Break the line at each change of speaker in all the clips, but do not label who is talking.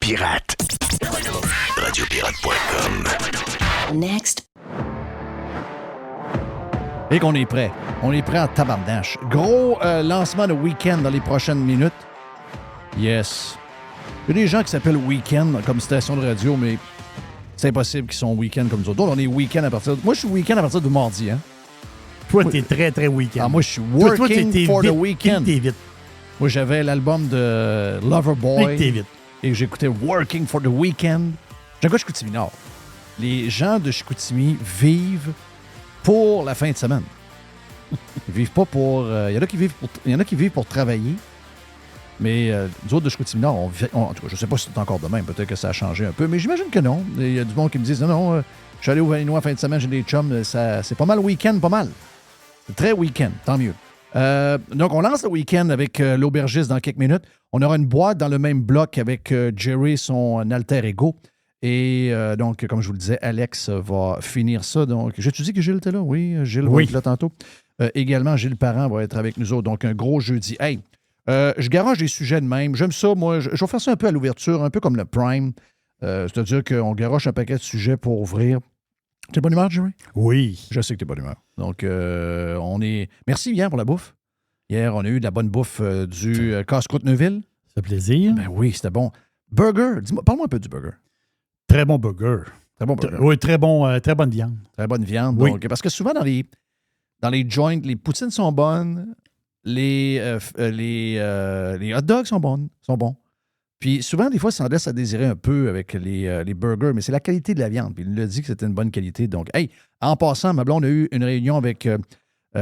Pirate. Radiopirate.com.
Next.
Et qu'on est prêt. On est prêt en tabarnache. Gros lancement de Weekend dans les prochaines minutes. Yes. Il y a des gens qui s'appellent Weekend comme station de radio, mais c'est impossible qu'ils sont Weekend comme nous autres. On est Weekend à partir de... Moi, je suis Weekend à partir de mardi, hein.
Toi, t'es très, très Weekend.
Ah, moi, je suis working for the weekend.
T'es vite.
Moi, j'avais l'album de Loverboy.
T'es vite.
Et j'écoutais Working for the Weekend. J'ai un gars de Chicoutimi-Nord. Les gens de Chicoutimi vivent pour la fin de semaine. Ils vivent pas pour... Il y en a qui vivent pour travailler. Mais nous autres de Chicoutimi-Nord, en tout cas, je sais pas si c'est encore de même. Peut-être que ça a changé un peu. Mais j'imagine que non. Il y a du monde qui me disent non, je suis allé au Valinois fin de semaine, j'ai des chums. C'est pas mal week-end, pas mal. C'est très week-end, tant mieux. Donc, on lance le week-end avec l'aubergiste dans quelques minutes. On aura une boîte dans le même bloc avec Jerry, son alter ego. Et donc, comme je vous le disais, Alex va finir ça. Donc, j'ai-tu dit que Gilles était là? Oui, Gilles va être là tantôt. Également, Gilles Parent va être avec nous autres. Donc, un gros jeudi. Hey, je garage des sujets de même. J'aime ça, moi. Je vais faire ça un peu à l'ouverture, un peu comme le Prime. C'est-à-dire qu'on garoche un paquet de sujets pour ouvrir. T'es bonne humeur, Jerry?
Oui.
Je sais que t'es bonne humeur. Donc, on est... Merci hier pour la bouffe. Hier, on a eu de la bonne bouffe du Casse-Croûte Neuville.
Ça fait plaisir.
Ben oui, c'était bon. Burger. Dis-moi, parle-moi un peu du burger.
Très bon burger.
Très bon burger.
Oui, très bonne viande.
Très bonne viande.
Oui.
Donc, parce que souvent, dans les joints, les poutines sont bonnes, les hot dogs sont bons. Puis souvent, des fois, ça en laisse à désirer un peu avec les burgers, mais c'est la qualité de la viande. Puis il nous a dit que c'était une bonne qualité. Donc, hey, en passant, ma blonde a eu une réunion avec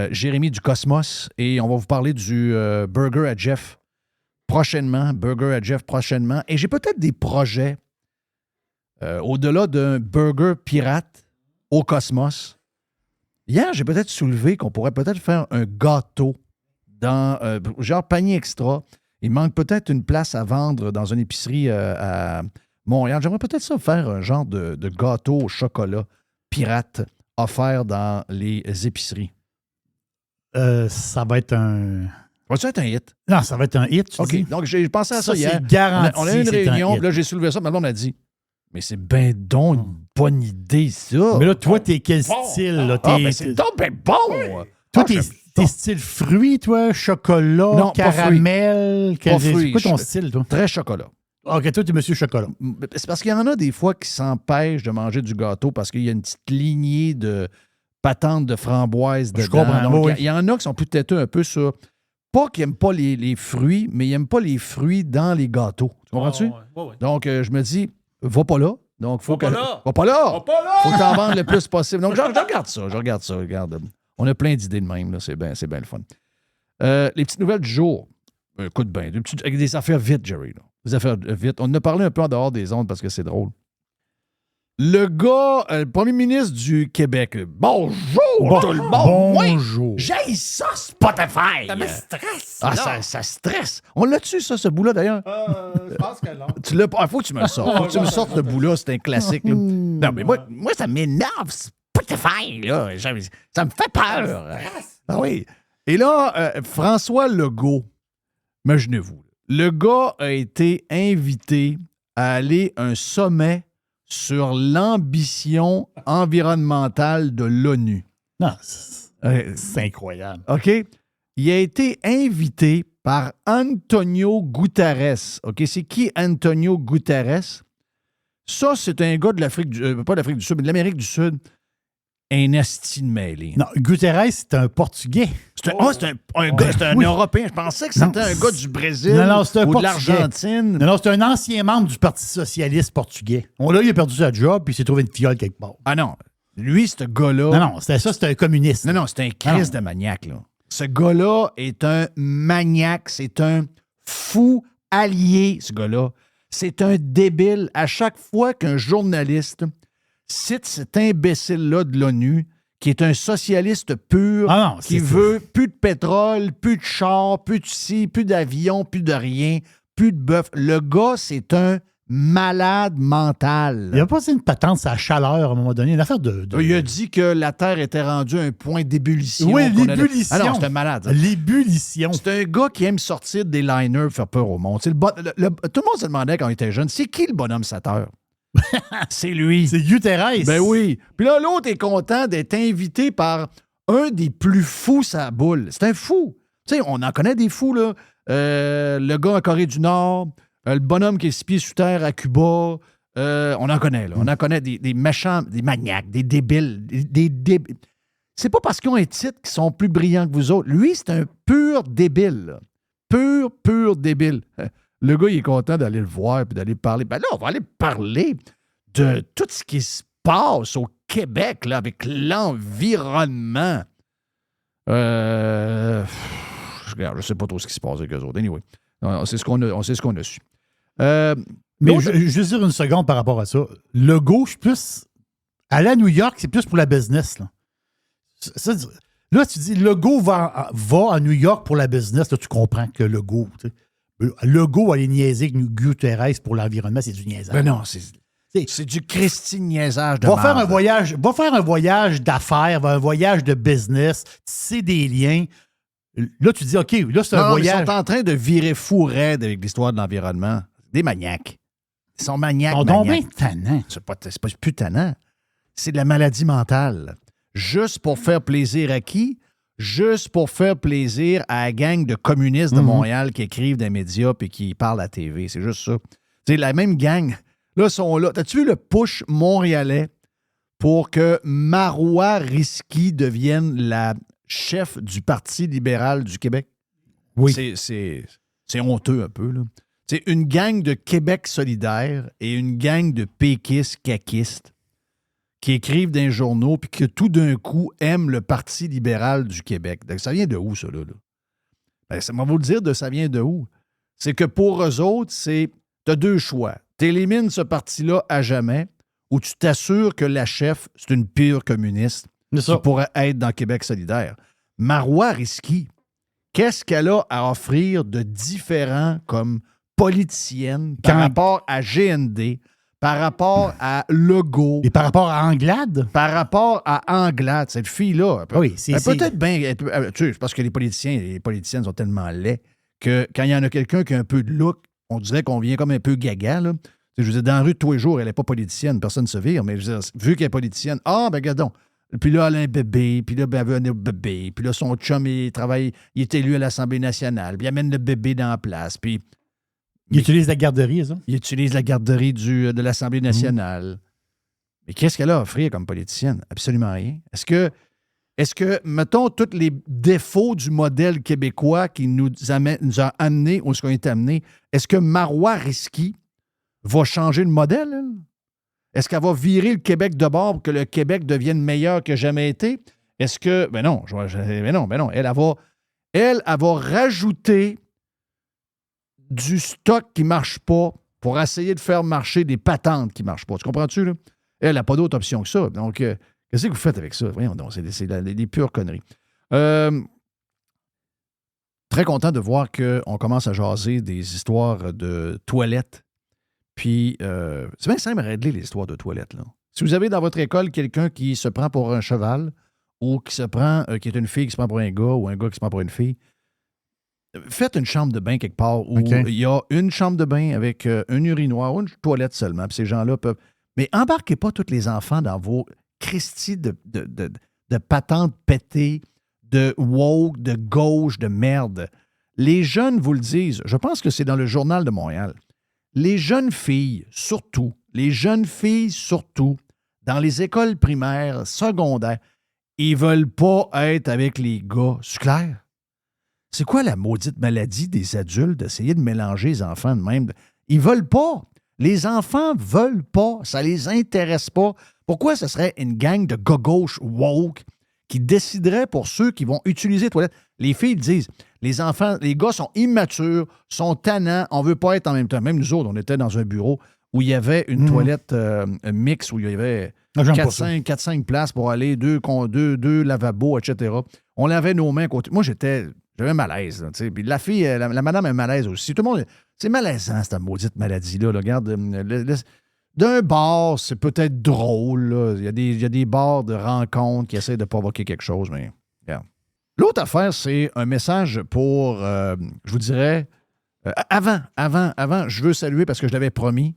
Jérémy du Cosmos et on va vous parler du Burger à Jeff prochainement. Burger à Jeff prochainement. Et j'ai peut-être des projets au-delà d'un burger pirate au Cosmos. Hier, j'ai peut-être soulevé qu'on pourrait peut-être faire un gâteau dans genre panier extra. Il manque peut-être une place à vendre dans une épicerie à Montréal. J'aimerais peut-être ça faire un genre de gâteau au chocolat pirate offert dans les épiceries.
Ça va être un...
Va-tu être un hit?
Non, ça va être un hit, tu dis.
Donc, j'ai pensé à ça hier.
C'est garanti.
On a eu une réunion, puis là, j'ai soulevé ça. Ma blonde a dit, mais c'est ben donc une bonne idée, ça.
Mais là, toi, t'es quel style? Là?
Ben c'est donc ben bon!
Toi, t'es style fruits, toi? Chocolat,
non,
caramel?
Pas fruits.
C'est quoi ton style, toi?
Très chocolat.
OK, toi, t'es monsieur chocolat.
C'est parce qu'il y en a des fois qui s'empêchent de manger du gâteau parce qu'il y a une petite lignée de patentes de framboise dedans.
Je comprends.
Donc, il y en a qui sont plus têteux un peu sur... Pas qu'ils n'aiment pas les fruits, mais ils n'aiment pas les fruits dans les gâteaux. Tu comprends-tu?
Ouais.
Donc, je me dis, va pas là. Donc, faut
Va pas là!
Va pas là! Faut que tu en vendes le plus possible. Donc, je regarde ça. Regarde. On a plein d'idées de même. Là. C'est bien le fun. Les petites nouvelles du jour. Écoute bien. Avec des affaires vite, Jerry. Là. Des affaires vite. On en a parlé un peu en dehors des ondes parce que c'est drôle. Le gars, le premier ministre du Québec. Bonjour tout le monde!
Bonjour!
J'ai ça, Spotify!
Ça me stresse!
Ça stresse! On l'a-tu, ça, ce bout-là, d'ailleurs?
Je pense que non.
Tu l'as pas. Il faut que tu me le sortes. Faut que tu me sortes ce bout-là. C'est un classique. Là. Non, mais moi, ça m'énerve, Spotify. Là. Ça me fait peur. Ah oui. Et là, François Legault, imaginez-vous, le gars a été invité à aller à un sommet sur l'ambition environnementale de l'ONU.
Non, c'est incroyable.
OK? Il a été invité par Antonio Guterres. OK? C'est qui Antonio Guterres? Ça, c'est un gars de l'Afrique pas de l'Afrique du Sud, mais de l'Amérique du Sud. Un asti de mêlé.
Non, Guterres, c'est un Portugais.
C'est un Européen. Je pensais que c'était un gars du Brésil ou de l'Argentine.
Non, c'est un ancien membre du Parti socialiste portugais. Là, il a perdu sa job puis il s'est trouvé une fiole quelque part.
Ah non. Lui, ce gars-là...
Non, c'était un communiste.
Non, c'est un Christ de maniaque, là. Ce gars-là est un maniaque. C'est un fou allié, ce gars-là. C'est un débile. À chaque fois qu'un journaliste cite cet imbécile-là de l'ONU, qui est un socialiste pur, qui veut plus de pétrole, plus de chars, plus de ci, plus d'avions, plus de rien, plus de bœuf. Le gars, c'est un malade mental.
Il a pas une patente sur la chaleur à un moment donné, une affaire de...
Il a dit que la Terre était rendue à un point d'ébullition.
Oui,
qu'on
l'ébullition.
Ah non, c'est un malade. Ça.
L'ébullition.
C'est un gars qui aime sortir des liners pour faire peur au monde. Tout le monde se demandait quand il était jeune, c'est qui le bonhomme Sateur? C'est lui.
C'est Guterres.
Ben oui. Puis là, l'autre est content d'être invité par un des plus fous sa boule. C'est un fou. Tu sais, on en connaît des fous, là. Le gars en Corée du Nord, le bonhomme qui est 6 pieds sous terre à Cuba. On en connaît, là. On en connaît des méchants, des maniaques, des débiles. C'est pas parce qu'ils ont un titre qu'ils sont plus brillants que vous autres. Lui, c'est un pur débile. Là. Pur débile. Le gars, il est content d'aller le voir et d'aller parler. Ben là, on va aller parler de tout ce qui se passe au Québec là, avec l'environnement. Je sais pas trop ce qui se passe avec eux autres. Anyway, on sait ce qu'on a su.
Mais je veux dire une seconde par rapport à ça. Le go, je suis plus... Aller à New York, c'est plus pour la business. Là, là tu dis, le go va à New York pour la business. Là, tu comprends que le go... Le go aller niaiser avec Guterres pour l'environnement, c'est du niaisage.
Ben non, c'est du Christy niaisage de
va
marde.
faire un voyage d'affaires, un voyage de business, tisser des liens. Là, tu dis, OK, là, c'est un voyage.
Ils sont en train de virer fou raide avec l'histoire de l'environnement. Des maniaques. Ils sont maniaques.
Ils sont donc bien tannants.
C'est pas plus tannant. C'est de la maladie mentale. Juste pour faire plaisir à qui? Juste pour faire plaisir à la gang de communistes de Montréal qui écrivent des médias et qui parlent à la TV. C'est juste ça. C'est la même gang. Là, sont là. T'as-tu vu le push montréalais pour que Marois Risky devienne la chef du Parti libéral du Québec?
Oui.
C'est honteux un peu, là. C'est une gang de Québec solidaire et une gang de péquistes caquistes qui écrivent dans les journaux puis qui, tout d'un coup, aiment le Parti libéral du Québec. Donc, ça vient de où, ça, là? Ben, ça va vous le dire ça vient de où. C'est que pour eux autres, t'as deux choix. T'élimines ce parti-là à jamais ou tu t'assures que la chef, c'est une pure communiste qui pourrait être dans Québec solidaire. Marois Risky, qu'est-ce qu'elle a à offrir de différent comme politicienne par rapport à GND, par rapport à Legault.
Et par rapport à Anglade?
Par rapport à Anglade, cette fille-là.
Oui, c'est
peut-être bien. Tu sais, parce que les politiciennes sont tellement laids que quand il y en a quelqu'un qui a un peu de look, on dirait qu'on vient comme un peu gaga, là. Je veux dire, dans la rue de tous les jours, elle n'est pas politicienne, personne ne se vire, mais je veux dire, vu qu'elle est politicienne, regardons. Puis là, elle a un bébé, puis là, elle veut un bébé, puis là, son chum, il est élu à l'Assemblée nationale, puis il amène le bébé dans la place, puis...
Il utilise la garderie, ça?
Il utilise la garderie de l'Assemblée nationale. Mais qu'est-ce qu'elle a à offrir comme politicienne? Absolument rien. Est-ce que, mettons, tous les défauts du modèle québécois qui nous a amenés où est-ce qu'on est amené, est-ce que Marois Risky va changer le modèle? Elle? Est-ce qu'elle va virer le Québec de bord pour que le Québec devienne meilleur que jamais été? Est-ce que... Ben non. Elle va rajouter du stock qui ne marche pas pour essayer de faire marcher des patentes qui ne marchent pas. Tu comprends-tu, là? Elle n'a pas d'autre option que ça. Donc, qu'est-ce que vous faites avec ça? Voyons donc, c'est des pures conneries. Très content de voir qu'on commence à jaser des histoires de toilettes. Puis, c'est bien simple à régler les histoires de toilettes, là. Si vous avez dans votre école quelqu'un qui se prend pour un cheval ou qui est une fille qui se prend pour un gars ou un gars qui se prend pour une fille, faites une chambre de bain quelque part où il y a une chambre de bain avec un urinoir ou une toilette seulement. Puis ces gens-là peuvent... Mais embarquez pas tous les enfants dans vos Christie de patentes pétées, de woke, de gauche, de merde. Les jeunes vous le disent. Je pense que c'est dans le Journal de Montréal. Les jeunes filles, surtout, dans les écoles primaires, secondaires, ils veulent pas être avec les gars. C'est clair? C'est quoi la maudite maladie des adultes d'essayer de mélanger les enfants de même? Ils veulent pas. Les enfants veulent pas. Ça les intéresse pas. Pourquoi ce serait une gang de gars-gauche woke qui déciderait pour ceux qui vont utiliser les toilettes? Les filles disent, les gars sont immatures, sont tannants, on veut pas être en même temps. Même nous autres, on était dans un bureau où il y avait une toilette mixte, où il y avait 4-5 places pour aller, deux lavabos, etc. On lavait nos mains à côté. Moi, j'avais J'avais un malaise. Là, puis la fille, la madame a un malaise aussi. Tout le monde. C'est malaisant, cette maudite maladie-là. Là. Regarde, d'un bar, c'est peut-être drôle. Là. Il y a des bars de rencontres qui essaient de provoquer quelque chose, mais regarde. L'autre affaire, c'est un message pour, je vous dirais, avant, je veux saluer, parce que je l'avais promis,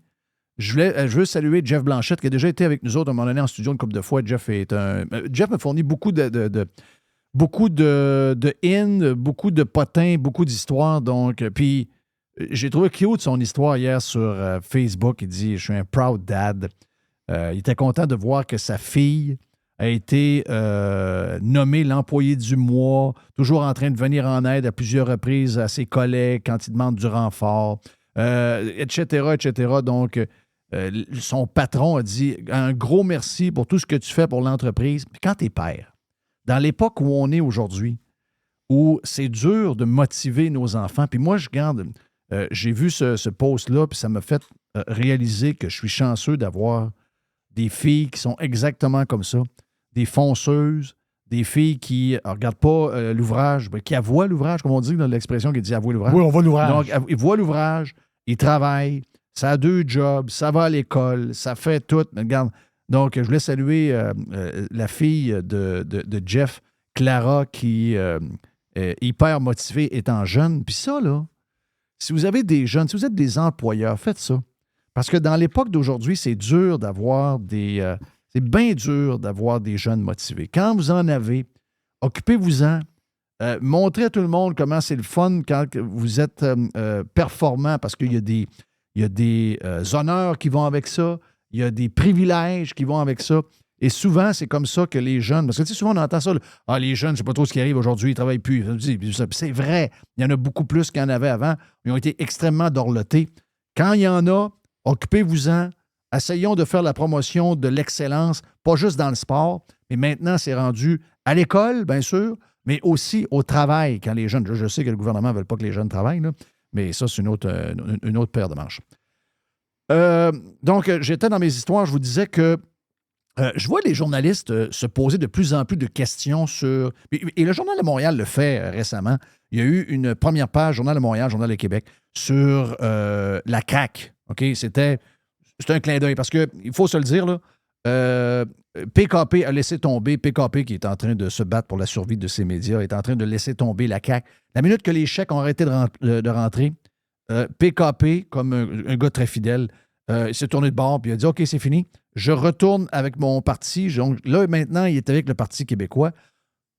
je veux saluer Jeff Blanchette, qui a déjà été avec nous autres à un moment donné en studio une couple de fois. Jeff me fournit beaucoup de beaucoup de beaucoup de potins, beaucoup d'histoires. Donc, puis j'ai trouvé cute son histoire hier sur Facebook. Il dit « Je suis un proud dad ». Il était content de voir que sa fille a été nommée l'employé du mois, toujours en train de venir en aide à plusieurs reprises à ses collègues quand ils demandent du renfort, etc., etc. Donc, son patron a dit un gros merci pour tout ce que tu fais pour l'entreprise. Puis quand tu es père, dans l'époque où on est aujourd'hui, où c'est dur de motiver nos enfants, puis moi, je garde, j'ai vu ce post-là, puis ça m'a fait réaliser que je suis chanceux d'avoir des filles qui sont exactement comme ça, des fonceuses, des filles qui ne regardent pas l'ouvrage, qui avouent l'ouvrage, comme on dit dans l'expression qui dit avouer l'ouvrage.
Oui, on voit l'ouvrage.
Donc, ils voient l'ouvrage, ils travaillent, ça a 2 jobs, ça va à l'école, ça fait tout. Regarde. Donc, je voulais saluer la fille de Jeff, Clara, qui est hyper motivée étant jeune. Puis ça, là, si vous avez des jeunes, si vous êtes des employeurs, faites ça. Parce que dans l'époque d'aujourd'hui, c'est dur d'avoir c'est bien dur d'avoir des jeunes motivés. Quand vous en avez, occupez-vous-en. Montrez à tout le monde comment c'est le fun quand vous êtes performant, parce qu'il y a des honneurs qui vont avec ça. Il y a des privilèges qui vont avec ça. Et souvent, c'est comme ça que les jeunes... Parce que tu sais, souvent, on entend ça. Les jeunes, je ne sais pas trop ce qui arrive aujourd'hui, ils ne travaillent plus. C'est vrai. Il y en a beaucoup plus qu'il y en avait avant. Ils ont été extrêmement dorlotés. Quand il y en a, occupez-vous-en. Essayons de faire la promotion de l'excellence, pas juste dans le sport, mais maintenant, c'est rendu à l'école, bien sûr, mais aussi au travail, quand les jeunes... Je sais que le gouvernement ne veut pas que les jeunes travaillent, là, mais ça, c'est une autre paire de manches. Donc, j'étais dans mes histoires, je vous disais que je vois les journalistes se poser de plus en plus de questions sur... Et le Journal de Montréal le fait récemment. Il y a eu une première page, Journal de Montréal, Journal de Québec, sur la CAQ. OK? C'était un clin d'œil parce qu'il faut se le dire, là, PKP a laissé tomber, PKP qui est en train de se battre pour la survie de ses médias, est en train de laisser tomber la CAQ. La minute que les chèques ont arrêté de rentrer, PKP, comme un gars très fidèle, il s'est tourné de bord et il a dit « OK, c'est fini. Je retourne avec mon parti. » Donc, là, maintenant, il est avec le Parti québécois.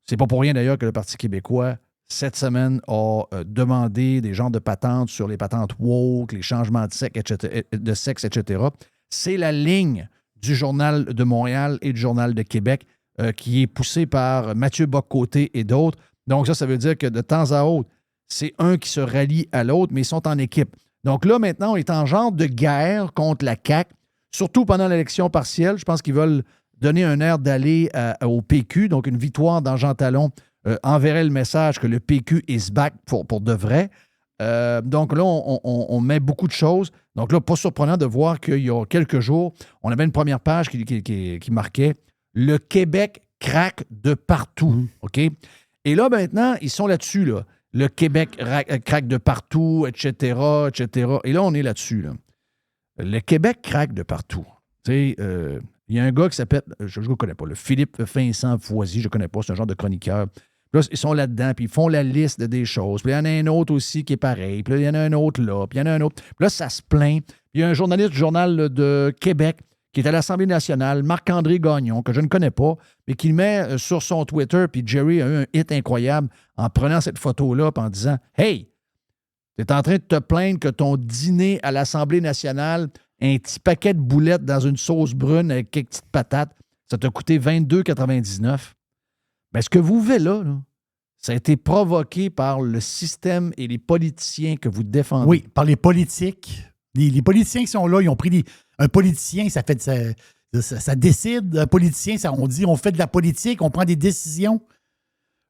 C'est pas pour rien, d'ailleurs, que le Parti québécois, cette semaine, a demandé des genres de patentes sur les patentes woke, les changements de sexe, etc. C'est la ligne du Journal de Montréal et du Journal de Québec qui est poussée par Mathieu Bock-Côté et d'autres. Donc, ça veut dire que de temps à autre, c'est un qui se rallie à l'autre, mais ils sont en équipe. Donc là, maintenant, on est en genre de guerre contre la CAQ, surtout pendant l'élection partielle. Je pense qu'ils veulent donner un air d'aller au PQ, donc une victoire dans Jean Talon enverrait le message que le PQ is back pour de vrai. Donc là, on met beaucoup de choses. Donc là, pas surprenant de voir qu'il y a quelques jours, on avait une première page qui marquait « Le Québec craque de partout ». OK? Et là, maintenant, ils sont là-dessus, là. Le Québec craque de partout, etc., etc. Et là, on est là-dessus. Là. Le Québec craque de partout. Tu sais, il y a un gars qui s'appelle, je ne le connais pas, le Philippe Vincent Foisy, je ne connais pas, c'est un genre de chroniqueur. Puis là, ils sont là-dedans, puis ils font la liste des choses. Puis il y en a un autre aussi qui est pareil. Puis là, il y en a un autre là, puis il y en a un autre. Puis là, ça se plaint. Puis il y a un journaliste du Journal de Québec qui est à l'Assemblée nationale, Marc-André Gagnon, que je ne connais pas, mais qui le met sur son Twitter, puis Jerry a eu un hit incroyable en prenant cette photo-là et en disant « Hey, tu es en train de te plaindre que ton dîner à l'Assemblée nationale, un petit paquet de boulettes dans une sauce brune avec quelques petites patates, ça t'a coûté 22,99. » Mais ce que vous faites là, ça a été provoqué par le système et les politiciens que vous défendez.
Oui, par les politiques. Les politiciens qui sont là, ils ont pris un politicien, ça décide. Un politicien, on dit on fait de la politique, on prend des décisions.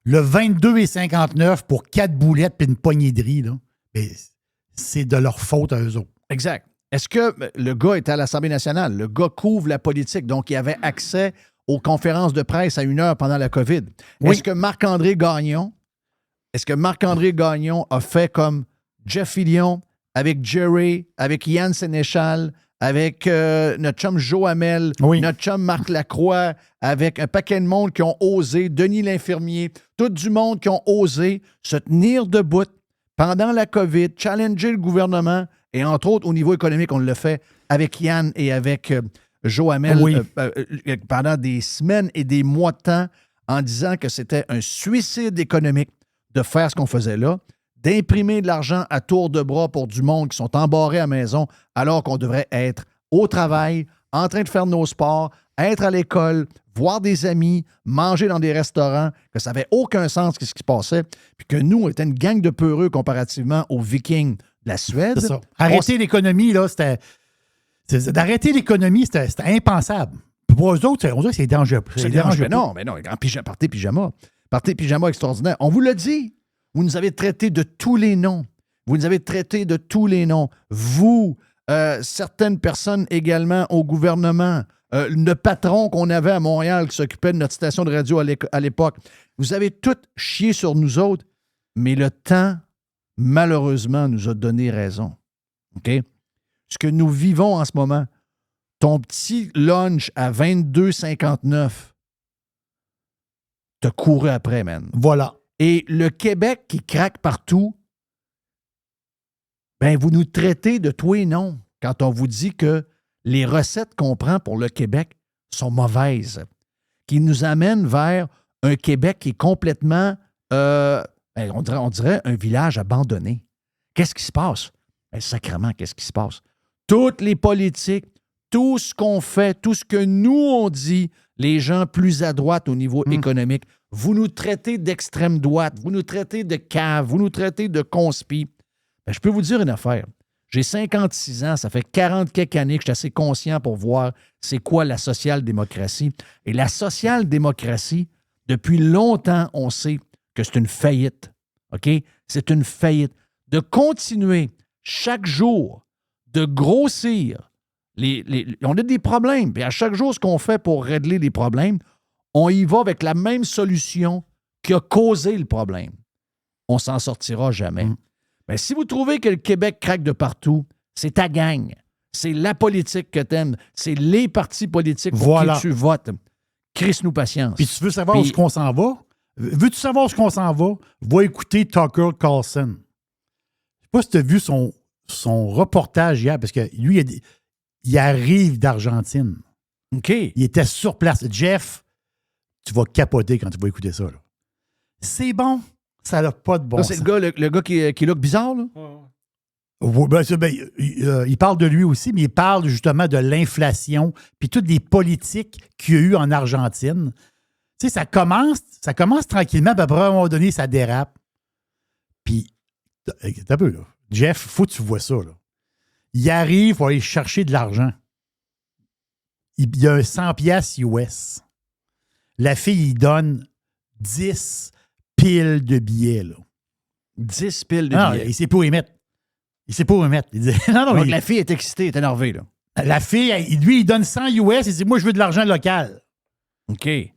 Le 22,59 pour 4 boulettes et une poignée de riz, là, ben, c'est de leur faute à eux autres.
Exact. Est-ce que le gars était à l'Assemblée nationale? Le gars couvre la politique, donc il avait accès aux conférences de presse à 1 heure pendant la COVID. Oui. Est-ce que Marc-André Gagnon Est-ce que Marc-André Gagnon a fait comme Jeff Fillion, avec Jerry, avec Yann Sénéchal, avec notre chum Joe Hamel, notre chum Marc Lacroix, avec un paquet de monde qui ont osé, Denis l'infirmier, tout du monde qui ont osé se tenir debout pendant la COVID, challenger le gouvernement, et entre autres, au niveau économique, on l'a fait avec Yann et avec Joe Hamel pendant des semaines et des mois de temps en disant que c'était un suicide économique de faire ce qu'on faisait là, d'imprimer de l'argent à tour de bras pour du monde qui sont embarrés à la maison alors qu'on devrait être au travail, en train de faire nos sports, être à l'école, voir des amis, manger dans des restaurants, que ça n'avait aucun sens ce qui se passait, puis que nous, on était une gang de peureux comparativement aux Vikings de la Suède.
C'est ça. Arrêter l'économie, là, d'arrêter l'économie, c'était impensable. Pour eux autres, on dirait que c'est dangereux.
Mais non, partez pyjama. Partez pyjama extraordinaire. On vous l'a dit. Vous nous avez traité de tous les noms. Vous nous avez traité de tous les noms. Vous, certaines personnes également au gouvernement, le patron qu'on avait à Montréal qui s'occupait de notre station de radio à l'époque, vous avez tout chié sur nous autres, mais le temps, malheureusement, nous a donné raison. OK? Ce que nous vivons en ce moment, ton petit lunch à 22,59, t'as couru après, man.
Voilà.
Et le Québec qui craque partout, ben vous nous traitez de tout et non quand on vous dit que les recettes qu'on prend pour le Québec sont mauvaises, qui nous amènent vers un Québec qui est complètement, on dirait un village abandonné. Qu'est-ce qui se passe? Ben, sacrément, qu'est-ce qui se passe? Toutes les politiques, tout ce qu'on fait, tout ce que nous on dit, les gens plus à droite au niveau économique, vous nous traitez d'extrême droite, vous nous traitez de cave, vous nous traitez de conspi. Ben, je peux vous dire une affaire. J'ai 56 ans, ça fait 40 quelques années que je suis assez conscient pour voir c'est quoi la social-démocratie. Et la social-démocratie, depuis longtemps, on sait que c'est une faillite. OK? C'est une faillite. De continuer chaque jour de grossir. On a des problèmes. Et à chaque jour, ce qu'on fait pour régler les problèmes, on y va avec la même solution qui a causé le problème. On ne s'en sortira jamais. Mais si vous trouvez que le Québec craque de partout, c'est ta gang. C'est la politique que t'aimes. C'est les partis politiques pour qui tu votes. Crisse-nous patience.
Puis tu veux savoir où est-ce qu'on s'en va? Veux-tu savoir où est-ce qu'on s'en va? Va écouter Tucker Carlson. Je ne sais pas si tu as vu son reportage hier, parce que lui, il arrive d'Argentine.
OK.
Il était sur place. Jeff, tu vas capoter quand tu vas écouter ça. Là. C'est bon. Ça n'a pas de bon sens.
C'est le gars qui look bizarre, là?
Il parle de lui aussi, mais il parle justement de l'inflation puis toutes les politiques qu'il y a eu en Argentine. Tu sais, ça commence tranquillement, puis après, à un moment donné, ça dérape. Puis, t'as un peu, là. Jeff, faut que tu vois ça, là. Il arrive pour aller chercher de l'argent. Il y a un 100$ US. La fille, il donne 10 piles de billets, là.
10 piles de
non,
billets.
Il sait pas où y mettre. Il sait pas où y mettre. Il dit,
donc, la fille est excitée, est énervée, là.
La fille, lui, il donne 100 US. Il dit, moi, je veux de l'argent local.
OK.
Il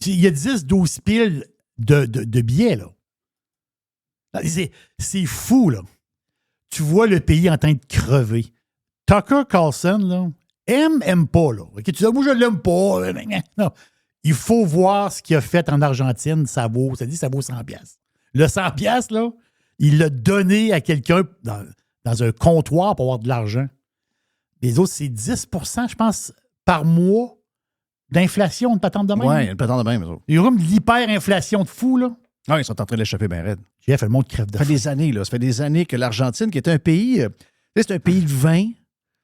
y a 10-12 piles de billets, là. C'est fou, là. Tu vois le pays en train de crever. Tucker Carlson, là, aime pas, là. Okay? Tu dis, moi, je l'aime pas. Non. Il faut voir ce qu'il a fait en Argentine. Ça vaut 100$. Le 100$, là, il l'a donné à quelqu'un dans un comptoir pour avoir de l'argent. Les autres, c'est 10%, je pense, par mois d'inflation, une patente de même.
Oui, une patente de même, eux autres.
Il y a comme de l'hyperinflation de fou, là.
Ah, ils sont en train de l'échapper bien raide.
Jeff, le monde crève de
faim. Ça fait des années que l'Argentine, qui est un pays... c'est un pays de vin.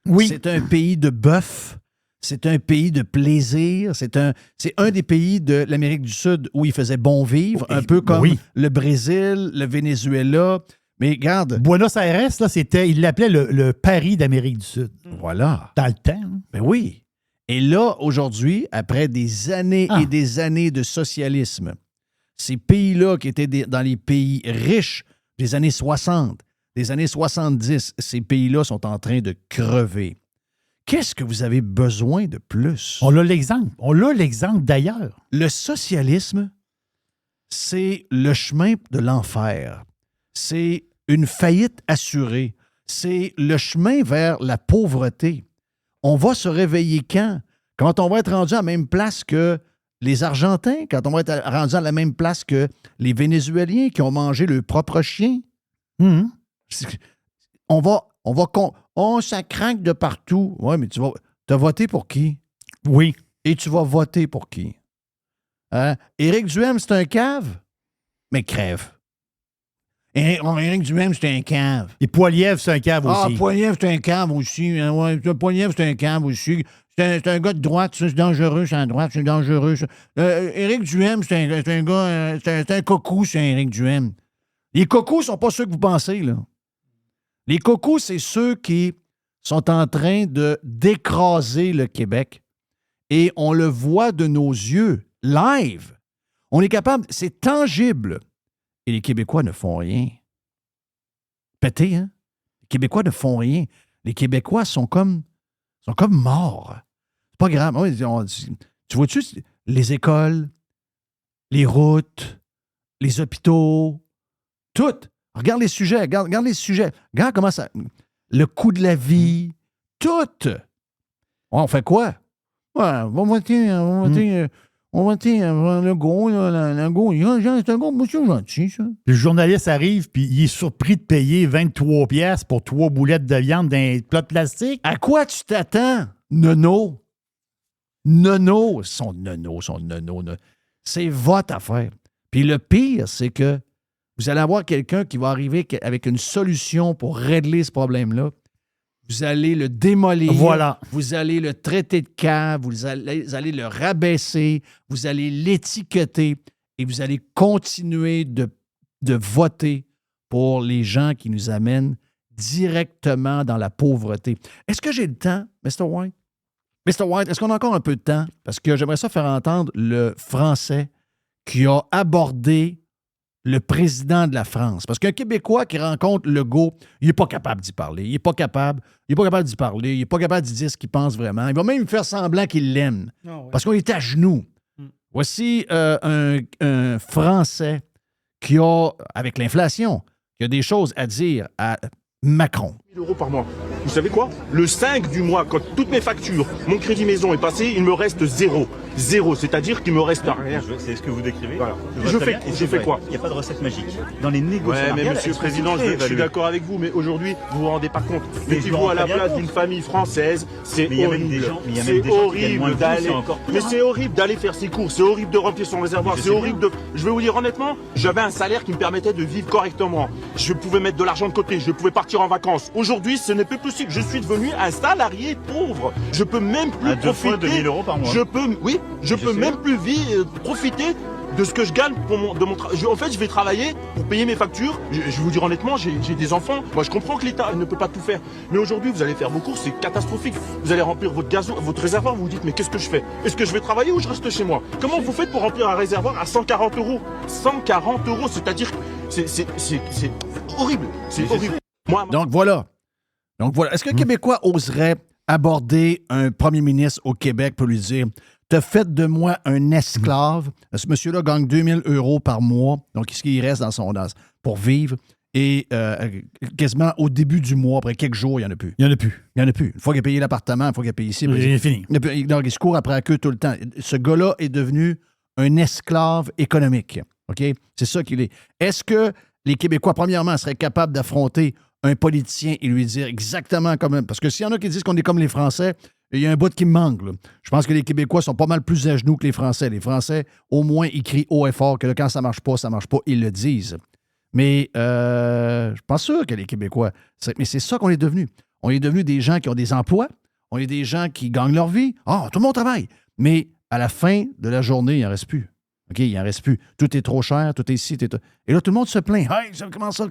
Oui.
C'est un pays de bœuf. C'est un pays de plaisir. C'est un des pays de l'Amérique du Sud où il faisait bon vivre, un peu comme le Brésil, le Venezuela. Mais regarde...
Buenos Aires, là, il l'appelait le Paris d'Amérique du Sud.
Voilà.
Dans le temps. Hein?
Ben oui. Et là, aujourd'hui, après des années et des années de socialisme, ces pays-là qui étaient dans les pays riches des années 60, des années 70, ces pays-là sont en train de crever. Qu'est-ce que vous avez besoin de plus?
On a l'exemple. On a l'exemple d'ailleurs.
Le socialisme, c'est le chemin de l'enfer. C'est une faillite assurée. C'est le chemin vers la pauvreté. On va se réveiller quand? Quand on va être rendu à la même place que les Argentins, quand on va être rendu à la même place que les Vénézuéliens qui ont mangé leur propre chien. Ça craque de partout. Oui, mais tu as voté pour qui?
Oui.
Et tu vas voter pour qui? Hein? Éric Duhem, c'est un cave? Mais crève. Éric Duhem, c'est un cave.
Et Poilievre, c'est un cave aussi.
Ah, Poilievre, c'est un cave aussi. Ouais, Poilievre, c'est un cave aussi. C'est un gars de droite, c'est dangereux, c'est à droite, c'est dangereux. Éric Duhem, c'est un gars, c'est un cocou, c'est Éric Duhem. Les cocos sont pas ceux que vous pensez, là. Les cocos, c'est ceux qui sont en train d'écraser le Québec. Et on le voit de nos yeux, live. On est capable, c'est tangible. Et les Québécois ne font rien. Pété, hein? Les Québécois ne font rien. Les Québécois sont comme morts. C'est pas grave. Tu vois-tu, les écoles, les routes, les hôpitaux, tout. Regarde les sujets, regarde les sujets. Regarde comment ça... Le coût de la vie, tout. On fait quoi? Ouais, on va voter le go, c'est un gros monsieur gentil, ça.
Le journaliste arrive, puis il est surpris de payer 23 piastres pour 3 boulettes de viande dans un plat de plastique.
À quoi tu t'attends, nono? Nono. Son nono. C'est votre affaire. Puis le pire, c'est que vous allez avoir quelqu'un qui va arriver avec une solution pour régler ce problème-là. Vous allez le démolir.
Voilà.
Vous allez le traiter de cave. Vous allez le rabaisser. Vous allez l'étiqueter. Et vous allez continuer de voter pour les gens qui nous amènent directement dans la pauvreté. Est-ce que j'ai le temps, Mr. White? Mr. White, est-ce qu'on a encore un peu de temps? Parce que j'aimerais ça faire entendre le Français qui a abordé le président de la France. Parce qu'un Québécois qui rencontre Legault, il n'est pas capable d'y parler. Il n'est pas capable d'y parler. Il n'est pas capable d'y dire ce qu'il pense vraiment. Il va même faire semblant qu'il l'aime. Oh, ouais. Parce qu'on est à genoux. Voici un Français qui a, avec l'inflation, qui a des choses à dire à Macron.
1 000 € par mois. Vous savez quoi? Le 5 du mois, quand toutes mes factures, mon crédit maison est passé, il me reste 0. 0, c'est-à-dire qu'il me reste rien.
C'est ce que vous décrivez.
Voilà. Je fais quoi?
Il n'y a pas de recette magique. Dans les négociations.
Ouais, mais monsieur le Président, je suis d'accord avec vous, mais aujourd'hui, vous vous rendez pas compte. Mettez-vous à la place d'une famille française, c'est horrible. C'est horrible d'aller. Mais c'est horrible d'aller faire ses courses, c'est horrible de remplir son réservoir, c'est horrible de. Je vais vous dire honnêtement, j'avais un salaire qui me permettait de vivre correctement. Je pouvais mettre de l'argent de côté, je pouvais partir en vacances. Aujourd'hui, ce n'est plus possible. Je suis devenu un salarié pauvre. Je peux même plus profiter.
2 000 € par mois.
Je peux même plus profiter de ce que je gagne de mon travail. En fait, je vais travailler pour payer mes factures. Je vais vous dire honnêtement, j'ai des enfants. Moi, je comprends que l'État ne peut pas tout faire. Mais aujourd'hui, vous allez faire vos courses, c'est catastrophique. Vous allez remplir votre réservoir, vous vous dites, mais qu'est-ce que je fais? Est-ce que je vais travailler ou je reste chez moi? Comment vous faites pour remplir un réservoir à 140 €? 140 €, c'est-à-dire que c'est horrible. C'est horrible.
Donc voilà. Est-ce qu'un Québécois oserait aborder un premier ministre au Québec pour lui dire « T'as fait de moi un esclave. » Ce monsieur-là gagne 2 000 € par mois. Donc, ce qu'il reste pour vivre. Et quasiment au début du mois, après quelques jours, il n'y en a plus.
Il n'y en a plus.
Une fois qu'il a payé l'appartement, une fois qu'il a payé ici.
C'est fini.
Donc, il se court après la queue tout le temps. Ce gars-là est devenu un esclave économique. OK? C'est ça qu'il est. Est-ce que les Québécois, premièrement, seraient capables d'affronter un politicien et lui dire exactement comme... Parce que s'il y en a qui disent qu'on est comme les Français, il y a un bout qui me manque. Là. Je pense que les Québécois sont pas mal plus à genoux que les Français. Les Français, au moins, ils crient haut et fort que là, quand ça marche pas, ils le disent. Mais je suis pas sûr que les Québécois... Mais c'est ça qu'on est devenu. On est devenu des gens qui ont des emplois. On est des gens qui gagnent leur vie. Ah, tout le monde travaille. Mais à la fin de la journée, il n'en reste plus. OK, il n'en reste plus. Tout est trop cher, tout est ici, Et là, tout le monde se plaint. Hey, comment ça?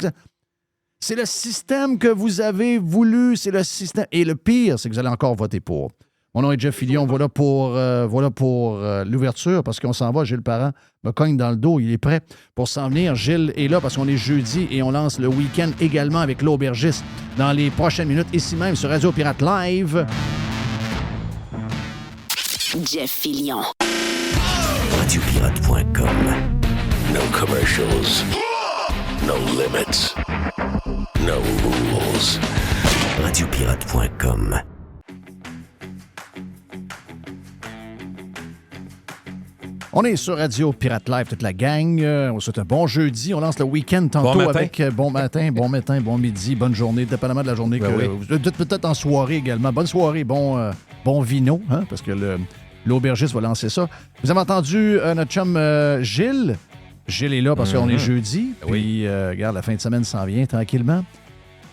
C'est le système que vous avez voulu, c'est le système. Et le pire, c'est que vous allez encore voter pour. Mon nom est Jeff Fillion, voilà pour l'ouverture, parce qu'on s'en va. Gilles Parent me cogne dans le dos, il est prêt pour s'en venir. Gilles est là parce qu'on est jeudi et on lance le week-end également avec l'aubergiste dans les prochaines minutes, ici même sur Radio Pirate Live.
Jeff Fillion.
Radiopirate.com.
No commercials. No limits. No rules. Radiopirate.com.
On est sur Radio Pirate Live, toute la gang. On souhaite un bon jeudi. On lance le week-end tantôt
Bon matin.
avec bon matin, bon midi, bonne journée, dépendamment de la journée.
Ben oui.
Vous êtes peut-être en soirée également. Bonne soirée, bon vino, hein, parce que l'aubergiste va lancer ça. Vous avez entendu notre chum Gilles. Gilles est là parce qu'on est jeudi.
Ben oui.
Puis, regarde, la fin de semaine s'en vient tranquillement.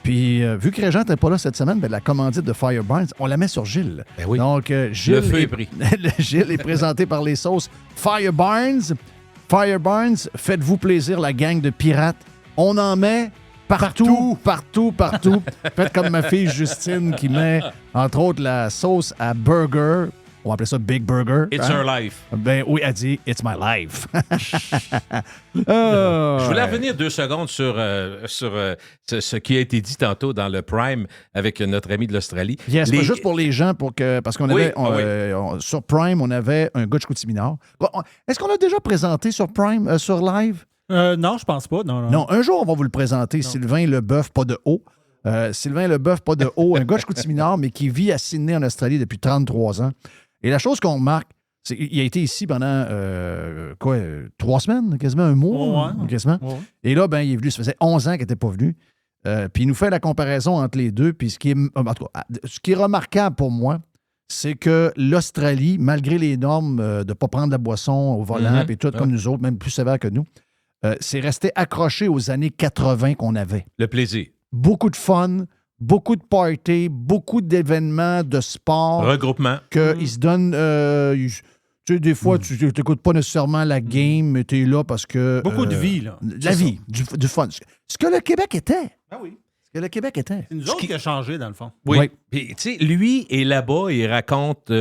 Puis, vu que Régent n'était pas là cette semaine, ben, la commandite de Fireburns, on la met sur Gilles.
Ben oui.
Donc, Gilles
Le feu est pris.
Gilles est présenté par les sauces Fireburns. Fireburns, faites-vous plaisir, la gang de pirates. On en met partout. Faites comme ma fille Justine qui met, entre autres, la sauce à burger. On va appeler ça Big Burger.
It's her life.
Ben oui, elle dit « It's my life ».
Je voulais revenir 2 secondes sur ce qui a été dit tantôt dans le Prime avec notre ami de l'Australie.
Yes, pas juste pour les gens, parce qu'on
Oui,
avait, sur Prime, on avait un gars de Chicoutimi-Nord. Est-ce qu'on l'a déjà présenté sur Prime, sur Live?
Non, je pense pas. Non.
Non, un jour, on va vous le présenter. Sylvain Leboeuf, pas de haut. Sylvain Leboeuf, pas de haut, un gars de Chicoutimi-Nord, mais qui vit à Sydney, en Australie, depuis 33 ans. Et la chose qu'on remarque, c'est qu'il a été ici pendant, 3 semaines, quasiment un mois.
Ouais.
Quasiment.
Ouais.
Et là, ben, il est venu, ça faisait 11 ans qu'il n'était pas venu. Puis il nous fait la comparaison entre les deux. Puis ce qui est remarquable pour moi, c'est que l'Australie, malgré les normes de ne pas prendre la boisson au volant, puis tout comme nous autres, même plus sévère que nous, c'est resté accroché aux années 80 qu'on avait.
Le plaisir.
Beaucoup de fun, beaucoup de parties, beaucoup d'événements, de sport.
Regroupement.
Qu'ils se donnent. Tu sais, des fois, tu n'écoutes pas nécessairement la game, mais tu es là parce que.
Beaucoup de vie, là.
La vie, du fun. Ce que le Québec était.
Ah oui.
Ce que le Québec était.
C'est nous autres qui a changé, dans le fond.
Oui.
Oui.
Puis, tu sais, lui est là-bas, il raconte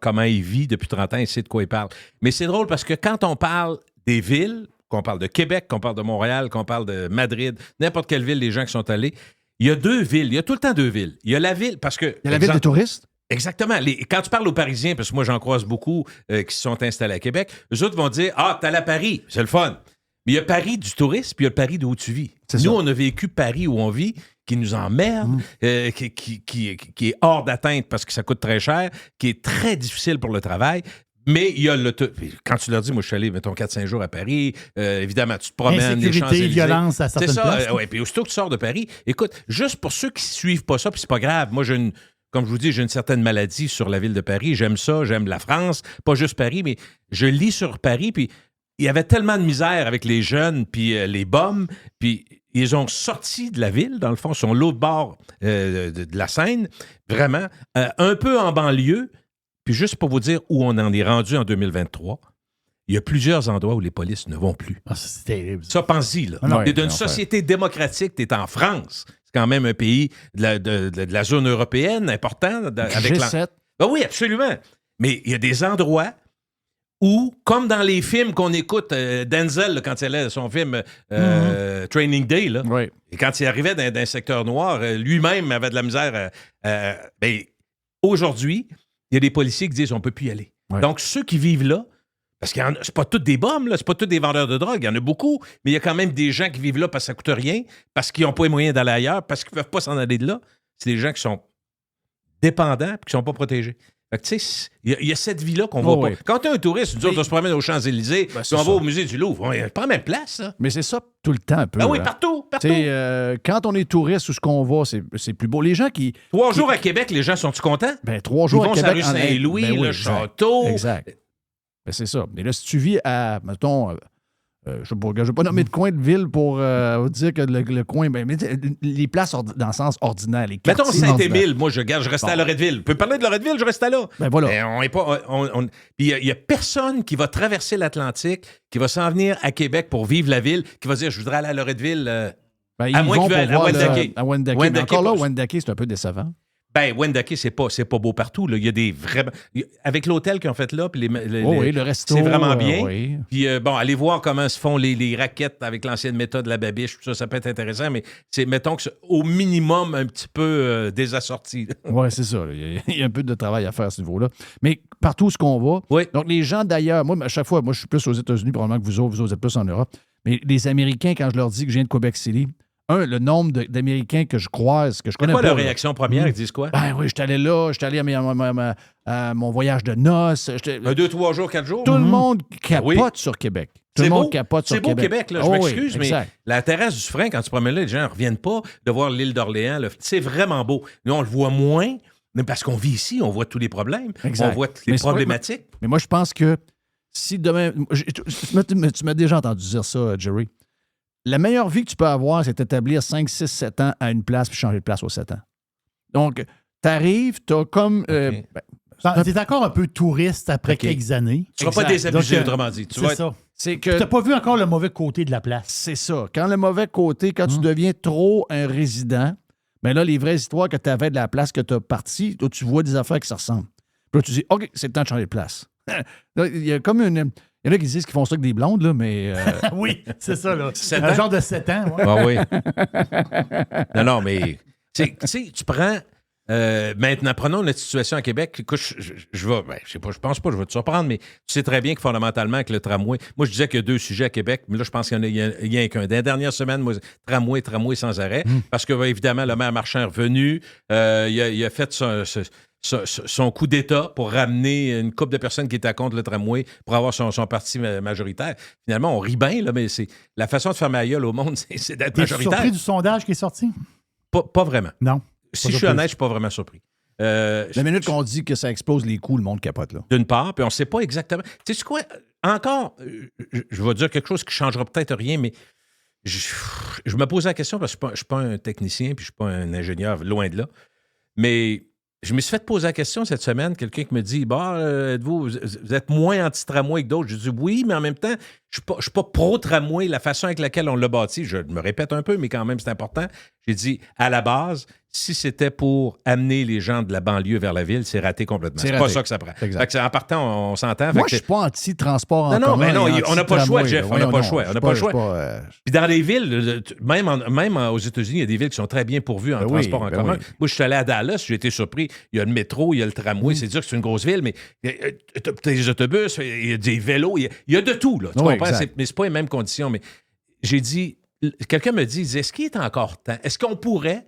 comment il vit depuis 30 ans, il sait de quoi il parle. Mais c'est drôle parce que quand on parle des villes, qu'on parle de Québec, qu'on parle de Montréal, qu'on parle de Madrid, n'importe quelle ville, les gens qui sont allés, il y a 2 villes. Il y a tout le temps 2 villes. Il y a la ville, parce que...
Il y a la ville des touristes.
Exactement. Quand tu parles aux Parisiens, parce que moi, j'en croise beaucoup qui se sont installés à Québec, eux autres vont dire « Ah, t'es allé à Paris, c'est le fun. » Mais il y a Paris du tourisme, puis il y a Paris d'où tu vis.
C'est
Nous,
ça.
on a vécu Paris où on vit, qui nous emmerde, qui est hors d'atteinte parce que ça coûte très cher, qui est très difficile pour le travail. Mais il y a quand tu leur dis, moi, je suis allé, mettons, 4-5 jours à Paris, évidemment, tu te promènes, les
Insécurité,
Champs-Élysées.
violence à certaines
C'est ça,
places.
oui. Puis aussitôt que tu sors de Paris, écoute, juste pour ceux qui ne suivent pas ça, puis c'est pas grave, moi, comme je vous dis, j'ai une certaine maladie sur la ville de Paris. J'aime ça, j'aime la France, pas juste Paris, mais je lis sur Paris, puis il y avait tellement de misère avec les jeunes, puis les bombes, puis ils ont sorti de la ville, dans le fond, sur l'autre bord de la Seine, vraiment, un peu en banlieue. Puis juste pour vous dire où on en est rendu en 2023, il y a plusieurs endroits où les polices ne vont plus.
Ah, ça, c'est terrible.
Ça, pense-y, là.
Non,
T'es d'une
non,
société démocratique, t'es en France. C'est quand même un pays de la zone européenne important. Avec
G7.
Ben oui, absolument. Mais il y a des endroits où, comme dans les films qu'on écoute, Denzel, là, quand il allait à son film Training Day, là,
Oui.
et quand il arrivait dans un secteur noir, lui-même avait de la misère. Ben, aujourd'hui, il y a des policiers qui disent on ne peut plus y aller.
Ouais.
Donc, ceux qui vivent là, parce que c'est pas tous des bombes, là, c'est pas tous des vendeurs de drogue, il y en a beaucoup, mais il y a quand même des gens qui vivent là parce que ça coûte rien, parce qu'ils n'ont pas les moyens d'aller ailleurs, parce qu'ils ne peuvent pas s'en aller de là. C'est des gens qui sont dépendants et qui ne sont pas protégés. Fait que, tu sais, il y a cette vie-là qu'on voit pas.
oui.
Quand tu es un touriste, tu dis, on se promène aux Champs-Élysées,
Ben,
puis
c'est
on va
ça.
au musée du Louvre. On n'est pas à la même place, ça.
Mais c'est ça tout le temps un peu.
Ah oui,
hein.
partout.
Tu sais, quand on est touriste, où ce qu'on va, c'est plus beau. Les gens qui...
3 jours à Québec, les gens sont-tu contents?
Ben, 3
Ils
jours
vont
à
sur la
Québec.
rue Saint-Louis,
Ben oui,
le
exact.
château.
Exact. Ben, c'est ça. Mais là, si tu vis à, mettons, je ne vais pas nommer de coin de ville pour dire que le coin, ben, mais les places dans le sens ordinaire, les
Mettons
quartiers
Saint-Émile,
ordinaires.
moi, je restais à Loretteville. Tu peux parler de Loretteville, je restais là.
Ben voilà.
Mais on est pas. Puis il n'y a personne qui va traverser l'Atlantique, qui va s'en venir à Québec pour vivre la ville, qui va dire je voudrais aller à Loretteville.
Ben,
à
ils
moins
vont
qu'ils
pour
veulent à
voir
Wendake.
à Wendake. Mais
Wendake,
encore là,
pas-
Wendake, c'est un peu décevant.
Ben, Wendake, c'est pas beau partout. Là. Il y a des vraiment. Avec l'hôtel qu'ils ont fait là, puis
oui, le resto.
c'est vraiment bien.
Oui.
Puis, bon, allez voir comment se font les raquettes avec l'ancienne méthode de la babiche. Ça peut être intéressant, mais c'est, mettons que c'est au minimum un petit peu désassorti.
Oui, c'est ça. Il y a un peu de travail à faire à ce niveau-là. Mais partout où on va.
Oui.
Donc, les gens d'ailleurs, moi, à chaque fois, moi, je suis plus aux États-Unis, probablement que vous autres êtes plus en Europe. Mais les Américains, quand je leur dis que je viens de Québec City, le nombre d'Américains que je croise, que je connais
pas.
pas.
Leur réaction première, ils disent quoi?
Ben oui, j'étais allé là, j'étais allé à mon voyage de noces.
2, 3 jours, 4 jours?
Tout le monde capote sur Québec. Tout le monde capote sur Québec.
C'est beau Québec, là, je m'excuse, mais la terrasse du Frein, quand tu promènes là, les gens ne reviennent pas de voir l'île d'Orléans. C'est vraiment beau. Nous, on le voit moins, mais parce qu'on vit ici, on voit tous les problèmes, on voit toutes les problématiques.
Mais moi, je pense que si demain... Tu m'as déjà entendu dire ça, Jerry. La meilleure vie que tu peux avoir, c'est d'établir 5, 6, 7 ans à une place puis changer de place aux 7 ans. Donc, t'arrives, t'as comme...
t'es encore un peu touriste après quelques années.
Tu ne vas pas désabusé, autrement dit.
C'est ça.
C'est que...
Tu n'as pas vu encore le mauvais côté de la place.
C'est ça. Quand le mauvais côté, quand tu deviens trop un résident, bien là, les vraies histoires que tu avais de la place que tu as partie, là, tu vois des affaires qui se ressemblent. Puis là, tu dis, OK, c'est le temps de changer de place. Là, il y a comme une... Il y en a qui disent qu'ils font ça avec des blondes, là, mais...
Oui, c'est ça, là.
Un
genre de 7 ans. Ouais.
Ah oui. non, mais... Tu sais, tu prends... maintenant, prenons notre situation à Québec. Écoute, je pense pas, je vais te surprendre, mais tu sais très bien que fondamentalement, avec le tramway... Moi, je disais qu'il y a 2 sujets à Québec, mais là, je pense qu'il y en a qu'un. Dans les dernières semaines, moi, tramway sans arrêt, parce que, évidemment, le maire Marchand est revenu. Il a fait son coup d'État pour ramener une couple de personnes qui étaient contre le tramway pour avoir son parti majoritaire. Finalement, on rit bien, là, mais c'est la façon de faire ma gueule au monde, c'est d'être majoritaire.
T'es surpris du sondage qui est sorti?
Pas vraiment.
Non.
Si je suis honnête, je ne suis pas vraiment surpris.
La minute qu'on dit que ça explose les coûts, le monde capote, là.
D'une part, puis on ne sait pas exactement. Tu sais quoi? Encore, je vais dire quelque chose qui ne changera peut-être rien, mais je me pose la question parce que je ne suis pas un technicien puis je ne suis pas un ingénieur, loin de là. Mais je me suis fait poser la question cette semaine, quelqu'un qui me dit vous êtes moins anti-tramway que d'autres. Je dis oui, mais en même temps, je ne suis pas pro-tramway, la façon avec laquelle on l'a bâti. Je me répète un peu, mais quand même, c'est important. J'ai dit, à la base, si c'était pour amener les gens de la banlieue vers la ville, c'est raté complètement. C'est pas ça que ça prend. Fait que en partant, on s'entend.
Moi, je ne suis pas anti-transport en commun.
Non, mais non, on n'a pas le choix, Jeff. On n'a pas le choix. On n'a pas le choix. Puis dans les villes, même aux États-unis, il y a des villes qui sont très bien pourvues en transport en commun. Moi, je suis allé à Dallas, j'ai été surpris. Il y a le métro, il y a le tramway. C'est sûr que c'est une grosse ville, mais tu as des autobus, il y a des vélos, il y a de tout. Là, tu comprends? Mais ce n'est pas les mêmes conditions. Mais j'ai dit, quelqu'un me dit, est-ce qu'il est encore temps? Est-ce qu'on pourrait...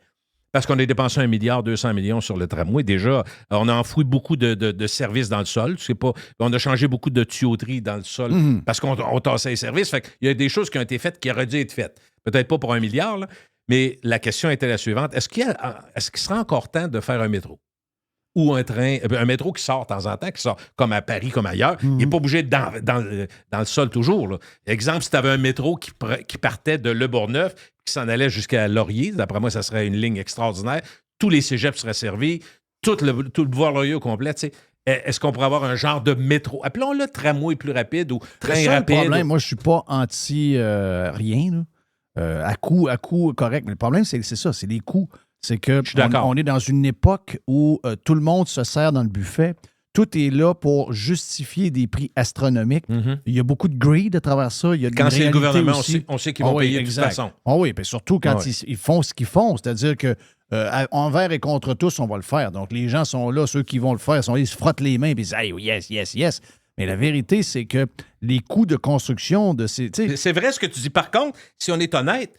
Parce qu'on a dépensé 1,2 milliard sur le tramway. Déjà, on a enfoui beaucoup de services dans le sol. On a changé beaucoup de tuyauterie dans le sol parce qu'on tassait les services. Fait qu'il y a des choses qui ont été faites qui auraient dû être faites. Peut-être pas pour 1 milliard, là, mais la question était la suivante. Est-ce qu'il sera encore temps de faire un métro? Ou un métro qui sort de temps en temps, qui sort comme à Paris, comme ailleurs. Il n'est pas obligé d'être dans le sol toujours. Là. Exemple, si tu avais un métro qui partait de Le Bourgneuf, qui s'en allait jusqu'à Laurier, d'après moi, ça serait une ligne extraordinaire. Tous les cégeps seraient servis, tout le boulevard Laurier au complet. Est-ce qu'on pourrait avoir un genre de métro? Appelons-le tramway plus rapide ou train rapide.
Le problème, moi, je ne suis pas anti-rien. À coût correct. Mais le problème, c'est ça, c'est les coûts. C'est que on est dans une époque où tout le monde se sert dans le buffet. Tout est là pour justifier des prix astronomiques. Il y a beaucoup de greed à travers ça. Il y a
quand c'est le gouvernement,
aussi.
on sait qu'ils vont payer de toute façon.
Oui, puis surtout quand ils font ce qu'ils font. C'est-à-dire que envers et contre tous, on va le faire. Donc, les gens sont là, ceux qui vont le faire, ils se frottent les mains et ils disent hey, yes, yes, yes. Mais la vérité, c'est que les coûts de construction de ces...
C'est vrai ce que tu dis. Par contre, si on est honnête,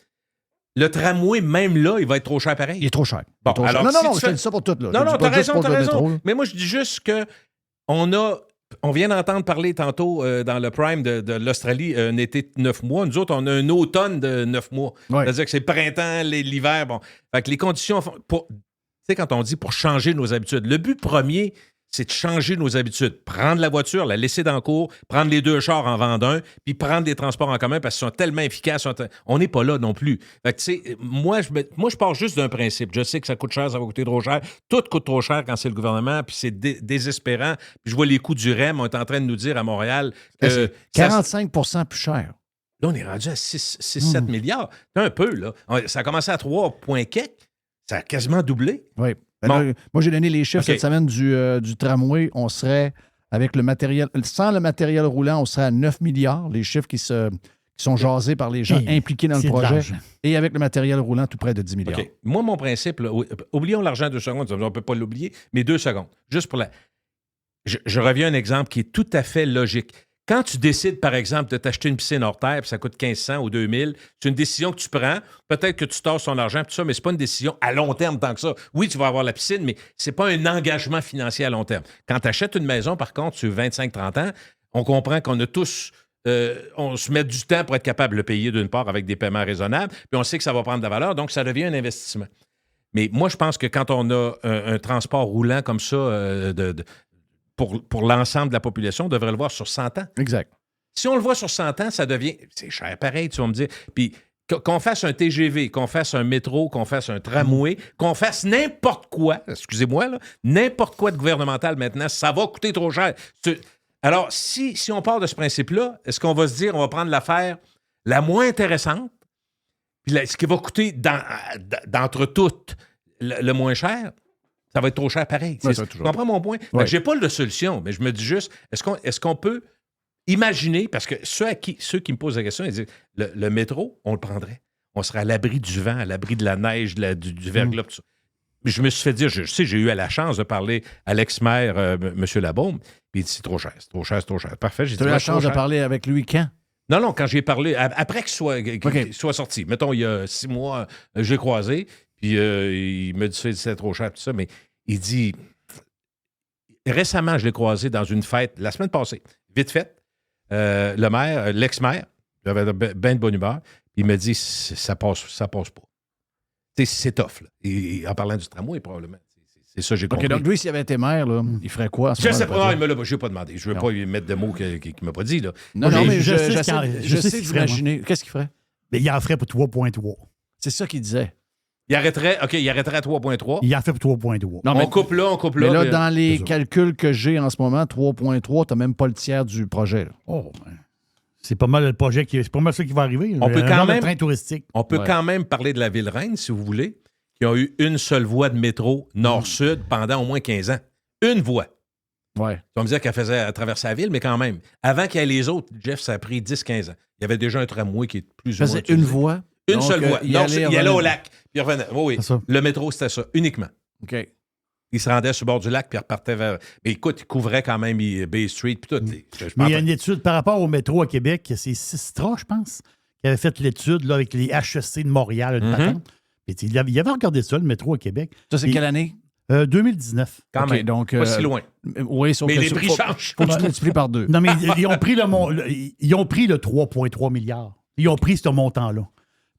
le tramway, même là, il va être trop cher pareil.
Il est trop cher.
Bon,
alors, non, je te dis ça pour tout. Là.
Non, t'as raison. Mais moi, je dis juste que on vient d'entendre parler tantôt dans le prime de l'Australie, un été de 9 mois. Nous autres, on a un automne de 9 mois. Ouais. C'est-à-dire que c'est printemps, l'hiver. Bon. Fait que les conditions... Tu sais, quand on dit pour changer nos habitudes, le but premier, c'est de changer nos habitudes. Prendre la voiture, la laisser dans le cours, prendre les 2 chars, en vendre un, puis prendre des transports en commun parce qu'ils sont tellement efficaces. On n'est pas là non plus. Fait que, tu sais, moi, je pars juste d'un principe. Je sais que ça coûte cher, ça va coûter trop cher. Tout coûte trop cher quand c'est le gouvernement, puis c'est désespérant. Puis je vois les coûts du REM. On est en train de nous dire à Montréal que
45 plus cher.
Là, on est rendu à 6-7 milliards. Un peu, là. Ça a commencé à 3 points quelques. Ça a quasiment doublé.
Oui. Ben
Bon.
là, moi, j'ai donné les chiffres
OK.
cette semaine du tramway. On serait, avec le matériel, sans le matériel roulant, on serait à 9 milliards, les chiffres qui sont jasés par les gens
Hey,
impliqués dans le
c'est de
projet.
l'argent.
Et avec le matériel roulant, tout près de 10 milliards.
OK. Moi, mon principe, là, oublions l'argent 2 secondes, on ne peut pas l'oublier, mais 2 secondes. Juste pour la. Je reviens à un exemple qui est tout à fait logique. Quand tu décides, par exemple, de t'acheter une piscine hors terre, puis ça coûte 1500 ou 2000, c'est une décision que tu prends. Peut-être que tu tasses ton argent, tout ça, mais ce n'est pas une décision à long terme tant que ça. Oui, tu vas avoir la piscine, mais ce n'est pas un engagement financier à long terme. Quand tu achètes une maison, par contre, sur 25-30 ans, on comprend qu'on a tous. On se met du temps pour être capable de le payer d'une part avec des paiements raisonnables, puis on sait que ça va prendre de la valeur, donc ça devient un investissement. Mais moi, je pense que quand on a un transport roulant comme ça pour l'ensemble de la population, on devrait le voir sur 100 ans.
Exact.
Si on le voit sur 100 ans, ça devient... C'est cher pareil, tu vas me dire. Puis qu'on fasse un TGV, qu'on fasse un métro, qu'on fasse un tramway, qu'on fasse n'importe quoi, excusez-moi, là, n'importe quoi de gouvernemental maintenant, ça va coûter trop cher. Alors, si on part de ce principe-là, est-ce qu'on va se dire, on va prendre l'affaire la moins intéressante, puis ce qui va coûter d'entre toutes le moins cher, ça va être trop cher pareil.
Ouais,
Tu
toujours.
comprends mon point?
Ouais.
Je n'ai pas de solution, mais je me dis juste, est-ce qu'on peut imaginer, parce que ceux qui me posent la question, ils disent, le métro, on le prendrait. On serait à l'abri du vent, à l'abri de la neige, du verglas, tout ça. Je me suis fait dire, je sais, j'ai eu la chance de parler à l'ex-maire, M. Labaume, puis il dit, c'est trop cher, c'est trop cher, c'est trop cher. Parfait, j'ai dit,
Tu as eu la
ouais, c'est trop
chance de
cher.
parler avec lui quand?
Non, quand j'ai parlé, après qu'il
OK.
soit sorti, mettons, il y a 6 mois, je l'ai croisé, puis il me dit, c'est trop cher, tout ça, mais il dit, récemment, je l'ai croisé dans une fête, la semaine passée, vite fait, le maire, l'ex-maire, j'avais bien de bonne humeur, il me dit, ça passe pas. Tu sais, c'est tough, là. Et en parlant du tramway, probablement. C'est ça, j'ai compris.
OK, donc lui, s'il avait été maire, là, il ferait quoi? à ce
Je
moment-là,
sais
le
pas,
projet?
il me l'a pas demandé. Je veux pas lui mettre de mots qu'il ne m'a pas dit, là.
Non, non, mais
je sais ce
j'essaie
qu'il- je sais ce qu'il ferait,
d'imaginer. Qu'est-ce qu'il ferait?
Mais il en ferait pour 3,3.
C'est ça qu'il disait.
Il arrêterait à 3,3.
Il en fait pour 3,3.
Non,
On coupe là.
mais là,
puis,
dans les
c'est ça.
calculs que j'ai en ce moment, 3,3, tu n'as même pas le tiers du projet. Là.
Oh, ben, c'est pas mal le projet c'est pas mal ça qui va arriver.
On peut
Un
quand
genre de
même-
train touristique.
on peut
Ouais.
quand même parler de la Ville-Reine, si vous voulez, qui a eu une seule voie de métro nord-sud pendant au moins 15 ans. Une voie.
Ouais.
Tu vas me dire qu'elle faisait traverser la ville, mais quand même. Avant qu'il y ait les autres, Jeff, ça a pris 10-15 ans. Il y avait déjà un tramway qui est plus ou moins
Faisait une
utilisé.
voix.
Une
Donc,
seule voie.
il
Non, il allait au
revenait.
lac, puis il revenait. Oui,
C'est ça.
le métro, c'était ça, uniquement.
OK.
Il se rendait sur le bord du lac, puis il repartait vers... Mais écoute, il couvrait quand même Bay Street, puis tout. Je
Mais il y a
pense-
une étude par rapport au métro à Québec, c'est Sistra, je pense, qui avait fait l'étude là, avec les HEC de Montréal, une patente. Et il avait regardé ça, le métro à Québec.
Ça, c'est
Et-
quelle année?
2019.
Quand
OK,
même,
donc,
pas si loin.
Oui, sauf
Mais
que
les
ça,
prix
faut-
changent.
Faut que tu multiplies par 2.
Non, mais ils ont pris ils ont pris le 3,3 milliards. Ils ont pris ce montant-là.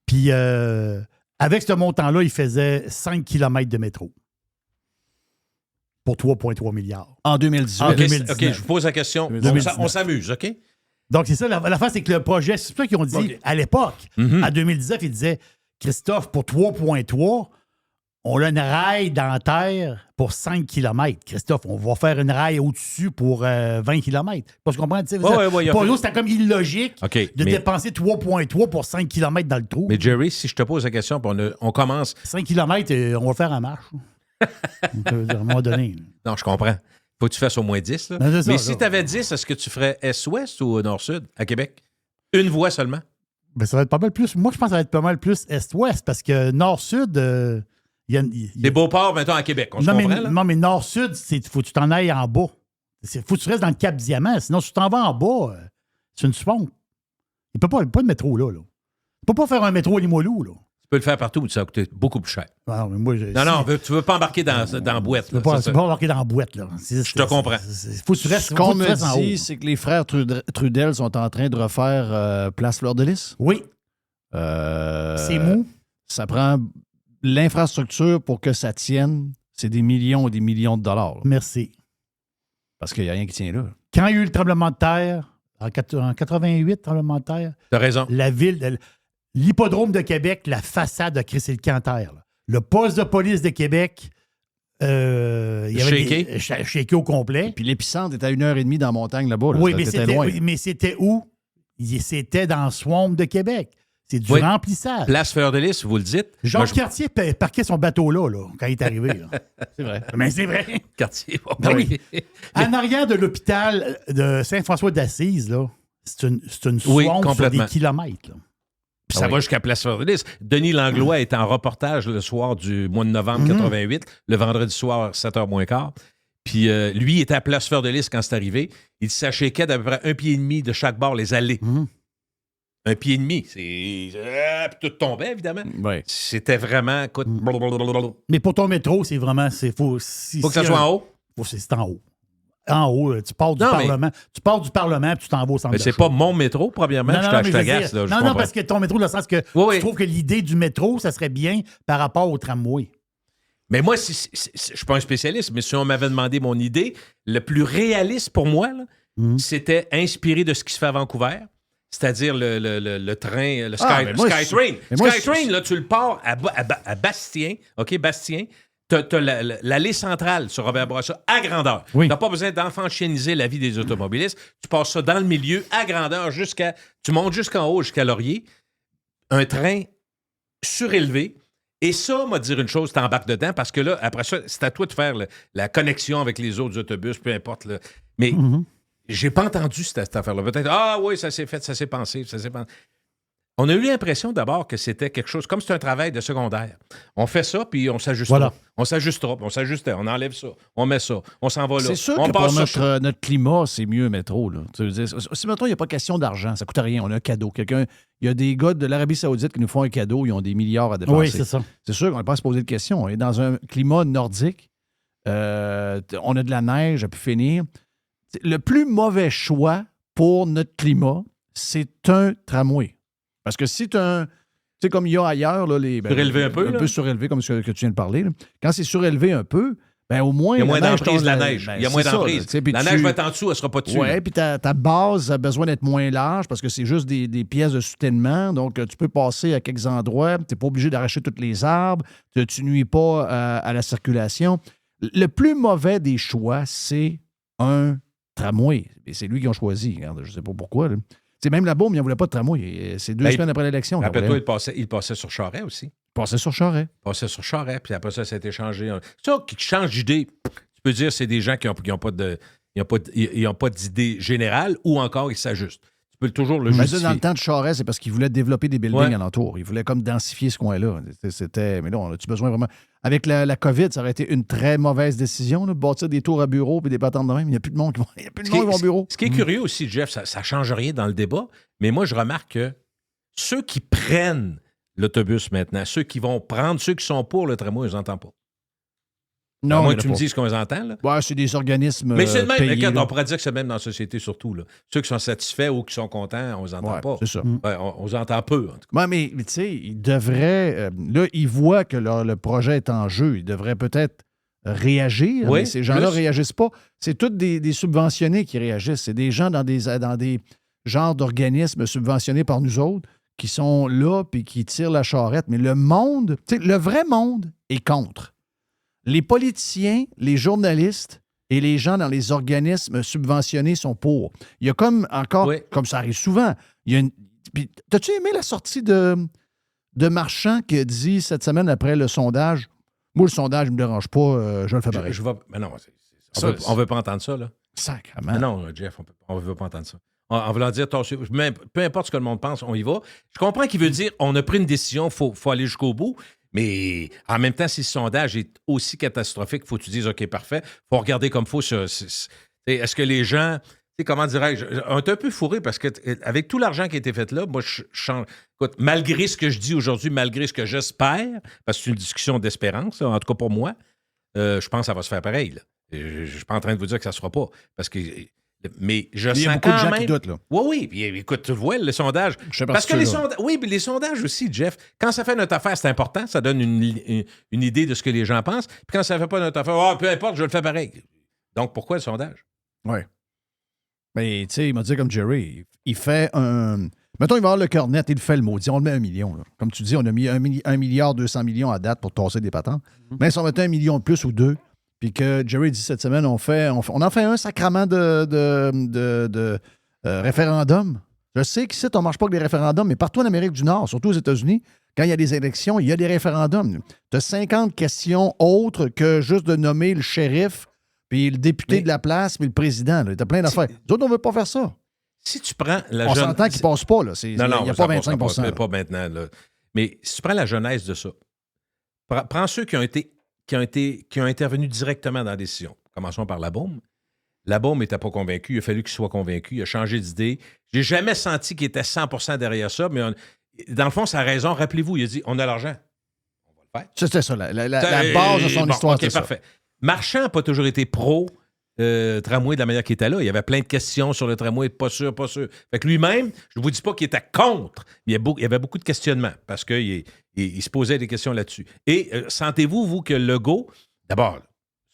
Puis, avec ce montant-là, ils faisaient 5 km de métro. Pour 3,3 milliards.
En 2018.
En
OK,
2019.
OK, je vous pose la question.
2019.
On s'amuse, OK?
Donc, c'est ça. La fin, c'est que le projet, c'est ça qu'ils ont dit
OK.
à l'époque.
Mhm.
En 2019, ils disaient, Christophe, pour 3,3, on a une rail dans la terre pour 5 km. Christophe, on va faire une rail au-dessus pour 20 km. Parce qu'on comprend, tu sais,
Ouais,
pour nous, c'était comme illogique
OK,
de
mais,
dépenser 3,3 pour 5 km dans le trou.
mais Jerry, si je te pose la question, puis on commence...
5 km, on va le faire en marche. Donc, à un moment donné.
Non, je comprends. Faut que tu fasses au moins 10. Là.
Non, c'est ça,
Mais
ça.
si tu avais 10, est-ce que tu ferais Est-Ouest ou Nord-Sud à Québec? Une voie seulement?
Ben, ça va être pas mal plus. Moi, je pense que ça va être pas mal plus Est-Ouest parce que Nord-Sud, il y a.
Des Beauports, mettons, à Québec. On se
Non, mais,
comprend, là?
non, mais Nord-Sud, il faut que tu t'en ailles en bas. Il faut que tu restes dans le Cap-Diamant. Sinon, si tu t'en vas en bas, c'est une suponte. Il ne peut pas de métro là. Il ne peut pas faire un métro à Limoilou. Là.
Tu peux le faire partout, mais ça va coûter beaucoup plus cher.
Ah non, mais moi,
Non, tu veux pas embarquer dans la boîte.
Tu ne
là,
peux pas,
c'est ça.
tu peux pas embarquer dans la boîte. Là.
Je te comprends.
Il faut que tu restes,
Ce qu'on
faut que tu
me
restes en haut.
dit, c'est que les frères Trudel sont en train de refaire Place Fleur-de-Lys.
Oui,
Euh,
c'est mou.
Ça prend l'infrastructure pour que ça tienne. C'est des millions et des millions de dollars. là.
Merci.
Parce qu'il n'y a rien qui tient là.
Quand il y a eu le tremblement de terre, en 88, tremblement de terre,
T'as raison.
la ville, l'hippodrome de Québec, la façade a crissé le camp en terre. Là. Le poste de police de Québec, il y avait shaké au complet.
Puis l'épicentre est à 1h30 dans la montagne là-bas. là.
Oui, mais
C'était loin.
c'était où? C'était dans le swamp de Québec. C'est du
Oui.
remplissage.
Place Fleur de Lys, vous le dites.
Jean
Moi, je-
Cartier parquait son bateau là, quand il est arrivé. Là.
C'est vrai.
Mais c'est vrai.
Quartier.
Ben
oui.
En arrière de l'hôpital de Saint-François d'Assise, là, c'est une
Oui,
swamp sur
complètement.
des kilomètres. Là.
Puis ça va jusqu'à Place Fleur de Lys. Denis Langlois est en reportage le soir du mois de novembre 88, le vendredi soir, 7h moins quart. Puis lui, il était à Place Fleur de Lys quand c'est arrivé. Il s'achetait d'à peu près 1,5 pied de chaque bord, les allées. 1,5 pied. Puis tout tombait, évidemment.
Ouais.
C'était vraiment... Écoute,
Mais pour ton métro, c'est vraiment. Faut
que ça soit en haut.
C'est en haut. En haut, tu pars du
Non, mais-
Parlement. Tu pars du Parlement puis tu t'en vas au centre
Mais c'est
d'achat.
pas mon métro, premièrement.
Non,
je
non, mais je veux
t'agace,
dire-
là. Je
non,
comprends.
parce que ton métro, dans le sens que
Oui, oui.
je trouve que l'idée du métro, ça serait bien par rapport au tramway.
Mais moi, je suis pas un spécialiste, mais si on m'avait demandé mon idée, le plus réaliste pour moi, là, c'était inspiré de ce qui se fait à Vancouver, c'est-à-dire le train, le
mais moi,
SkyTrain.
mais moi,
SkyTrain, là, tu le pars à Bastien, OK, Bastien, t'as l'allée centrale sur Robert Bourassa à grandeur.
Oui.
T'as pas besoin d'enfantianiser la vie des automobilistes. Tu passes ça dans le milieu à grandeur tu montes jusqu'en haut, jusqu'à Laurier. Un train surélevé. Et ça, m'a dire une chose, t'embarques dedans, parce que là, après ça, c'est à toi de faire la connexion avec les autres autobus, peu importe. Là. Mais j'ai pas entendu cette affaire-là. Peut-être, oui, ça s'est fait, ça s'est pensé. On a eu l'impression d'abord que c'était quelque chose, comme c'est un travail de secondaire. On fait ça, puis on s'ajustera.
Voilà.
On s'ajustera, puis on s'ajustait. On enlève ça, on met ça, on s'en va là.
C'est sûr
on
que pour
passe ça.
notre climat, c'est mieux un métro. Là. Tu veux dire, si maintenant, il n'y a pas question d'argent, ça ne coûte rien, on a un cadeau. Il y a des gars de l'Arabie Saoudite qui nous font un cadeau, ils ont des milliards à dépenser.
Oui, c'est ça.
C'est sûr qu'on n'a pas à se poser de questions. On est dans un climat nordique. On a de la neige à pu finir. Le plus mauvais choix pour notre climat, c'est un tramway. Parce que si tu as tu sais, comme il y a ailleurs, là,
Surélevé un peu,
Un
là.
peu surélevé, comme ce que tu viens de parler. Là. Quand c'est surélevé un peu, ben au moins.
Il y a moins
la neige
d'emprise de la
tombe-
neige.
ben,
Il y a moins
c'est ça,
d'emprise.
là, tu sais, puis
La
tu-
neige va être en dessous, elle ne sera pas dessus.
Oui,
là.
puis ta base a besoin d'être moins large parce que c'est juste des pièces de soutènement. Donc, tu peux passer à quelques endroits. Tu n'es pas obligé d'arracher tous les arbres. Tu nuis pas à la circulation. Le plus mauvais des choix, c'est un tramway. Et c'est lui qu'ils ont choisi. Regarde, je ne sais pas pourquoi. Là. Tu sais, même la Beaume, il n'en voulait pas de tramway. C'est 2
Ben,
semaines après l'élection. qu'il en
Rappelle-toi,
voulait.
il passait sur Charest aussi.
Il passait sur Charest.
Il passait sur Charest, puis après ça a été changé. Ça, qui change d'idée, tu peux dire que c'est des gens qui n'ont pas de... Ils n'ont pas d'idée générale ou encore ils s'ajustent. Tu peux toujours le
Mais ça,
justifier.
dans le temps de Charest, c'est parce qu'ils voulaient développer des buildings
Ouais.
alentour. Ils voulaient comme densifier ce coin-là. Mais là, on a-tu besoin vraiment... Avec la COVID, ça aurait été une très mauvaise décision, là, de bâtir des tours à bureaux et des patentes de même. Il n'y a plus de monde qui va au bureau.
Ce qui est curieux aussi, Jeff, ça ne change rien dans le débat, mais moi, je remarque que ceux qui prennent l'autobus maintenant, ceux qui vont prendre, ceux qui sont pour le tramway, ils n'entendent pas.
Non,
à moins
il y en
que
a
tu me
pas.
dises qu'on les entend, là.
Ouais, c'est des organismes
Mais c'est le même.
payés,
Regarde,
là.
on pourrait dire que c'est même dans la société surtout. Là. Ceux qui sont satisfaits ou qui sont contents, on les entend
Ouais,
pas.
c'est ça.
Ouais, on les entend peu, en tout cas.
Ouais, mais tu sais, ils devraient... là, ils voient que le projet est en jeu. Ils devraient peut-être réagir,
Oui,
mais ces gens-là ne
plus.
réagissent pas. C'est tous des subventionnés qui réagissent. C'est des gens dans des genres d'organismes subventionnés par nous autres qui sont là puis qui tirent la charrette. Mais le monde, tu sais, le vrai monde est contre. Les politiciens, les journalistes et les gens dans les organismes subventionnés sont pour. Il y a comme encore,
Oui.
comme ça arrive souvent, il y a une... Puis, t'as-tu aimé la sortie de Marchand qui a dit cette semaine après le sondage, moi, le sondage ne me dérange pas, je le fais pareil.
Mais non,
Ça,
on veut pas entendre ça, là.
Sacrement.
Mais non, Jeff, on veut pas entendre ça. En voulant dire, peu importe ce que le monde pense, on y va. Je comprends qu'il veut dire, on a pris une décision, il faut aller jusqu'au bout. Mais en même temps, si le sondage est aussi catastrophique, il faut que tu dises, OK, parfait, il faut regarder comme il faut. Est-ce que les gens, comment dirais-je, on est un peu fourré parce qu'avec tout l'argent qui a été fait là, moi, je change. Écoute, malgré ce que je dis aujourd'hui, malgré ce que j'espère, parce que c'est une discussion d'espérance, là, en tout cas pour moi, je pense que ça va se faire pareil. Là. Je ne suis pas en train de vous dire que ça ne se fera pas. Parce que. Mais je
Il y
sens
a beaucoup de
quand
gens
même...
qui doutent, là.
Oui. Puis, écoute, tu vois, le sondage...
Je sais pas
Parce
si
que
tu
les
l'as.
sondages... Oui, mais les sondages aussi, Jeff, quand ça fait notre affaire, c'est important. Ça donne une idée de ce que les gens pensent. Puis quand ça ne fait pas notre affaire, peu importe, je le fais pareil. Donc, pourquoi le sondage?
Oui. Mais, tu sais, il m'a dit comme Jerry, il fait un... Mettons, il va avoir le cœur net, il fait le maudit. On le met 1 million. Là. Comme tu dis, on a mis 1 milliard 200 millions à date pour tasser des patentes. Mais si on mettait 1 million de plus ou 2, puis que Jerry dit cette semaine, on en fait un sacrament de référendum. Je sais qu'ici, on ne marche pas avec des référendums, mais partout en Amérique du Nord, surtout aux États-Unis, quand il y a des élections, il y a des référendums. Tu as 50 questions autres que juste de nommer le shérif, puis le député de la place, puis le président. Tu as plein d'affaires. Nous autres, on ne veut pas faire ça.
Si tu prends la
On
jeune...
s'entend qu'il ne passe pas. Là. Il n'y a pas 25
pas maintenant. Là. Mais si tu prends la genèse de ça, prends ceux qui ont intervenu directement dans la décision. Commençons par Labaume. Labaume n'était pas convaincu. Il a fallu qu'il soit convaincu. Il a changé d'idée. J'ai jamais senti qu'il était 100% derrière ça, mais dans le fond, sa raison, rappelez-vous, il a dit, on a l'argent. On va le faire.
C'était ça, la base de son histoire.
OK, parfait. Marchand n'a pas toujours été pro tramway de la manière qu'il était là. Il y avait plein de questions sur le tramway, pas sûr. Fait que lui-même, je ne vous dis pas qu'il était contre, mais il y avait beaucoup de questionnements parce qu'il se posait des questions là-dessus. Et sentez-vous, vous, que Legault, d'abord,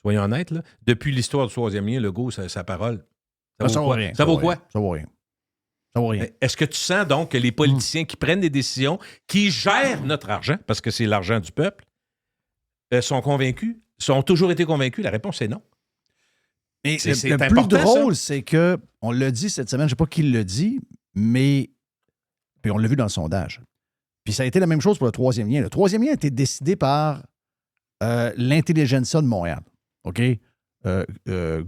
soyons honnêtes, là, depuis l'histoire du 3e lien, Legault, sa parole, ça vaut rien. Ça vaut quoi?
Ça vaut rien. Ça vaut rien.
Est-ce que tu sens donc que les politiciens qui prennent des décisions, qui gèrent notre argent, parce que c'est l'argent du peuple, sont convaincus? Ont toujours été convaincus? La réponse est non.
Et le plus drôle, c'est que, on l'a dit cette semaine, je ne sais pas qui l'a dit, mais puis on l'a vu dans le sondage. Puis ça a été la même chose pour le 3e lien. Le 3e lien a été décidé par l'intelligentsia de Montréal. OK?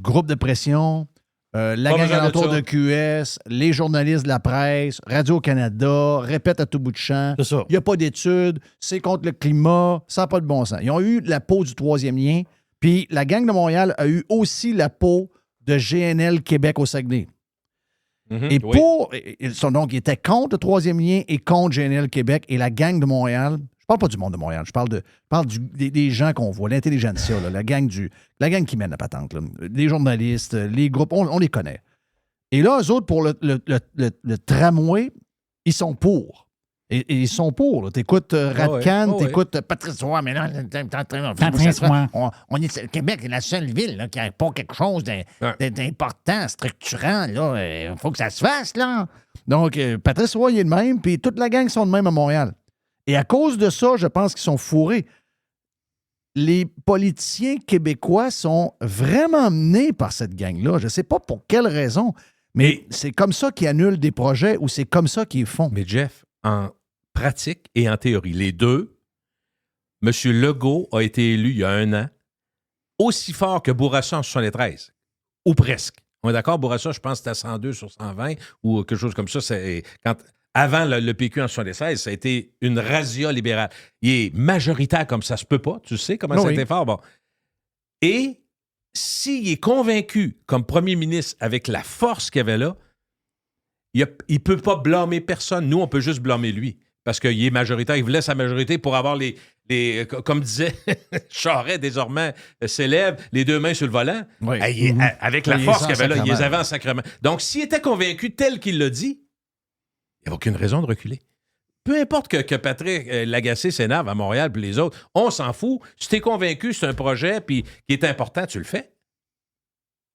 Groupe de pression, la gang alentour de QS, les journalistes de la presse, Radio-Canada, répète à tout bout de champ.
C'est ça.
Il n'y a pas d'études, c'est contre le climat, ça n'a pas de bon sens. Ils ont eu la peau du 3e lien, puis la gang de Montréal a eu aussi la peau de GNL Québec au Saguenay. Donc, ils étaient contre le 3e lien et contre GNL Québec et la gang de Montréal. Je parle pas du monde de Montréal, je parle des gens qu'on voit, l'intelligentsia, la gang qui mène la patente, là. Les journalistes, les groupes, on les connaît. Et là, eux autres, pour le tramway, ils sont pour. Et ils sont pour. Tu écoutes Radcan, tu écoutes Patrice Roy, mais là, on est Québec est la seule ville là, qui n'a pas quelque chose d'important, structurant. Il faut que ça se fasse. Là. Donc, Patrice Roy, il est le même, puis toute la gang sont de même à Montréal. Et à cause de ça, je pense qu'ils sont fourrés. Les politiciens québécois sont vraiment menés par cette gang-là. Je ne sais pas pour quelle raison, mais c'est comme ça qu'ils annulent des projets ou c'est comme ça qu'ils font.
Mais Jeff, en pratique et en théorie, les deux, M. Legault a été élu il y a 1 an aussi fort que Bourassa en 73, ou presque. On est d'accord, Bourassa, je pense que c'était à 102 sur 120 ou quelque chose comme ça. Avant le PQ en 76, ça a été une razzia libérale. Il est majoritaire comme ça se peut pas. Tu sais comment ça a été fort. Bon. Et s'il est convaincu comme premier ministre avec la force qu'il avait là, il ne peut pas blâmer personne. Nous, on peut juste blâmer lui. Parce qu'il est majoritaire. Il voulait sa majorité pour avoir les comme disait Charest, désormais célèbre, les 2 mains sur le volant. Oui. Avec la force qu'il avait là, il les avait en sacrement. Donc, s'il était convaincu tel qu'il l'a dit, il n'y a aucune raison de reculer. Peu importe que Patrick Lagacé s'énerve à Montréal puis les autres, on s'en fout. Si tu es convaincu c'est un projet puis qui est important, tu le fais.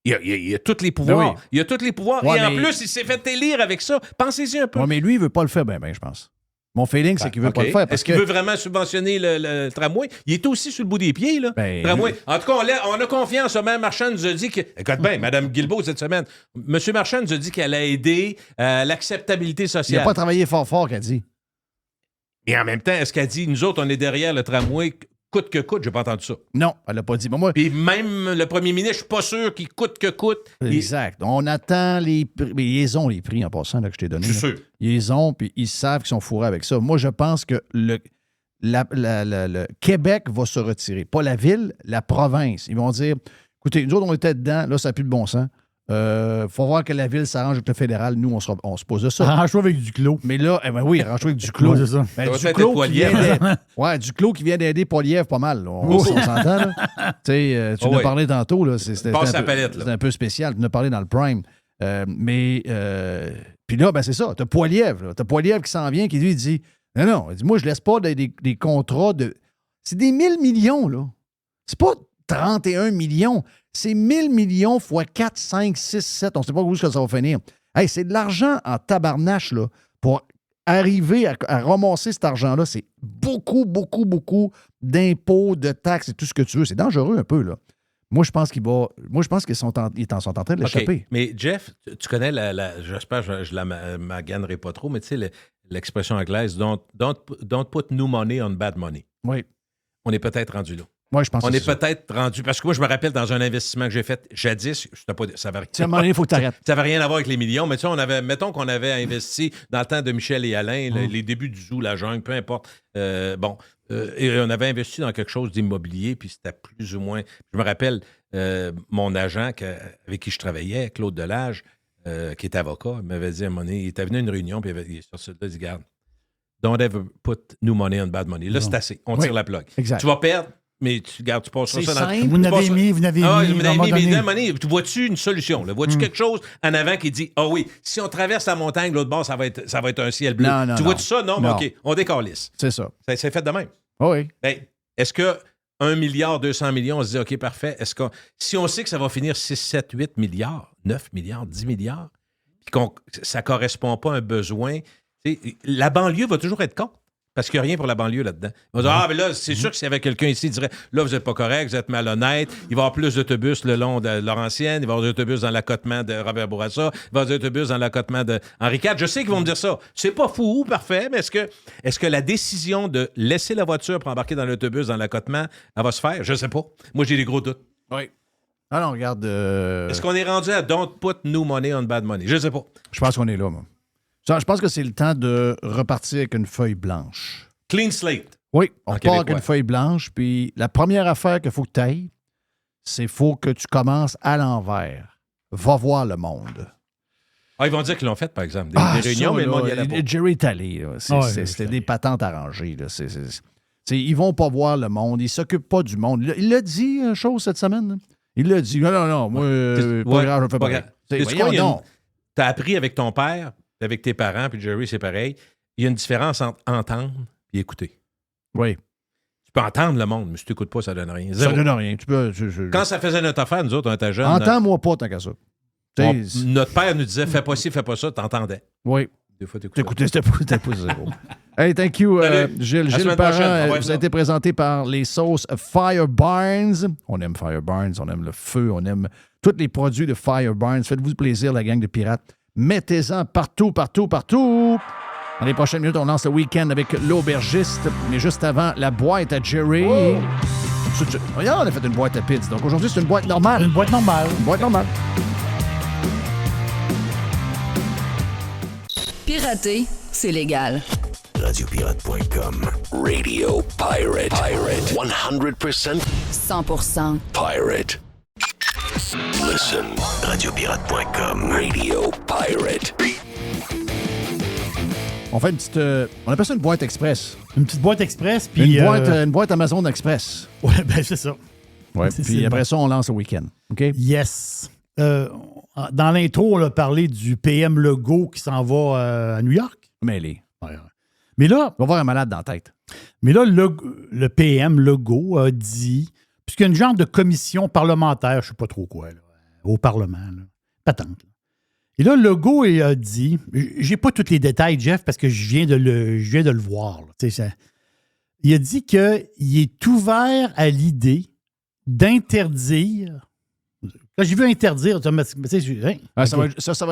Il y a tous les pouvoirs. Oui. Il y a tous les pouvoirs. Ouais, et en plus, il s'est fait élire avec ça. Pensez-y un peu.
Oui, mais lui, il ne veut pas le faire, je pense. Mon feeling, c'est qu'il ne veut pas le faire.
Est-ce qu'il veut vraiment subventionner le tramway? Il est aussi sur le bout des pieds, là. Tramway. En tout cas, on a confiance. Mme Marchand nous a dit que... Écoute bien, Mme Guilbeault, cette semaine, M. Marchand nous a dit qu'elle a aidé l'acceptabilité sociale.
Il n'a pas travaillé fort, qu'elle dit.
Et en même temps, est-ce qu'elle dit, nous autres, on est derrière le tramway... coûte que coûte, j'ai pas entendu ça.
Non, elle l'a pas dit. Moi,
puis même le premier ministre, je suis pas sûr qu'il coûte que coûte.
Exact. On attend les prix. Mais ils ont les prix en passant là, que je t'ai donné.
Je suis sûr.
Ils ont, puis ils savent qu'ils sont fourrés avec ça. Moi, je pense que le Québec va se retirer. Pas la ville, la province. Ils vont dire, écoutez, nous autres, on était dedans, là, ça n'a plus de bon sens. Faut voir que la ville s'arrange avec le fédéral. Nous, on se pose de ça.
Arrange-toi avec Duclos.
Mais là, oui, arrange-toi avec Duclos.
C'est ça.
Duclos qui vient d'aider Poilievre pas mal. On s'entend, là. Tu nous as parlé tantôt, là. C'était un peu spécial. Tu nous as parlé dans le Prime. Puis là, c'est ça. T'as Poilievre. T'as Poilievre qui s'en vient, qui lui dit non, il dit, moi, je laisse pas des contrats de. C'est des 1000 millions, là. C'est pas 31 millions. C'est 1000 millions fois 4, 5, 6, 7. On ne sait pas où ça va finir. Hey, c'est de l'argent en tabarnache là, pour arriver à ramasser cet argent-là. C'est beaucoup, beaucoup, beaucoup d'impôts, de taxes et tout ce que tu veux. C'est dangereux un peu. Là. Moi, je pense qu'ils sont en train de l'échapper.
OK. Mais Jeff, tu connais j'espère que je la maganerai pas trop, mais tu sais, l'expression anglaise, don't put new money on bad money.
Oui.
On est peut-être rendu là.
Moi, je pense
On
que
est
c'est ça.
peut-être rendu. Parce que moi, je me rappelle dans un investissement que j'ai fait jadis, ça va rien.
À un moment donné, il faut que tu arrêtes.
Ça n'avait rien à voir avec les millions, mais tu sais, mettons qu'on avait investi dans le temps de Michel et Alain, les débuts du zoo, la jungle, peu importe. Et on avait investi dans quelque chose d'immobilier, puis c'était plus ou moins. Je me rappelle, mon agent avec qui je travaillais, Claude Delage, qui est avocat, il m'avait dit à un moment donné, il était venu à une réunion, puis il est sorti de là, il dit, regarde, don't ever put new money on bad money. Là, c'est assez. On tire la plug.
Exact.
Tu vas perdre. Mais tu passeras
C'est
ça dans
simple.
Vous n'avez mis, à un moment donné.
mais vois-tu une solution? Là? Vois-tu quelque chose en avant qui dit oui, si on traverse la montagne, l'autre bord, ça va être un ciel bleu.
Non,
vois-tu ça? Non, mais
non.
OK, on décalisse.
C'est ça.
C'est fait de même.
Oui.
Ben, est-ce que 1 milliard, 200 millions, on se dit OK, parfait. Si on sait que ça va finir 6, 7, 8 milliards, 9 milliards, 10 milliards, puis ça ne correspond pas à un besoin, la banlieue va toujours être con. Parce qu'il n'y a rien pour la banlieue là-dedans. On va dire, mais là, c'est sûr que s'il y avait quelqu'un ici qui dirait, là, vous n'êtes pas correct, vous êtes malhonnête, il va y avoir plus d'autobus le long de Laurentienne, il va y avoir des autobus dans l'accotement de Robert Bourassa, il va y avoir des autobus dans l'accotement de Henri IV. Je sais qu'ils vont me dire ça. C'est pas fou, parfait, mais est-ce que la décision de laisser la voiture pour embarquer dans l'autobus, dans l'accotement, elle va se faire? Je ne sais pas. Moi, j'ai des gros doutes.
Oui. Ah non, regarde.
Est-ce qu'on est rendu à don't put new money on bad money? Je ne sais pas.
Je pense qu'on est là, moi. Je pense que c'est le temps de repartir avec une feuille blanche.
Clean slate.
Oui, on
En
part avec
québécois.
une feuille blanche, puis la première affaire qu'il faut que tu ailles, c'est qu'il faut que tu commences à l'envers. Va voir le monde.
Ah, ils vont dire qu'ils l'ont fait, par exemple. Des réunions,
ça,
mais le monde y
là,
allait pas.
Jerry est allé. Là. C'était des patentes arrangées. Là. Ils vont pas voir le monde. Ils s'occupent pas du monde. Il l'a dit, chose, cette semaine. Là. Il l'a dit. Non, moi, pas grave, je le fais pas.
Sais-tu quoi, t'as appris avec ton père, avec tes parents, puis Jerry, c'est pareil. Il y a une différence entre entendre et écouter.
Oui.
Tu peux entendre le monde, mais si tu n'écoutes pas, ça donne rien.
Ça donne rien.
Quand ça faisait notre affaire, nous autres, on était jeunes.
Entends-moi pas tant qu'à ça.
Notre père nous disait, fais pas ci, fais pas ça, t'entendais.
Oui.
Des fois, t'écoutais.
C'était pas zéro. Hey, thank you, Gilles. Gilles Parent, vous a été présenté par les sauces Fire Barnes. On aime Fire Barnes, on aime le feu, on aime tous les produits de Fire Barnes. Faites-vous plaisir, la gang de pirates. Mettez-en partout. Dans les prochaines minutes, on lance le week-end avec l'aubergiste. Mais juste avant, la boîte à Jerry. Oh! Regarde, on a fait une boîte à pizza. Donc aujourd'hui, c'est une boîte normale.
Une boîte normale.
Une boîte normale.
Pirater, c'est légal.
Radiopirate.com. Radio Pirate. 100%
100%
pirate. Listen. Radiopirate.com. Radio Pirate.
On fait une petite... on appelle ça une boîte express.
Une petite boîte express. Puis,
une boîte Amazon Express.
Ouais, ben c'est ça.
Ouais, puis après ça, on lance le week-end. OK?
Yes. Dans l'intro, on a parlé du PM Legault qui s'en va à New York.
Mêlé.
Ouais. Mais là...
On va voir un malade dans la tête.
Mais là, le PM Legault a dit... Puisqu'il y a une genre de commission parlementaire, je ne sais pas trop quoi, là, au Parlement, là, patente. Là. Et là, Legault a dit... J'ai pas tous les détails, Jeff, parce que je viens de le voir. Là, ça, il a dit qu'il est ouvert à l'idée d'interdire... Quand j'ai vu interdire, ça va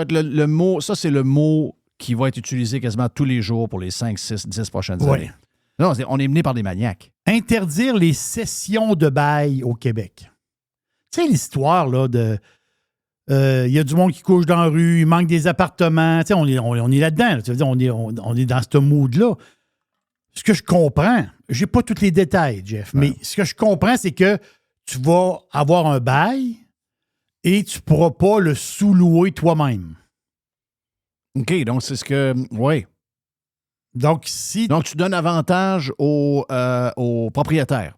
être le mot. Ça, c'est le mot qui va être utilisé quasiment tous les jours pour les 5, 6, 10 prochaines années. Non, on est mené par des maniaques.
Interdire les cessions de bail au Québec. Tu sais, l'histoire là, de. Il y a du monde qui couche dans la rue, il manque des appartements. Tu sais, on est là-dedans. Là, tu veux dire, on est dans ce mood-là. Ce que je comprends, j'ai pas tous les détails, Jeff, mais ce que je comprends, c'est que tu vas avoir un bail. Et tu ne pourras pas le sous-louer toi-même.
OK, donc c'est ce que... Oui.
Donc,
tu donnes avantage aux propriétaires.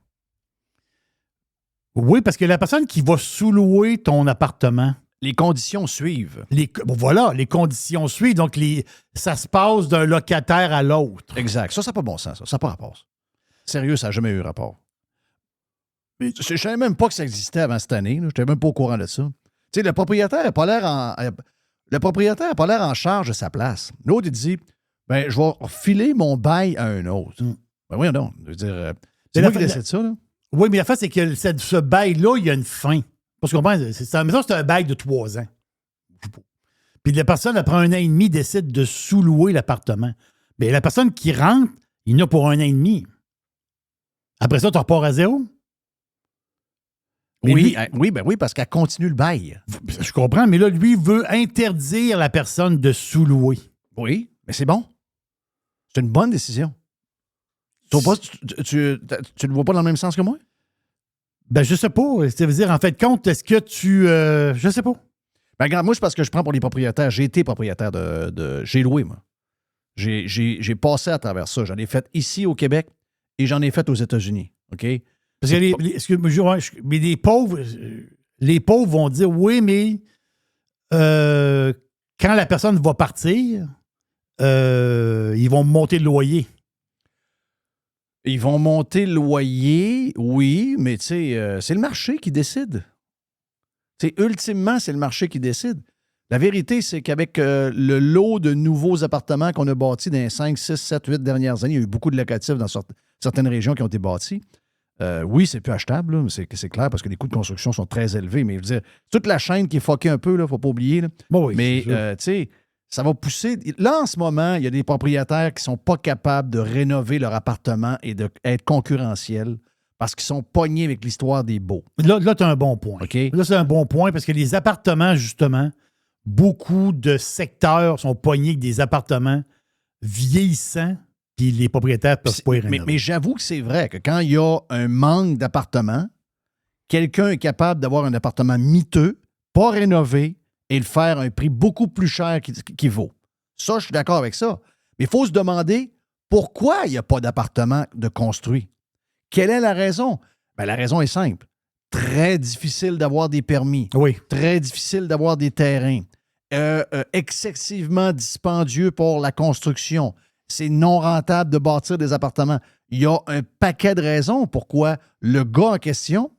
Oui, parce que la personne qui va sous-louer ton appartement...
Les conditions suivent.
Voilà, les conditions suivent. Donc, ça se passe d'un locataire à l'autre.
Exact. Ça n'a pas bon sens, ça. Ça n'a pas rapport. Sérieux, ça n'a jamais eu rapport. Je ne savais même pas que ça existait avant cette année. Je n'étais même pas au courant de ça. Tu sais, le propriétaire n'a pas l'air en charge de sa place. L'autre, il dit, ben, je vais refiler mon bail à un autre. Ben oui, non. Je veux dire, c'est moi qui décide ça, là.
Oui, mais la fin, c'est que ce bail-là, il y a une fin. Parce que mettons, c'est un bail de 3 ans. Puis la personne, après 1 an et demi, décide de sous-louer l'appartement. Bien, la personne qui rentre, il en a pour 1 an et demi. Après ça, tu repars à zéro. Mais
Oui,
lui-
oui, parce qu'elle continue le bail.
Je comprends, mais là, lui veut interdire la personne de sous-louer.
Oui, mais c'est bon. C'est une bonne décision. Tu ne le vois pas dans le même sens que moi?
Ben, je sais pas. Ça veut dire, en fait, compte, est-ce que tu... je sais pas.
Ben, regarde, moi, c'est parce que je prends pour les propriétaires. J'ai été propriétaire j'ai loué, moi. J'ai passé à travers ça. J'en ai fait ici au Québec et j'en ai fait aux États-Unis. OK?
Parce que mais les pauvres vont dire, oui, mais quand la personne va partir, ils vont monter le loyer.
Ils vont monter le loyer, oui, mais tu sais, c'est le marché qui décide. Ultimement, c'est le marché qui décide. La vérité, c'est qu'avec le lot de nouveaux appartements qu'on a bâtis dans les 5, 6, 7, 8 dernières années, il y a eu beaucoup de locatifs dans certaines régions qui ont été bâtis. Oui, c'est plus achetable, là, mais c'est clair parce que les coûts de construction sont très élevés. Mais je veux dire, toute la chaîne qui est fuckée un peu, il ne faut pas oublier. Là.
Bon, oui,
mais tu sais, ça va pousser. Là, en ce moment, il y a des propriétaires qui ne sont pas capables de rénover leur appartement et d'être concurrentiels parce qu'ils sont pognés avec l'histoire des baux.
Là tu as un bon point.
OK?
Là, c'est un bon point parce que les appartements, justement, beaucoup de secteurs sont pognés avec des appartements vieillissants, puis les propriétaires ne peuvent pas y rénover.
Mais j'avoue que c'est vrai que quand il y a un manque d'appartements, quelqu'un est capable d'avoir un appartement miteux, pas rénové, et le faire à un prix beaucoup plus cher qu'il vaut. Ça, je suis d'accord avec ça. Mais il faut se demander pourquoi il n'y a pas d'appartement de construit. Quelle est la raison? Ben, la raison est simple. Très difficile d'avoir des permis.
Oui.
Très difficile d'avoir des terrains. Excessivement dispendieux pour la construction. C'est non rentable de bâtir des appartements. Il y a un paquet de raisons pourquoi le gars en question,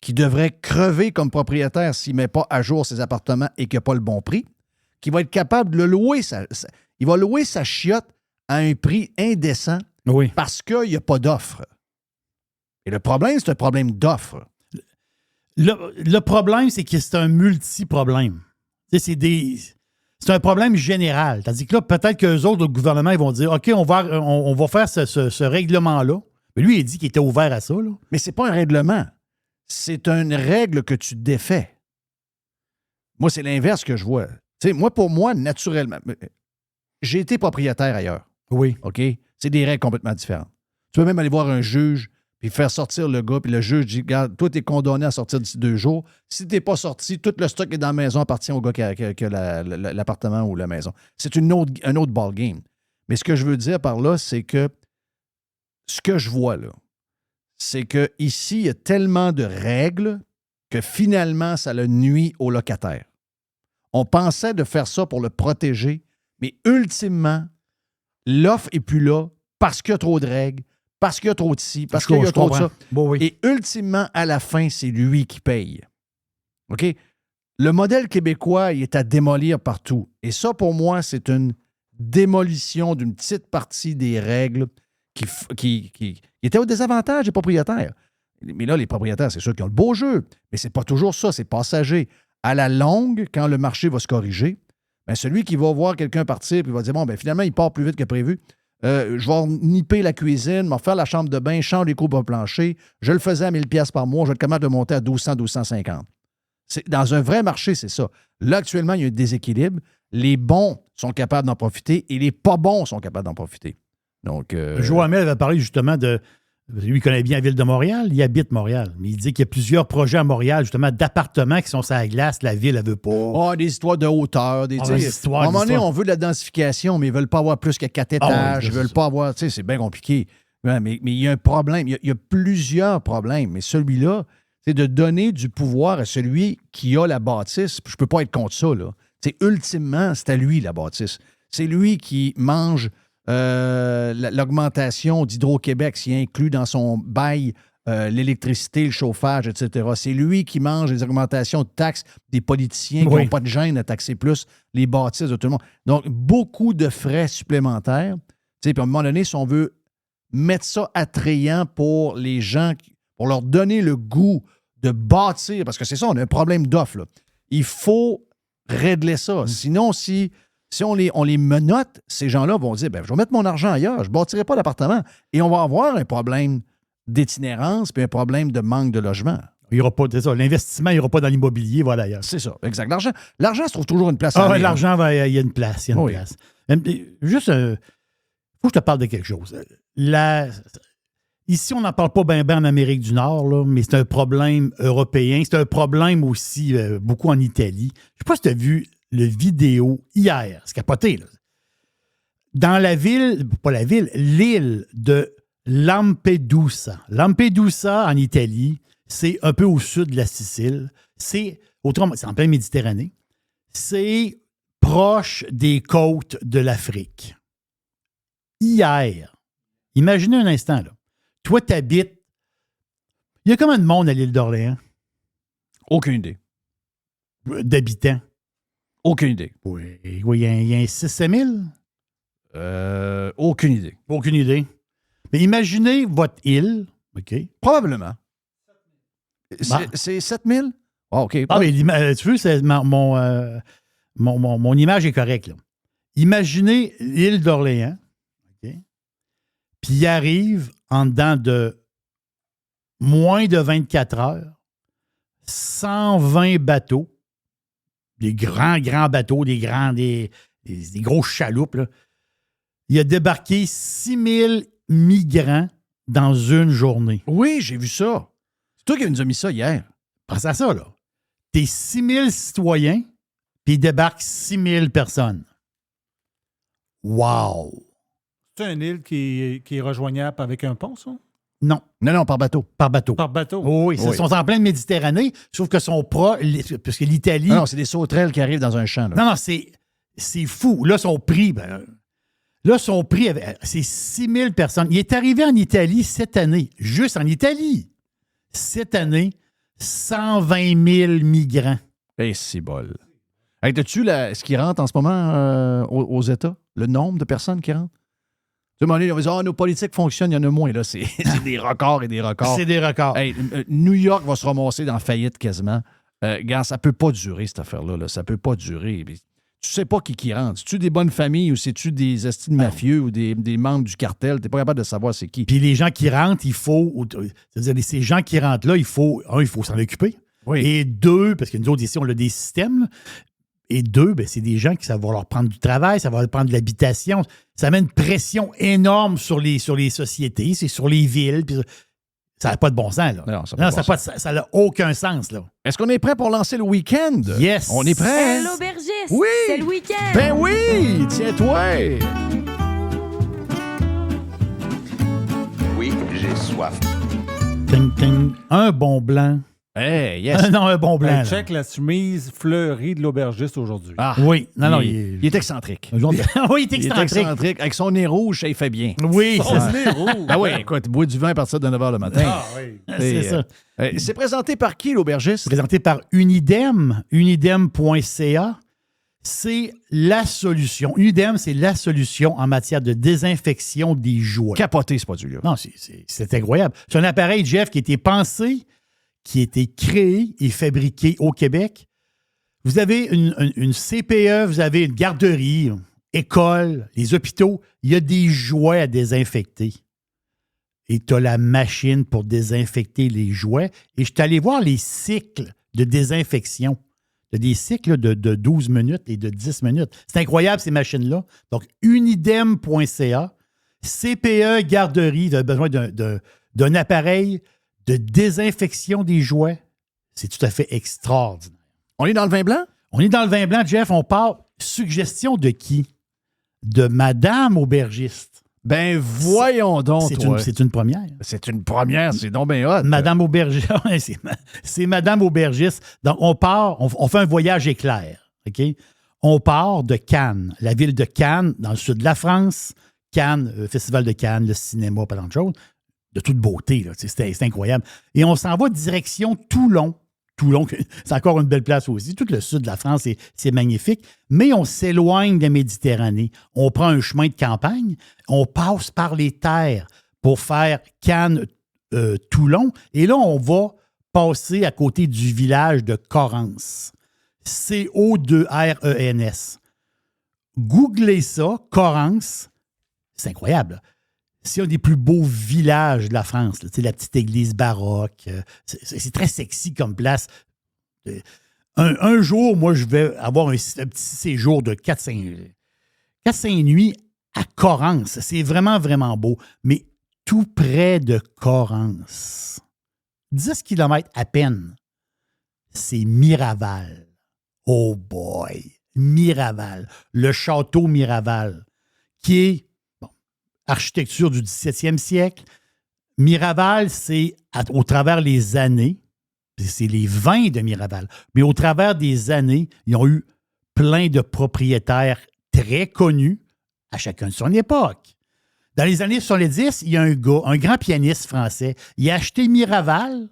qui devrait crever comme propriétaire s'il ne met pas à jour ses appartements et qu'il n'a pas le bon prix, qui va être capable de le louer. Il va louer sa chiotte à un prix indécent parce qu'il n'y a pas d'offre. Et le problème, c'est un problème d'offre.
Le problème, c'est que c'est un multi-problème. C'est un problème général. Tandis que là, peut-être qu'eux autres, le gouvernement, ils vont dire OK, on va faire ce règlement-là. Mais lui, il dit qu'il était ouvert à ça. Là.
Mais c'est pas un règlement. C'est une règle que tu défais. Moi, c'est l'inverse que je vois. Tu sais, pour moi, naturellement, j'ai été propriétaire ailleurs.
Oui.
OK? C'est des règles complètement différentes. Tu peux même aller voir un juge puis faire sortir le gars, puis le juge dit, regarde, toi, t'es condamné à sortir d'ici 2 jours. Si t'es pas sorti, tout le stock est dans la maison appartient au gars qui a l'appartement ou la maison. C'est un autre ballgame. Mais ce que je veux dire par là, c'est que ce que je vois là, c'est qu'ici, il y a tellement de règles que finalement, ça le nuit au locataire. On pensait de faire ça pour le protéger, mais ultimement, l'offre n'est plus là parce qu'il y a trop de règles, parce qu'il y a trop de ci, parce qu'il y a trop de ça.
Bon, oui.
Et ultimement, à la fin, c'est lui qui paye. OK? Le modèle québécois, il est à démolir partout. Et ça, pour moi, c'est une démolition d'une petite partie des règles qui étaient au désavantage des propriétaires. Mais là, les propriétaires, c'est sûr qu'ils ont le beau jeu, mais c'est pas toujours ça, c'est passager. À la longue, quand le marché va se corriger, bien, celui qui va voir quelqu'un partir et va dire, bon, ben finalement, il part plus vite que prévu. Je vais nipper la cuisine, m'en faire la chambre de bain, change les coupes au plancher. Je le faisais à 1000$ par mois, je vais être capable de monter à 1200, 1250. Dans un vrai marché, c'est ça. Là, actuellement, il y a un déséquilibre. Les bons sont capables d'en profiter et les pas bons sont capables d'en profiter. Donc,
Joamel avait parlé justement de... Lui, il connaît bien la ville de Montréal. Il habite Montréal. Mais il dit qu'il y a plusieurs projets à Montréal, justement, d'appartements qui sont sur la glace. La ville, elle veut pas.
Oh, des histoires de hauteur. Des histoires. À un moment donné, on veut de la densification, mais ils ne veulent pas avoir plus que 4 étages. Ils ne veulent pas avoir... Tu sais, c'est bien compliqué. Ouais, mais il y a un problème. Il y a plusieurs problèmes. Mais celui-là, c'est de donner du pouvoir à celui qui a la bâtisse. Je ne peux pas être contre ça, là. Ultimement, c'est à lui, la bâtisse. C'est lui qui mange... l'augmentation d'Hydro-Québec, s'il inclut dans son bail l'électricité, le chauffage, etc. C'est lui qui mange les augmentations de taxes des politiciens qui n'ont pas de gêne à taxer plus les bâtisses de tout le monde. Donc, beaucoup de frais supplémentaires. Puis à un moment donné, si on veut mettre ça attrayant pour les gens, pour leur donner le goût de bâtir, parce que c'est ça, on a un problème d'offre. Là. Il faut régler ça. Sinon, si on les menotte, ces gens-là vont dire, je vais mettre mon argent ailleurs, je ne bâtirai pas d'appartement. Et on va avoir un problème d'itinérance puis un problème de manque de logement.
Il y aura pas, c'est ça, l'investissement, il n'y aura pas dans l'immobilier, voilà ailleurs.
C'est ça, exact. L'argent se trouve toujours une place.
L'argent, il y a une place. Place. Juste, faut que je te parle de quelque chose. Ici, on n'en parle pas bien en Amérique du Nord, là, mais c'est un problème européen. C'est un problème aussi beaucoup en Italie. Je ne sais pas si tu as vu le vidéo hier. C'est capoté, là. Dans la ville, pas la ville, l'île de Lampedusa. Lampedusa, en Italie, c'est un peu au sud de la Sicile. C'est en pleine Méditerranée. C'est proche des côtes de l'Afrique. Hier, imaginez un instant, là. Toi, tu habites. Il y a combien de monde à l'île d'Orléans?
Aucune idée.
D'habitants?
Aucune idée.
Oui, il y a un 6-7 000?
Aucune idée.
Aucune idée. Mais imaginez votre île. OK.
Probablement. C'est 7 000? Oh, OK.
Mais tu veux, mon image est correcte, là. Imaginez l'île d'Orléans. OK. Puis il arrive en dedans de moins de 24 heures, 120 bateaux, des grands bateaux, des gros chaloupes, là. Il a débarqué 6000 migrants dans une journée.
Oui, j'ai vu ça. C'est toi qui nous as mis ça hier.
Pense à ça, là. T'es 6000 citoyens, puis il débarque 6000 personnes. Wow!
C'est une île qui est rejoignable avec un pont, ça?
Non.
Non, par bateau.
Par bateau.
Par bateau?
Oui, ils sont en pleine Méditerranée, sauf que sont proches, parce que l'Italie...
Non, c'est des sauterelles qui arrivent dans un champ. Là.
Non, c'est fou. Là, son prix, c'est 6000 personnes. Il est arrivé en Italie cette année, juste en Italie, cette année, 120 000 migrants.
C'est bol. Hey, t'as-tu ce qui rentre en ce moment aux États? Le nombre de personnes qui rentrent? Tu sais, on va dire, nos politiques fonctionnent, il y en a moins. Là, c'est des records et des records.
C'est des records.
Hey, New York va se ramasser dans faillite quasiment. Gars, ça peut pas durer, cette affaire-là. Là. Ça peut pas durer. Tu sais pas qui rentre. C'est-tu des bonnes familles ou c'est-tu des estimes mafieux ou des membres du cartel? T'es pas capable de savoir c'est qui.
Puis les gens qui rentrent, c'est-à-dire ces gens qui rentrent là, il faut s'en occuper.
Oui.
Et deux, parce que nous autres ici, on a des systèmes. Et deux, c'est des gens qui ça va leur prendre du travail, ça va leur prendre de l'habitation. Ça met une pression énorme sur les sociétés, c'est sur les villes. Puis ça n'a pas de bon sens, là.
Non, ça
n'a aucun sens, là.
Est-ce qu'on est prêt pour lancer le week-end?
Yes!
On est prêt?
Hey, l'aubergiste!
Oui!
C'est le week-end!
Ben oui! Tiens-toi!
Oui, j'ai soif.
Ting, ting. Un bon blanc.
Hey, yes!
Non, un bon blanc.
Check la chemise fleurie de l'aubergiste aujourd'hui.
Ah,
oui. Non,
il est excentrique.
Oui, il est
Il est
excentrique.
excentrique. Avec son nez rouge, ça il fait bien.
Oui,
Son nez rouge.
Ah oui, écoute, bois du vin à partir de 9h le matin.
Ah oui.
c'est ça.
C'est présenté par qui, l'aubergiste?
Présenté par Unidem, unidem.ca. C'est la solution. Unidem, c'est la solution en matière de désinfection des jouets.
Capoté, ce produit-là.
Non, c'est incroyable. C'est un appareil, Jeff, qui a été pensé, qui a été créé et fabriqué au Québec. Vous avez une CPE, vous avez une garderie, école, les hôpitaux. Il y a des jouets à désinfecter. Et tu as la machine pour désinfecter les jouets. Et je suis allé voir les cycles de désinfection. Il y a des cycles de 12 minutes et de 10 minutes. C'est incroyable, ces machines-là. Donc, unidem.ca, CPE, garderie, vous avez besoin d'un appareil de désinfection des jouets. C'est tout à fait extraordinaire.
On est dans le vin blanc?
On est dans le vin blanc, Jeff. On part. Suggestion de qui? De Madame Aubergiste.
Ben voyons donc,
C'est une première.
C'est une première, c'est donc bien hot.
Madame Aubergiste. C'est Madame Aubergiste. Donc, on part, on fait un voyage éclair. OK? On part de Cannes, la ville de Cannes, dans le sud de la France. Cannes, Festival de Cannes, le cinéma, pas tant de choses. De toute beauté, là. C'est incroyable. Et on s'en va direction Toulon. Toulon, c'est encore une belle place aussi. Tout le sud de la France, c'est magnifique. Mais on s'éloigne de la Méditerranée. On prend un chemin de campagne. On passe par les terres pour faire Cannes-Toulon. Et là, on va passé à côté du village de Correns. C-O-2-R-E-N-S. Googlez ça, Correns. C'est incroyable. C'est un des plus beaux villages de la France. Là. La petite église baroque. C'est très sexy comme place. Un jour, moi, je vais avoir un petit séjour de 4-5 nuits à Correns. C'est vraiment, vraiment beau. Mais tout près de Correns, 10 km à peine, c'est Miraval. Oh boy! Miraval. Le château Miraval, qui est architecture du 17e siècle. Miraval, c'est au travers les années, c'est les vins de Miraval, mais au travers des années, ils ont eu plein de propriétaires très connus, à chacun de son époque. Dans les années 70, il y a un gars, un grand pianiste français, il a acheté Miraval,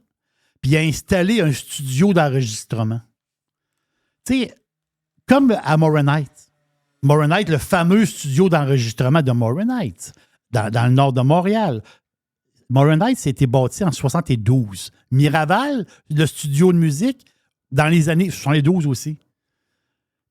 puis il a installé un studio d'enregistrement. Tu sais, comme à Moronite. Moronite, le fameux studio d'enregistrement de Moronite, dans le nord de Montréal. Moronite, c'était bâti en 72. Miraval, le studio de musique, dans les années 72 aussi.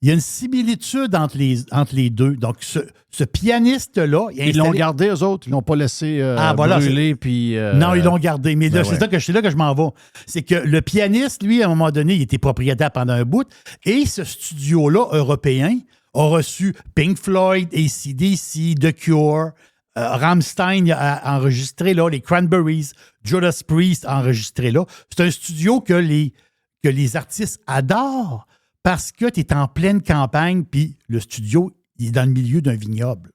Il y a une similitude entre les deux. Donc, ce pianiste-là...
Ils l'ont gardé, eux autres. Ils l'ont pas laissé brûler. Puis,
non, ils l'ont gardé. Mais là, c'est là que je m'en vais. C'est que le pianiste, lui, à un moment donné, il était propriétaire pendant un bout. Et ce studio-là, européen, a reçu Pink Floyd, AC/DC, The Cure, Rammstein a enregistré là, les Cranberries, Judas Priest a enregistré là. C'est un studio que les artistes adorent parce que tu es en pleine campagne puis le studio il est dans le milieu d'un vignoble.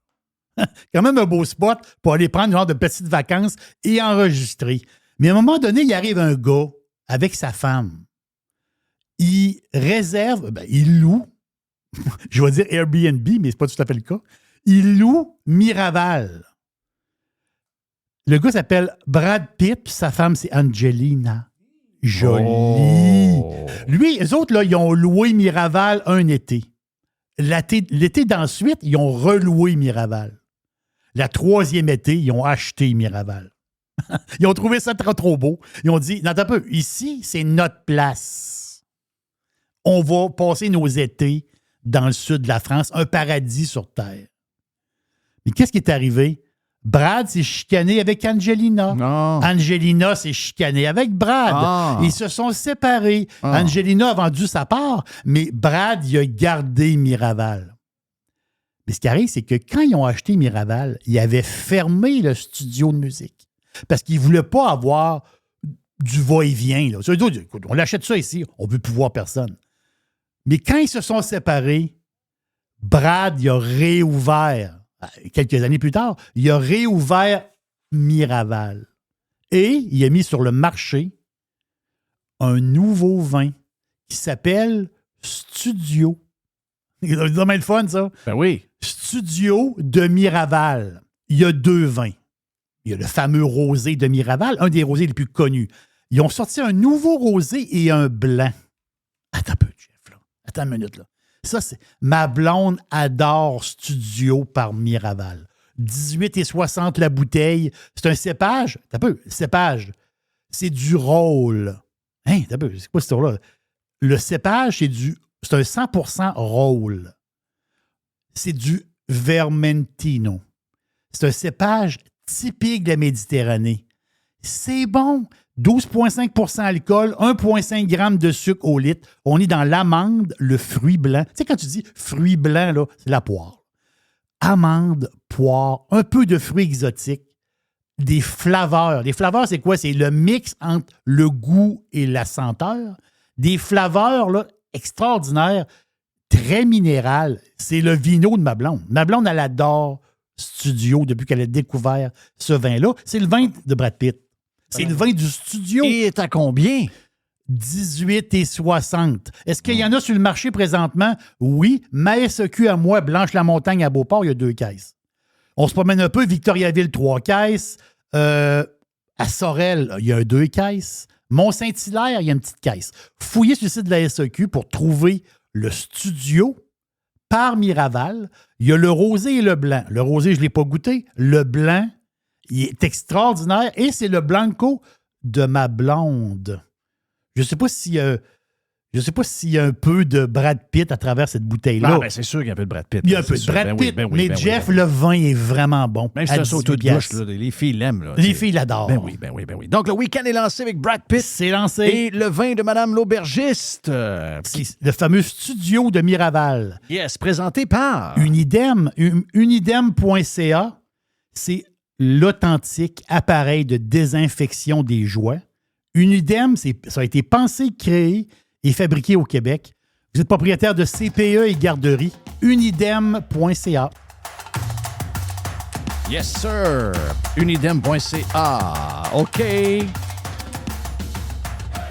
Quand même un beau spot pour aller prendre une genre de petites vacances et enregistrer. Mais à un moment donné, il arrive un gars avec sa femme. Il réserve, il loue, je vais dire Airbnb, mais c'est pas tout à fait le cas. Il loue Miraval. Le gars s'appelle Brad Pitt, puis sa femme, c'est Angelina. Jolie. Oh. Lui, les autres, là, ils ont loué Miraval un été. L'été d'ensuite, ils ont reloué Miraval. La troisième été, ils ont acheté Miraval. Ils ont trouvé ça trop beau. Ils ont dit, non, attends un peu, ici, c'est notre place. On va passer nos étés dans le sud de la France, un paradis sur terre. Mais qu'est-ce qui est arrivé? Brad s'est chicané avec Angelina.
Non.
Angelina s'est chicanée avec Brad. Ah. Ils se sont séparés. Ah. Angelina a vendu sa part, mais Brad, il a gardé Miraval. Mais ce qui arrive, c'est que quand ils ont acheté Miraval, ils avaient fermé le studio de musique parce qu'ils ne voulaient pas avoir du va-et-vient. Là. On l'achète ça ici, on ne veut plus voir personne. Mais quand ils se sont séparés, Brad, il a réouvert. Quelques années plus tard, il a réouvert Miraval. Et il a mis sur le marché un nouveau vin qui s'appelle Studio. C'est vraiment le fun, ça?
Ben oui.
Studio de Miraval. Il y a 2 vins. Il y a le fameux rosé de Miraval, un des rosés les plus connus. Ils ont sorti un nouveau rosé et un blanc. Attends un peu, Jeff, là. Attends une minute, là. Ça, c'est ma blonde adore Studio par Miraval. 18,60 la bouteille. C'est un cépage. T'as peu, cépage. C'est du rôle. Hein, t'as peu, c'est quoi ce tour-là? Le cépage, c'est un 100% rôle. C'est du Vermentino. C'est un cépage typique de la Méditerranée. C'est bon. 12,5 alcool, 1,5 g de sucre au litre. On est dans l'amande, le fruit blanc. Tu sais, quand tu dis fruit blanc, là, c'est la poire. Amande, poire, un peu de fruits exotiques, des flaveurs. Les flaveurs, c'est quoi? C'est le mix entre le goût et la senteur. Des flaveurs là, extraordinaires, très minérales. C'est le vino de ma blonde. Ma blonde, elle adore Studio depuis qu'elle a découvert ce vin-là. C'est le vin de Brad Pitt. C'est le vin du studio.
Et est à combien?
18,60. Est-ce qu'il y en a sur le marché présentement? Oui. Ma SEQ à moi, Blanche-la-Montagne à Beauport, il y a 2 caisses. On se promène un peu, Victoriaville, 3 caisses. À Sorel, il y a 2 caisses. Mont-Saint-Hilaire, il y a une petite caisse. Fouillez sur le site de la SEQ pour trouver le studio par Miraval. Il y a le rosé et le blanc. Le rosé, je ne l'ai pas goûté. Le blanc, il est extraordinaire et c'est le Blanco de ma blonde. Je sais pas s'il y a un peu de Brad Pitt à travers cette bouteille-là.
Ah, ben c'est sûr qu'il y a un peu de Brad Pitt.
Il y a un
c'est
peu de
sûr.
Brad
Ben oui,
Pitt,
ben oui,
mais
ben oui,
Jeff,
ben oui.
le vin est vraiment bon.
Même si c'est un saut de bouche, là, les filles l'aiment. Là,
Les filles l'adorent.
Ben oui, ben oui, ben oui. Donc, le week-end est lancé avec Brad Pitt.
C'est lancé.
Et le vin de Madame l'aubergiste.
Le fameux studio de Miraval.
Yes, présenté par...
Unidem.ca, c'est l'authentique appareil de désinfection des jouets. Unidem, ça a été pensé, créé et fabriqué au Québec. Vous êtes propriétaire de CPE et garderie. Unidem.ca.
Yes, sir. Unidem.ca. OK.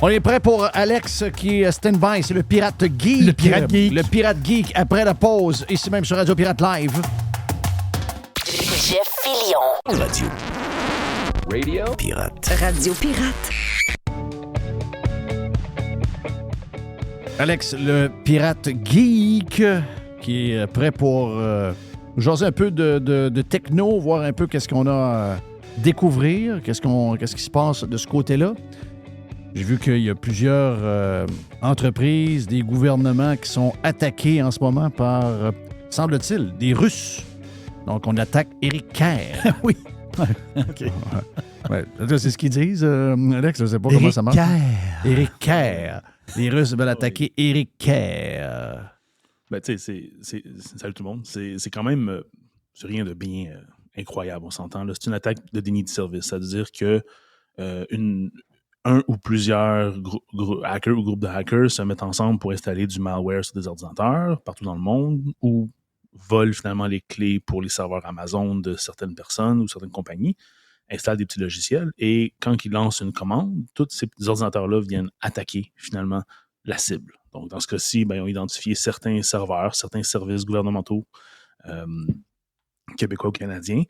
On est prêt pour Alex qui est stand-by. C'est le Pirate Geek.
Le Pirate Geek.
Le Pirate Geek après la pause. Ici même sur Radio Pirate Live.
Jeff Fillion.
Radio Pirate.
Radio Pirate.
Alex, le Pirate Geek, qui est prêt pour nous jaser un peu de techno, voir un peu qu'est-ce qu'on a à découvrir, qu'est-ce qui se passe de ce côté-là. J'ai vu qu'il y a plusieurs entreprises, des gouvernements qui sont attaqués en ce moment par, semble-t-il, des Russes. Donc, on attaque Éric Kerr.
Oui. OK.
Ouais. C'est ce qu'ils disent, Alex. Je ne sais pas comment ça marche. Éric Kerr. Les Russes veulent attaquer Éric Kerr.
Ben, tu sais, salut tout le monde. C'est quand même c'est rien de bien incroyable, on s'entend. Là. C'est une attaque de déni de service. Ça veut dire que un ou plusieurs hackers ou groupes de hackers se mettent ensemble pour installer du malware sur des ordinateurs partout dans le monde ou volent finalement les clés pour les serveurs Amazon de certaines personnes ou certaines compagnies, installent des petits logiciels et quand ils lancent une commande, tous ces petits ordinateurs-là viennent attaquer finalement la cible. Donc, dans ce cas-ci, ben, ils ont identifié certains serveurs, certains services gouvernementaux québécois ou canadiens,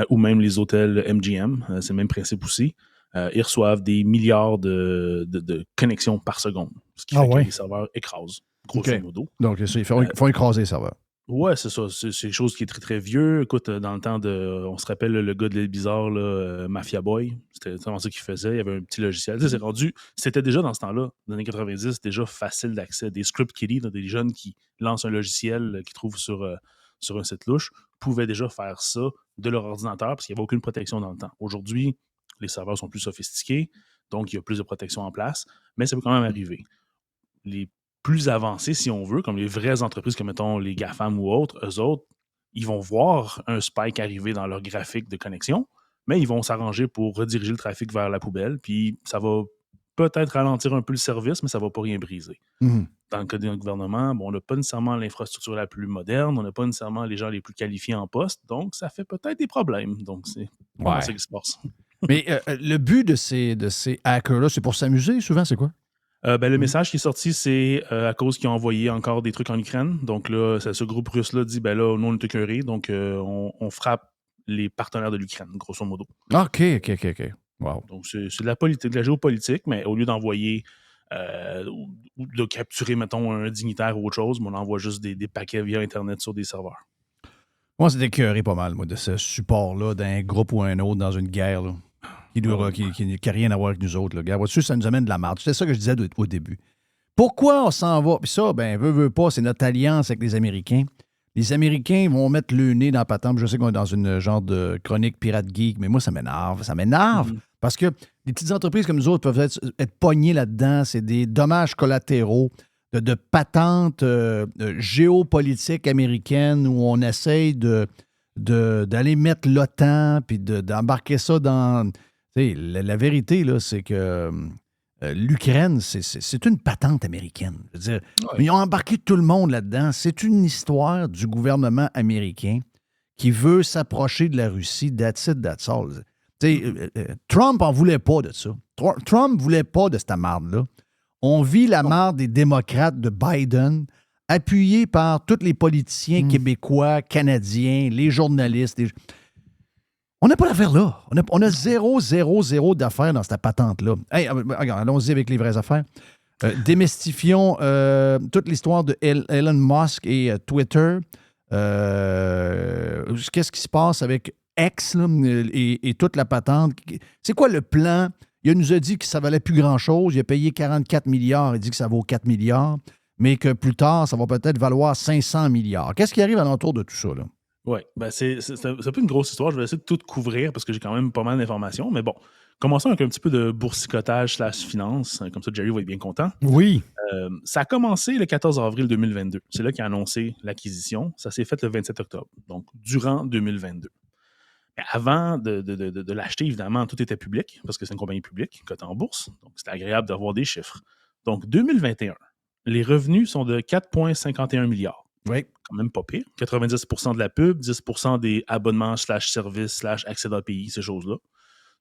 ou même les hôtels MGM, c'est le même principe aussi. Ils reçoivent des milliards de connexions par seconde, ce qui fait que les serveurs écrasent, grosso modo.
Donc, ils font écraser les serveurs.
Ouais, c'est ça. C'est quelque chose qui est très, très vieux. Écoute, dans le temps de... On se rappelle le gars de l'île bizarre, là, Mafia Boy. C'était vraiment ça qu'il faisait. Il y avait un petit logiciel. Tu sais, c'est rendu... C'était déjà dans ce temps-là, dans les années 90, déjà facile d'accès. Des script kiddies, des jeunes qui lancent un logiciel qu'ils trouvent sur un site louche, pouvaient déjà faire ça de leur ordinateur parce qu'il n'y avait aucune protection dans le temps. Aujourd'hui, les serveurs sont plus sophistiqués, donc il y a plus de protection en place, mais ça peut quand même arriver. Les plus avancés, si on veut, comme les vraies entreprises comme, mettons, les GAFAM ou autres, eux autres, ils vont voir un spike arriver dans leur graphique de connexion, mais ils vont s'arranger pour rediriger le trafic vers la poubelle, puis ça va peut-être ralentir un peu le service, mais ça ne va pas rien briser.
Mm-hmm.
Dans le cas d'un gouvernement, bon, on n'a pas nécessairement l'infrastructure la plus moderne, on n'a pas nécessairement les gens les plus qualifiés en poste, donc ça fait peut-être des problèmes. Donc, c'est pas ça qui se passe.
Mais le but de ces hackers-là, c'est pour s'amuser souvent, c'est quoi?
Le message qui est sorti, c'est à cause qu'ils ont envoyé encore des trucs en Ukraine. Donc là, ce groupe russe-là dit, ben là, nous, on est écœurés, donc on frappe les partenaires de l'Ukraine, grosso modo.
OK. Wow.
Donc c'est de la politique, de la géopolitique, mais au lieu d'envoyer ou de capturer, mettons, un dignitaire ou autre chose, on envoie juste des paquets via Internet sur des serveurs.
Moi, c'est écœuré pas mal, moi, de ce support-là d'un groupe ou un autre dans une guerre, là. Qui n'a rien à voir avec nous autres. Là. Vois-tu, ça nous amène de la marde. C'est ça que je disais au début. Pourquoi on s'en va? Puis ça, veut pas, c'est notre alliance avec les Américains. Les Américains vont mettre le nez dans la patente. Je sais qu'on est dans une genre de chronique pirate geek, mais moi, ça m'énerve. Ça m'énerve parce que les petites entreprises comme nous autres peuvent être pognées là-dedans. C'est des dommages collatéraux de patentes géopolitiques américaines où on essaye d'aller mettre l'OTAN puis d'embarquer ça dans... La vérité, là, c'est que l'Ukraine, c'est une patente américaine. Je veux dire, ils ont embarqué tout le monde là-dedans. C'est une histoire du gouvernement américain qui veut s'approcher de la Russie. That's it, that's all. Trump n'en voulait pas de ça. Trump ne voulait pas de cette marde-là. On vit la marde des démocrates de Biden, appuyés par tous les politiciens québécois, canadiens, les journalistes. On n'a pas d'affaires là. On a zéro d'affaires dans cette patente-là. Hey, regarde, allons-y avec les vraies affaires. Démystifions toute l'histoire de Elon Musk et Twitter. Qu'est-ce qui se passe avec X là, et toute la patente? C'est quoi le plan? il nous a dit que ça valait plus grand-chose. Il a payé 44 milliards. Il dit que ça vaut 4 milliards, mais que plus tard, ça va peut-être valoir 500 milliards. Qu'est-ce qui arrive alentour de tout ça, là?
Oui, c'est un peu une grosse histoire. Je vais essayer de tout couvrir parce que j'ai quand même pas mal d'informations. Mais bon, commençons avec un petit peu de boursicotage / finance. Comme ça, Jerry va être bien content.
Oui.
Ça a commencé le 14 avril 2022. C'est là qu'il a annoncé l'acquisition. Ça s'est fait le 27 octobre, donc durant 2022. Mais avant de l'acheter, évidemment, tout était public parce que c'est une compagnie publique cotée en bourse. Donc, c'était agréable d'avoir des chiffres. Donc, 2021, les revenus sont de 4,51 milliards.
Oui.
Quand même pas pire. 90% de la pub, 10% des abonnements / services / accès d'API, ces choses-là.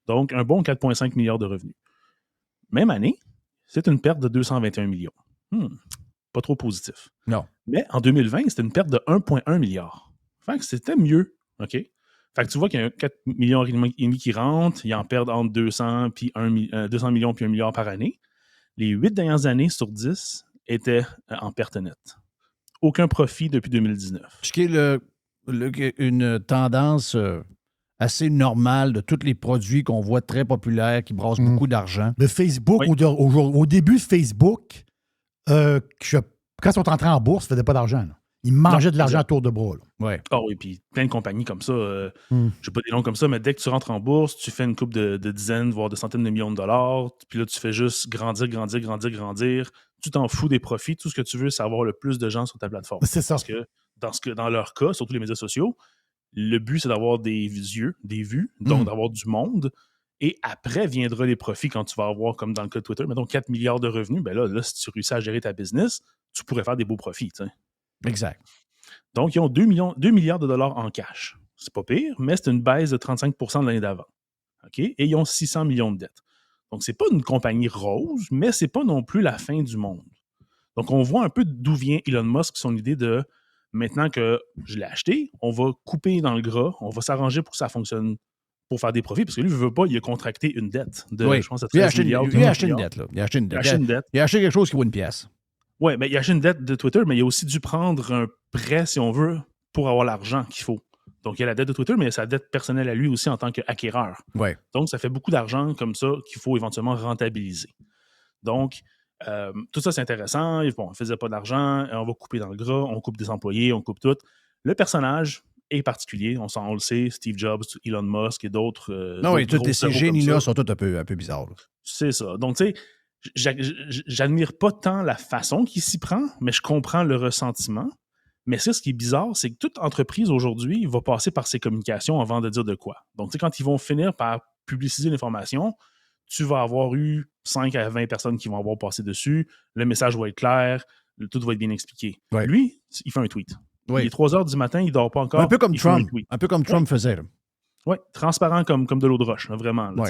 Donc, un bon 4,5 milliards de revenus. Même année, c'est une perte de 221 millions. Pas trop positif.
Non.
Mais en 2020, c'était une perte de 1,1 milliard. Fait que c'était mieux. OK? Fait que tu vois qu'il y a 4 millions et demi qui rentrent, ils en perdent entre 200 millions puis 1 milliard par année. Les 8 dernières années sur 10 étaient en perte nette. Aucun profit depuis 2019.
Ce qui est une tendance assez normale de tous les produits qu'on voit très populaires, qui brassent beaucoup d'argent.
Le Facebook,
Oui.
au début de Facebook, quand ils sont entrés en bourse, ils ne faisaient pas d'argent. Là. Ils mangeaient de l'argent à tour de bras.
Ouais.
Ah oui, puis plein de compagnies comme ça. Je n'ai pas des noms comme ça, mais dès que tu rentres en bourse, tu fais une coupe de dizaines, voire de centaines de millions de dollars. Puis là, tu fais juste grandir. Tu t'en fous des profits. Tout ce que tu veux, c'est avoir le plus de gens sur ta plateforme.
C'est ça.
Parce que dans leur cas, surtout les médias sociaux, le but, c'est d'avoir des yeux, des vues, donc d'avoir du monde. Et après viendra les profits quand tu vas avoir, comme dans le cas de Twitter, mettons 4 milliards de revenus. Ben là, si tu réussis à gérer ta business, tu pourrais faire des beaux profits. T'sais.
Exact.
Donc, ils ont 2 milliards de dollars en cash. C'est pas pire, mais c'est une baisse de 35% de l'année d'avant. OK? Et ils ont 600 millions de dettes. Donc, c'est pas une compagnie rose, mais c'est pas non plus la fin du monde. Donc, on voit un peu d'où vient Elon Musk, son idée de maintenant que je l'ai acheté, on va couper dans le gras, on va s'arranger pour que ça fonctionne, pour faire des profits, parce que lui, il veut pas, il a contracté une dette de, je pense, à 13 milliards.
Il a acheté une dette, là. Il a acheté une dette. Il a acheté quelque chose qui vaut une pièce.
Oui, mais il a acheté une dette de Twitter, mais il a aussi dû prendre un prêt, si on veut, pour avoir l'argent qu'il faut. Donc, il y a la dette de Twitter, mais il y a sa dette personnelle à lui aussi en tant qu'acquéreur.
Ouais.
Donc, ça fait beaucoup d'argent comme ça qu'il faut éventuellement rentabiliser. Donc, tout ça, c'est intéressant. Bon, on ne faisait pas d'argent, on va couper dans le gras, on coupe des employés, on coupe tout. Le personnage est particulier, on le sait, Steve Jobs, Elon Musk et d'autres.
Non, et tous ces génies-là sont tous un peu bizarres. Là.
C'est ça. Donc, tu sais, j'admire pas tant la façon qu'il s'y prend, mais je comprends le ressentiment. Mais ça, ce qui est bizarre, c'est que toute entreprise aujourd'hui va passer par ses communications avant de dire de quoi. Donc, tu sais, quand ils vont finir par publiciser l'information, tu vas avoir eu 5 à 20 personnes qui vont avoir passé dessus, le message va être clair, tout va être bien expliqué.
Ouais.
Lui, il fait un tweet.
Ouais.
Il est 3 heures du matin, il ne dort pas encore.
Un peu comme Trump faisait.
Oui, transparent comme de l'eau de roche, là, vraiment. Là,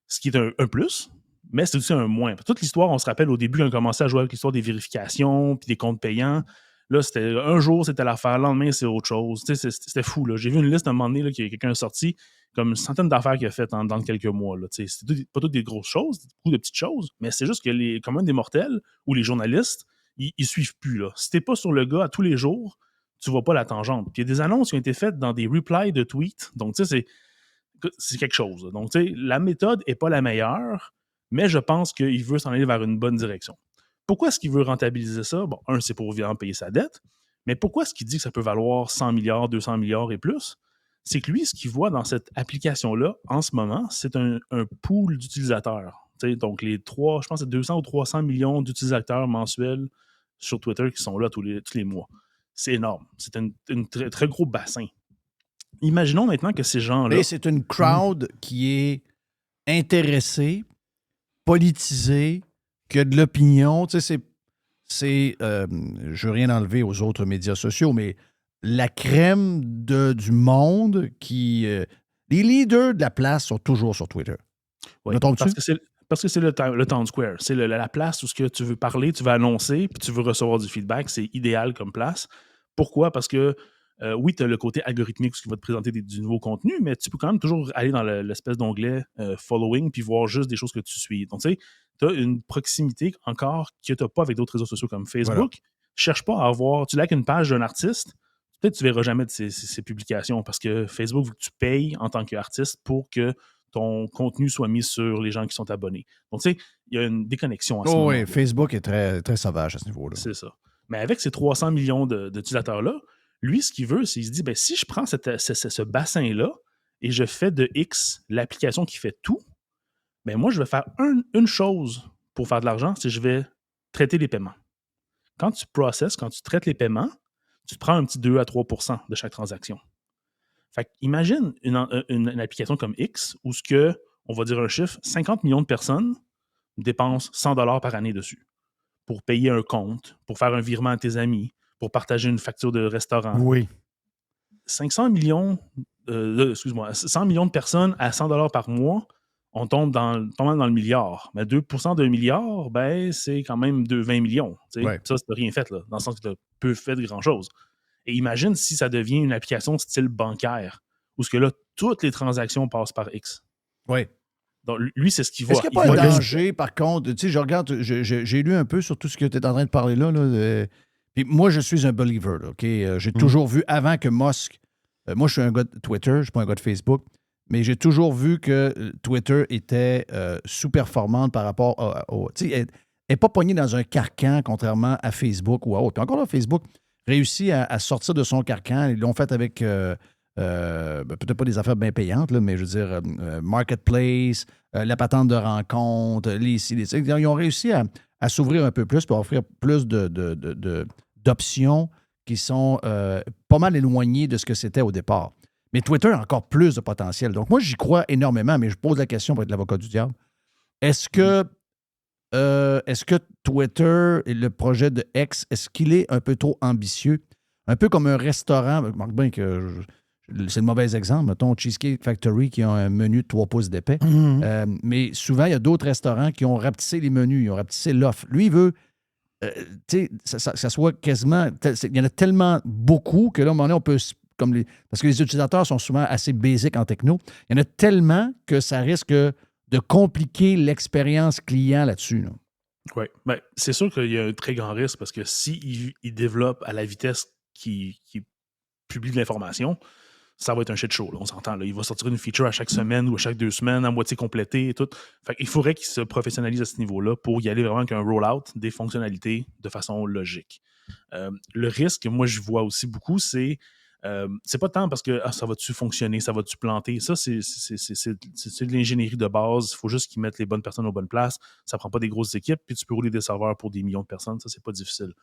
ce qui est un plus, mais c'est aussi un moins. Toute l'histoire, on se rappelle au début, on a commencé à jouer avec l'histoire des vérifications puis des comptes payants. Là, c'était un jour, c'était l'affaire, le lendemain, c'est autre chose. C'était fou. Là. J'ai vu une liste à un moment donné là, qui quelqu'un a sorti, comme une centaine d'affaires qu'il a faites dans quelques mois. Là. C'est pas toutes des grosses choses, beaucoup de petites choses, mais c'est juste que les communs des mortels ou les journalistes, ils suivent plus. Là. Si t'es pas sur le gars à tous les jours, tu vois pas la tangente. Puis il y a des annonces qui ont été faites dans des replies de tweets. Donc, tu sais, c'est quelque chose. Là. Donc, tu sais, la méthode est pas la meilleure, mais je pense qu'il veut s'en aller vers une bonne direction. Pourquoi est-ce qu'il veut rentabiliser ça? Bon, c'est pour évidemment payer sa dette, mais pourquoi est-ce qu'il dit que ça peut valoir 100 milliards, 200 milliards et plus? C'est que lui, ce qu'il voit dans cette application-là, en ce moment, c'est un pool d'utilisateurs. T'sais, donc, je pense que c'est 200 ou 300 millions d'utilisateurs mensuels sur Twitter qui sont là tous les mois. C'est énorme. C'est un très, très gros bassin. Imaginons maintenant que ces gens-là...
Et c'est une crowd qui est intéressée, politisée, qui a de l'opinion. Tu sais, je veux rien enlever aux autres médias sociaux, mais la crème du monde qui... les leaders de la place sont toujours sur Twitter.
Oui, parce que c'est le town square. C'est la place où ce que tu veux parler, tu veux annoncer, puis tu veux recevoir du feedback. C'est idéal comme place. Pourquoi? Parce que oui, tu as le côté algorithmique qui va te présenter du nouveau contenu, mais tu peux quand même toujours aller dans l'espèce d'onglet following puis voir juste des choses que tu suis. Donc, tu sais, tu as une proximité encore que tu n'as pas avec d'autres réseaux sociaux comme Facebook. Voilà. Cherche pas à avoir... Tu likes une page d'un artiste, peut-être que tu ne verras jamais de ses publications parce que Facebook veut que tu payes en tant qu'artiste pour que ton contenu soit mis sur les gens qui sont abonnés. Donc, tu sais, il y a une déconnexion à ce
Oh
moment.
oui, Facebook est très, très sauvage à ce niveau-là.
C'est ça. Mais avec ces 300 millions d'utilisateurs-là, lui, ce qu'il veut, c'est qu'il se dit, ben, si je prends ce bassin-là et je fais de X l'application qui fait tout, ben moi, je vais faire une chose pour faire de l'argent, c'est que je vais traiter les paiements. Quand tu processes, quand tu traites les paiements, tu te prends un petit 2 à 3 % de chaque transaction. Fait que imagine une application comme X où on va dire un chiffre, 50 millions de personnes dépensent 100 $ par année dessus pour payer un compte, pour faire un virement à tes amis, pour partager une facture de restaurant.
Oui.
100 millions de personnes à 100 $ par mois, on tombe pas mal dans le milliard. Mais 2 % d'un milliard, ben, c'est quand même 20 millions.
Ouais.
Ça, c'est rien fait, là, dans le sens que tu n'as peu fait de grand-chose. Et imagine si ça devient une application style bancaire, où ce que là, toutes les transactions passent par X.
Oui.
Donc, lui, c'est ce qu'il voit.
Est-ce qu'il n'y a pas un danger, par contre? Tu sais, je regarde, j'ai lu un peu sur tout ce que tu es en train de parler là. Puis moi, je suis un believer. Là, OK? J'ai toujours vu, avant que Musk... moi, je suis un gars de Twitter, je ne suis pas un gars de Facebook, mais j'ai toujours vu que Twitter était sous-performante par rapport au... Tu sais, elle n'est pas pognée dans un carcan, contrairement à Facebook ou à autre. Puis encore là, Facebook réussit à sortir de son carcan. Ils l'ont fait avec... peut-être pas des affaires bien payantes, là, mais je veux dire, Marketplace, la patente de rencontre, ils ont réussi à s'ouvrir un peu plus pour offrir plus d'options qui sont pas mal éloignées de ce que c'était au départ. Mais Twitter a encore plus de potentiel. Donc, moi, j'y crois énormément, mais je pose la question pour être l'avocat du diable. Est-ce que Twitter et le projet de X, est-ce qu'il est un peu trop ambitieux? Un peu comme un restaurant, remarque bien que c'est le mauvais exemple, mettons Cheesecake Factory qui a un menu de 3 pouces d'épais. Mais souvent, il y a d'autres restaurants qui ont rapetissé les menus, ils ont rapetissé l'offre. Lui, il veut ça soit quasiment... Il y en a tellement beaucoup que là, à un moment donné, on peut... parce que les utilisateurs sont souvent assez basiques en techno. Il y en a tellement que ça risque de compliquer l'expérience client là-dessus. Là.
Oui. Ben, c'est sûr qu'il y a un très grand risque parce que s'il développe à la vitesse qui publie de l'information, ça va être un shit show, là, on s'entend. Là. Il va sortir une feature à chaque semaine ou à chaque 2 semaines, à moitié complétée et tout. Fait qu'il faudrait qu'il se professionnalise à ce niveau-là pour y aller vraiment avec un roll-out des fonctionnalités de façon logique. Le risque que moi je vois aussi beaucoup, c'est pas tant parce que ça va-tu fonctionner, ça va-tu planter. Ça, c'est de l'ingénierie de base. Il faut juste qu'ils mettent les bonnes personnes aux bonnes places. Ça prend pas des grosses équipes, puis tu peux rouler des serveurs pour des millions de personnes. Ça, c'est pas difficile.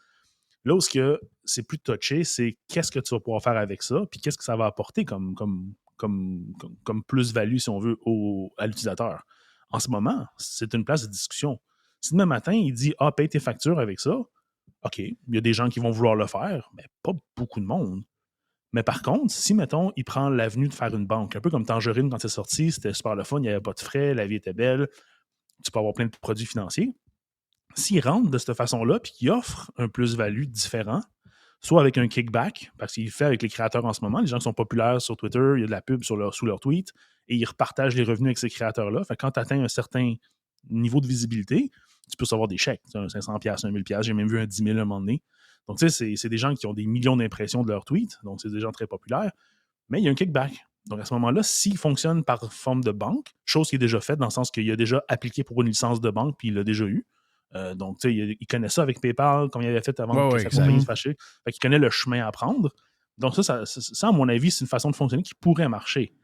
Là où c'est plus touché, c'est qu'est-ce que tu vas pouvoir faire avec ça, puis qu'est-ce que ça va apporter comme plus-value, si on veut, à l'utilisateur. En ce moment, c'est une place de discussion. Si demain matin, il dit « paye tes factures avec ça », OK, il y a des gens qui vont vouloir le faire, mais pas beaucoup de monde. Mais par contre, si, mettons, il prend l'avenue de faire une banque, un peu comme Tangerine quand c'est sorti, c'était super le fun, il n'y avait pas de frais, la vie était belle, tu peux avoir plein de produits financiers. S'il rentre de cette façon-là puis qu'il offre un plus-value différent, soit avec un kickback, parce qu'il fait avec les créateurs en ce moment, les gens qui sont populaires sur Twitter, il y a de la pub sous leurs tweets, et ils repartagent les revenus avec ces créateurs-là. Fait que quand tu atteins un certain niveau de visibilité, tu peux recevoir des chèques, un 500$, un 1000$, j'ai même vu un 10 000 à un moment donné. Donc, tu sais, c'est des gens qui ont des millions d'impressions de leurs tweets, donc c'est des gens très populaires, mais il y a un kickback. Donc, à ce moment-là, s'il fonctionne par forme de banque, chose qui est déjà faite dans le sens qu'il a déjà appliqué pour une licence de banque, puis il l'a déjà eu. Donc, tu sais, il connaît ça avec PayPal, comme il avait fait avant que sa compagnie se fâche. Fait qu'il connaît le chemin à prendre. Donc, ça, à mon avis, c'est une façon de fonctionner qui pourrait marcher.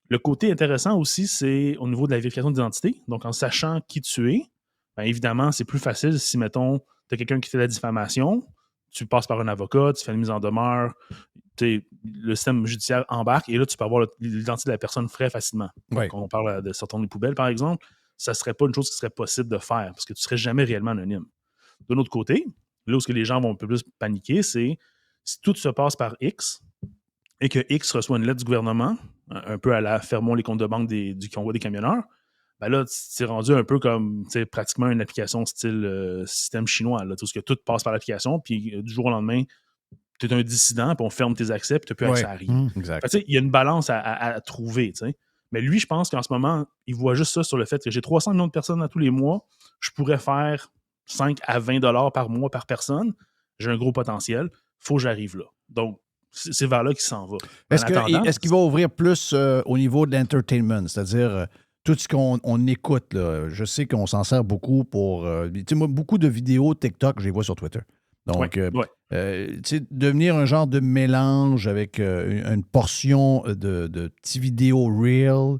Le côté intéressant aussi, c'est au niveau de la vérification d'identité. Donc, en sachant qui tu es, bien évidemment, c'est plus facile si, mettons, tu as quelqu'un qui fait la diffamation, tu passes par un avocat, tu fais une mise en demeure, le système judiciaire embarque et là, tu peux avoir l'identité de la personne très facilement.
Ouais.
Quand on parle de sortant des poubelles, par exemple, ça ne serait pas une chose qui serait possible de faire parce que tu ne serais jamais réellement anonyme. De l'autre côté, là où les gens vont un peu plus paniquer, c'est si tout se passe par X et que X reçoit une lettre du gouvernement, un peu à la fermons les comptes de banque qui envoie des camionneurs, ben là, c'est rendu un peu comme pratiquement une application style système chinois, là, tout ce que tout passe par l'application, puis du jour au lendemain, tu es un dissident, puis on ferme tes accès, puis tu n'as plus accès à rien.
Exact.
Il y a une balance à trouver, tu sais. Mais lui, je pense qu'en ce moment, il voit juste ça sur le fait que j'ai 300 millions de personnes à tous les mois. Je pourrais faire 5 à 20 $ par mois par personne. J'ai un gros potentiel. Il faut que j'arrive là. Donc, c'est vers là qu'il s'en va.
Est-ce qu'il va ouvrir plus au niveau de l'entertainment, c'est-à-dire tout ce qu'on écoute, là, je sais qu'on s'en sert beaucoup pour... moi, beaucoup de vidéos TikTok, je les vois sur Twitter. Donc, devenir un genre de mélange avec une portion de petits vidéos real.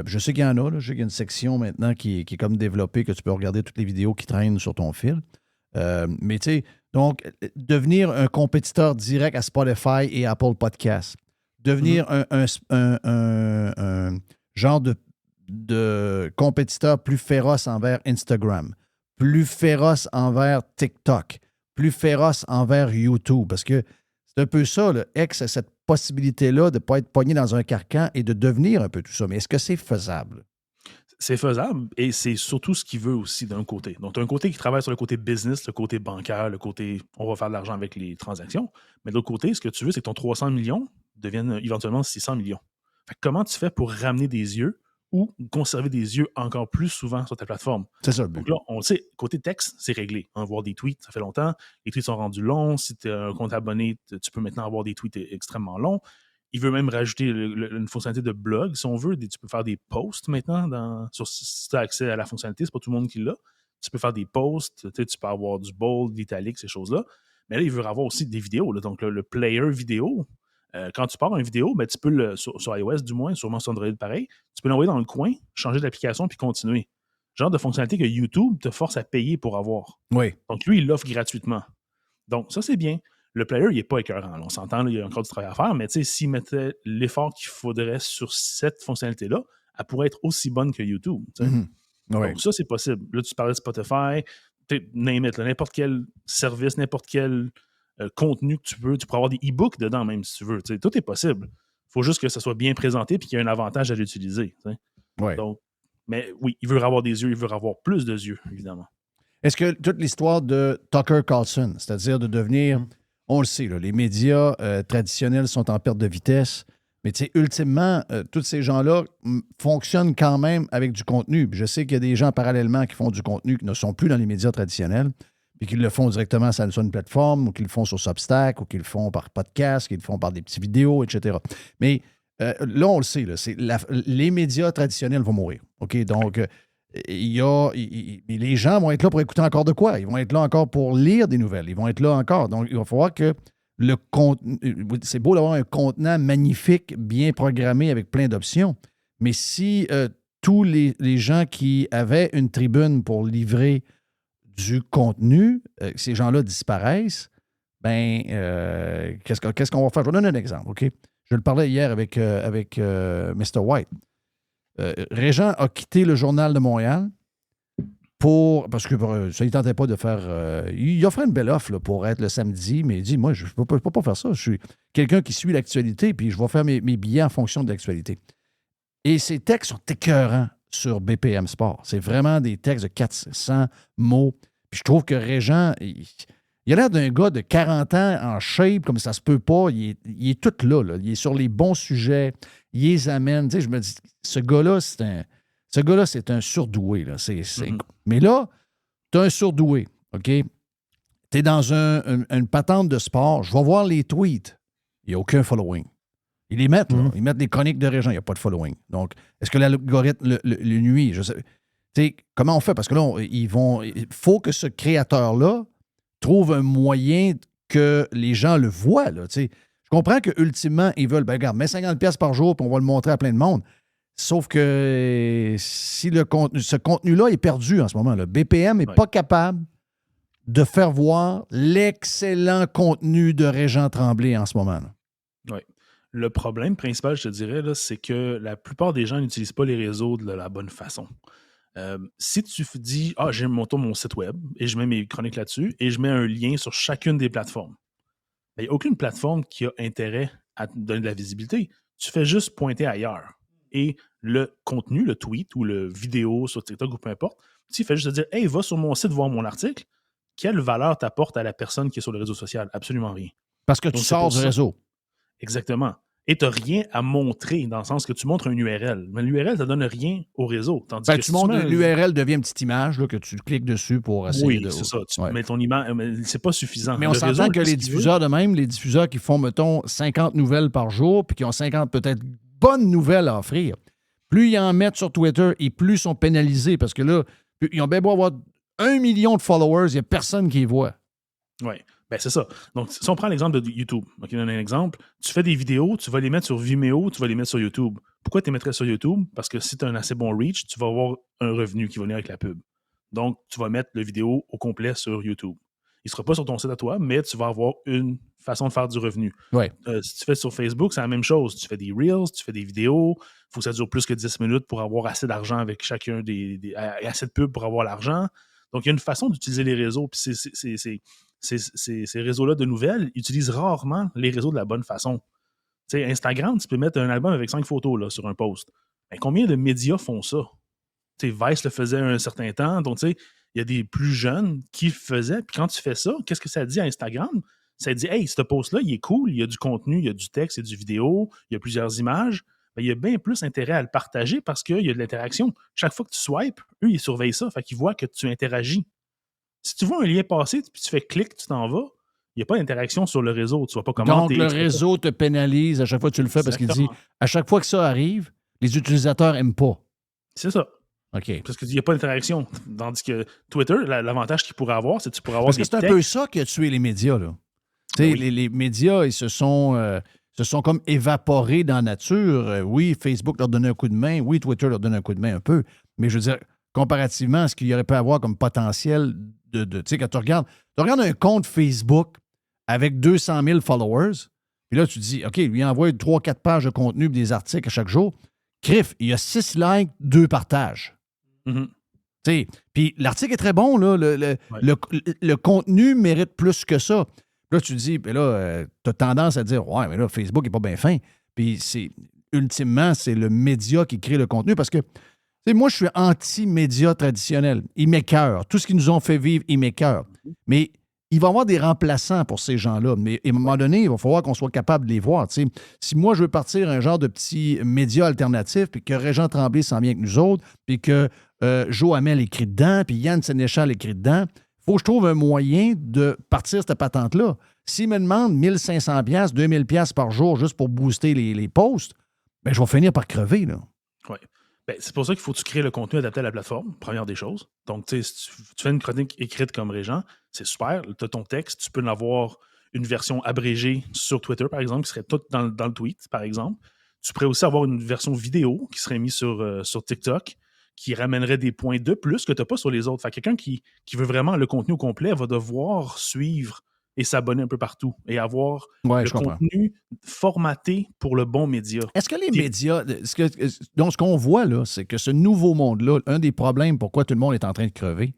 Je sais qu'il y en a, là, je sais qu'il y a une section maintenant qui est comme développée, que tu peux regarder toutes les vidéos qui traînent sur ton fil. Mais tu sais, donc, devenir un compétiteur direct à Spotify et Apple Podcasts. Devenir un genre de compétiteur plus féroce envers Instagram, plus féroce envers TikTok, plus féroce envers YouTube. Parce que c'est un peu ça, le X a cette possibilité-là de ne pas être pogné dans un carcan et de devenir un peu tout ça. Mais est-ce que c'est faisable?
C'est faisable et c'est surtout ce qu'il veut aussi d'un côté. Donc, tu as un côté qui travaille sur le côté business, le côté bancaire, le côté on va faire de l'argent avec les transactions. Mais de l'autre côté, ce que tu veux, c'est que ton 300 millions devienne éventuellement 600 millions. Fait que comment tu fais pour ramener des yeux ou conserver des yeux encore plus souvent sur ta plateforme?
C'est ça le but.
Donc là, on le sait, côté texte, c'est réglé. Voir des tweets, ça fait longtemps. Les tweets sont rendus longs. Si tu as un compte abonné, tu peux maintenant avoir des tweets extrêmement longs. Il veut même rajouter une fonctionnalité de blog, si on veut. Tu peux faire des posts maintenant. Si tu as accès à la fonctionnalité, c'est pas tout le monde qui l'a. Tu peux faire des posts, tu peux avoir du bold, l'italique, ces choses-là. Mais là, il veut avoir aussi des vidéos. Là. Donc, le player vidéo, quand tu pars une vidéo, ben, tu peux, sur iOS du moins, sûrement sur Android pareil, tu peux l'envoyer dans le coin, changer d'application puis continuer. Genre de fonctionnalité que YouTube te force à payer pour avoir.
Oui.
Donc, lui, il l'offre gratuitement. Donc, ça, c'est bien. Le player, il n'est pas écœurant. On s'entend, là, il y a encore du travail à faire, mais s'il mettait l'effort qu'il faudrait sur cette fonctionnalité-là, elle pourrait être aussi bonne que YouTube.
Mm-hmm. Oui.
Donc, ça, c'est possible. Là, tu parlais de Spotify, name it, là, n'importe quel service, n'importe quel contenu que tu veux. Tu pourrais avoir des e-books dedans, même si tu veux. Tout est possible. Il faut juste que ça soit bien présenté et qu'il y ait un avantage à l'utiliser.
Oui.
Donc, mais oui, il veut avoir des yeux, il veut avoir plus de yeux, évidemment.
Est-ce que toute l'histoire de Tucker Carlson, c'est-à-dire de devenir, on le sait, là, les médias traditionnels sont en perte de vitesse, mais ultimement, tous ces gens-là fonctionnent quand même avec du contenu. Puis je sais qu'il y a des gens parallèlement qui font du contenu qui ne sont plus dans les médias traditionnels, puis qu'ils le font directement sur une plateforme, ou qu'ils le font sur Substack, ou qu'ils le font par podcast, qu'ils le font par des petites vidéos, etc. Mais là, on le sait, là, les médias traditionnels vont mourir. OK? Donc, les gens vont être là pour écouter encore de quoi? Ils vont être là encore pour lire des nouvelles. Ils vont être là encore. Donc, il va falloir que le contenu... C'est beau d'avoir un contenant magnifique, bien programmé, avec plein d'options, mais si tous les gens qui avaient une tribune pour livrer du contenu, ces gens-là disparaissent, ben, qu'est-ce qu'on va faire? Je vais donner un exemple, OK? Je le parlais hier avec Mr. White. Régent a quitté le Journal de Montréal parce que ça ne tentait pas de faire... il offrait une belle offre là, pour être le samedi, mais il dit, moi, je ne peux pas faire ça. Je suis quelqu'un qui suit l'actualité, puis je vais faire mes billets en fonction de l'actualité. Et ces textes sont écœurants sur BPM Sport. C'est vraiment des textes de 400 mots. Puis je trouve que Régent, il a l'air d'un gars de 40 ans en shape, comme ça se peut pas. Il est tout là. Il est sur les bons sujets. Il les amène. Tu sais, je me dis, ce gars-là, c'est un surdoué. Là. Mais là, tu as un surdoué, OK? Tu es dans une patente de sport. Je vais voir les tweets. Il n'y a aucun following. Ils les mettent, là. Ils mettent des chroniques de Régent. Il n'y a pas de following. Donc, est-ce que l'algorithme le nuit? Je sais. Tu sais, comment on fait? Parce que là, il faut que ce créateur-là trouve un moyen que les gens le voient. Là, je comprends qu'ultimement, ils veulent, ben regarde, mets 50$ par jour puis on va le montrer à plein de monde. Sauf que si ce contenu-là est perdu en ce moment, là, BPM n'est pas capable de faire voir l'excellent contenu de Régent Tremblay en ce moment.
Oui. Le problème principal, je te dirais, là, c'est que la plupart des gens n'utilisent pas les réseaux de la bonne façon. Si tu dis « Ah, j'ai mon site web et je mets mes chroniques là-dessus et je mets un lien sur chacune des plateformes. » Il n'y a aucune plateforme qui a intérêt à te donner de la visibilité. Tu fais juste pointer ailleurs. Et le contenu, le tweet ou le vidéo sur TikTok ou peu importe, tu fais juste te dire « Hey, va sur mon site voir mon article. » Quelle valeur t'apporte à la personne qui est sur le réseau social? Absolument rien.
Parce que tu sors du réseau.
Exactement. et tu n'as rien à montrer, dans le sens que tu montres un URL. Mais l'URL, ça ne donne rien au réseau. Tandis que
tu montres l'URL devient une petite image là, que tu cliques dessus pour essayer de...
Oui, c'est ça. Tu mets ton image, mais c'est pas suffisant.
Mais on s'entend que les diffuseurs de même, les diffuseurs qui font, mettons, 50 nouvelles par jour, puis qui ont 50 peut-être bonnes nouvelles à offrir, plus ils en mettent sur Twitter et plus ils sont pénalisés, parce que là, ils ont bien beau avoir 1 million de followers, il n'y a personne qui les voit.
Oui. Ben, c'est ça. Donc, si on prend l'exemple de YouTube, donc, je donne un exemple. Tu fais des vidéos, tu vas les mettre sur Vimeo, tu vas les mettre sur YouTube. Pourquoi tu les mettrais sur YouTube? Parce que si tu as un assez bon reach, tu vas avoir un revenu qui va venir avec la pub. Donc, tu vas mettre la vidéo au complet sur YouTube. Il ne sera pas sur ton site à toi, mais tu vas avoir une façon de faire du revenu.
Ouais.
Si tu fais sur Facebook, c'est la même chose. Tu fais des Reels, tu fais des vidéos. Il faut que ça dure plus que 10 minutes pour avoir assez d'argent avec chacun assez de pubs pour avoir l'argent. Donc, il y a une façon d'utiliser les réseaux. Puis ces réseaux-là de nouvelles utilisent rarement les réseaux de la bonne façon. Tu sais, Instagram, tu peux mettre un album avec 5 photos là, sur un post. Mais combien de médias font ça? Tu sais, Vice le faisait un certain temps. Donc, tu sais, il y a des plus jeunes qui le faisaient. Puis quand tu fais ça, qu'est-ce que ça dit à Instagram? Ça dit, hey, ce post-là, il est cool, il y a du contenu, il y a du texte, il y a du vidéo, il y a plusieurs images. Bien, il y a bien plus intérêt à le partager parce qu'il y a de l'interaction. Chaque fois que tu swipes, eux, ils surveillent ça. Fait qu'ils voient que tu interagis. Si tu vois un lien passer, puis tu fais clic, tu t'en vas, il n'y a pas d'interaction sur le réseau. Tu ne vas pas commenter.
Donc, le réseau te pénalise à chaque fois que tu le fais parce qu'il dit, à chaque fois que ça arrive, les utilisateurs n'aiment pas.
C'est ça.
OK.
Parce qu'il n'y a pas d'interaction. Tandis que Twitter, l'avantage qu'il pourrait avoir, c'est que tu pourrais avoir
parce que c'est un peu ça qui a tué les médias, là. Oui. Les médias, ils se sont comme évaporés dans la nature. Oui, Facebook leur donnait un coup de main. Oui, Twitter leur donne un coup de main un peu. Mais je veux dire, comparativement à ce qu'il y aurait pu avoir comme potentiel tu sais, quand tu regardes un compte Facebook avec 200 000 followers, puis là, tu te dis, OK, lui envoie 3-4 pages de contenu et des articles à chaque jour. Crif, il y a 6 likes, 2 partages. Mm-hmm. Puis l'article est très bon, là. Le contenu mérite plus que ça. Là, tu te dis, tu as tendance à dire, ouais, mais là, Facebook n'est pas bien fin. Puis ultimement, c'est le média qui crée le contenu parce que moi, je suis anti-média traditionnel. Ils m'écœurent. Tout ce qu'ils nous ont fait vivre, ils m'écœurent. Mais il va y avoir des remplaçants pour ces gens-là. Mais à un moment donné, il va falloir qu'on soit capable de les voir. T'sais. Si moi, je veux partir un genre de petit média alternatif, puis que Régent Tremblay s'en vient avec nous autres, puis que Joe Hamel écrit dedans, puis Yann Sénéchal écrit dedans, il faut que je trouve un moyen de partir cette patente-là. S'ils me demandent 1500$, 2000$ par jour juste pour booster les posts, bien, je vais finir par crever, là.
Oui. Ben, c'est pour ça qu'il faut que tu crées le contenu adapté à la plateforme, première des choses. Donc, tu sais, si tu fais une chronique écrite comme Régent, c'est super. Tu as ton texte, tu peux en avoir une version abrégée sur Twitter, par exemple, qui serait toute dans le tweet, par exemple. Tu pourrais aussi avoir une version vidéo qui serait mise sur TikTok, qui ramènerait des points de plus que tu n'as pas sur les autres. Fait que quelqu'un qui veut vraiment le contenu au complet va devoir suivre et s'abonner un peu partout et avoir le contenu formaté pour le bon média.
Est-ce que les médias, donc ce qu'on voit là, c'est que ce nouveau monde-là, un des problèmes pourquoi tout le monde est en train de crever,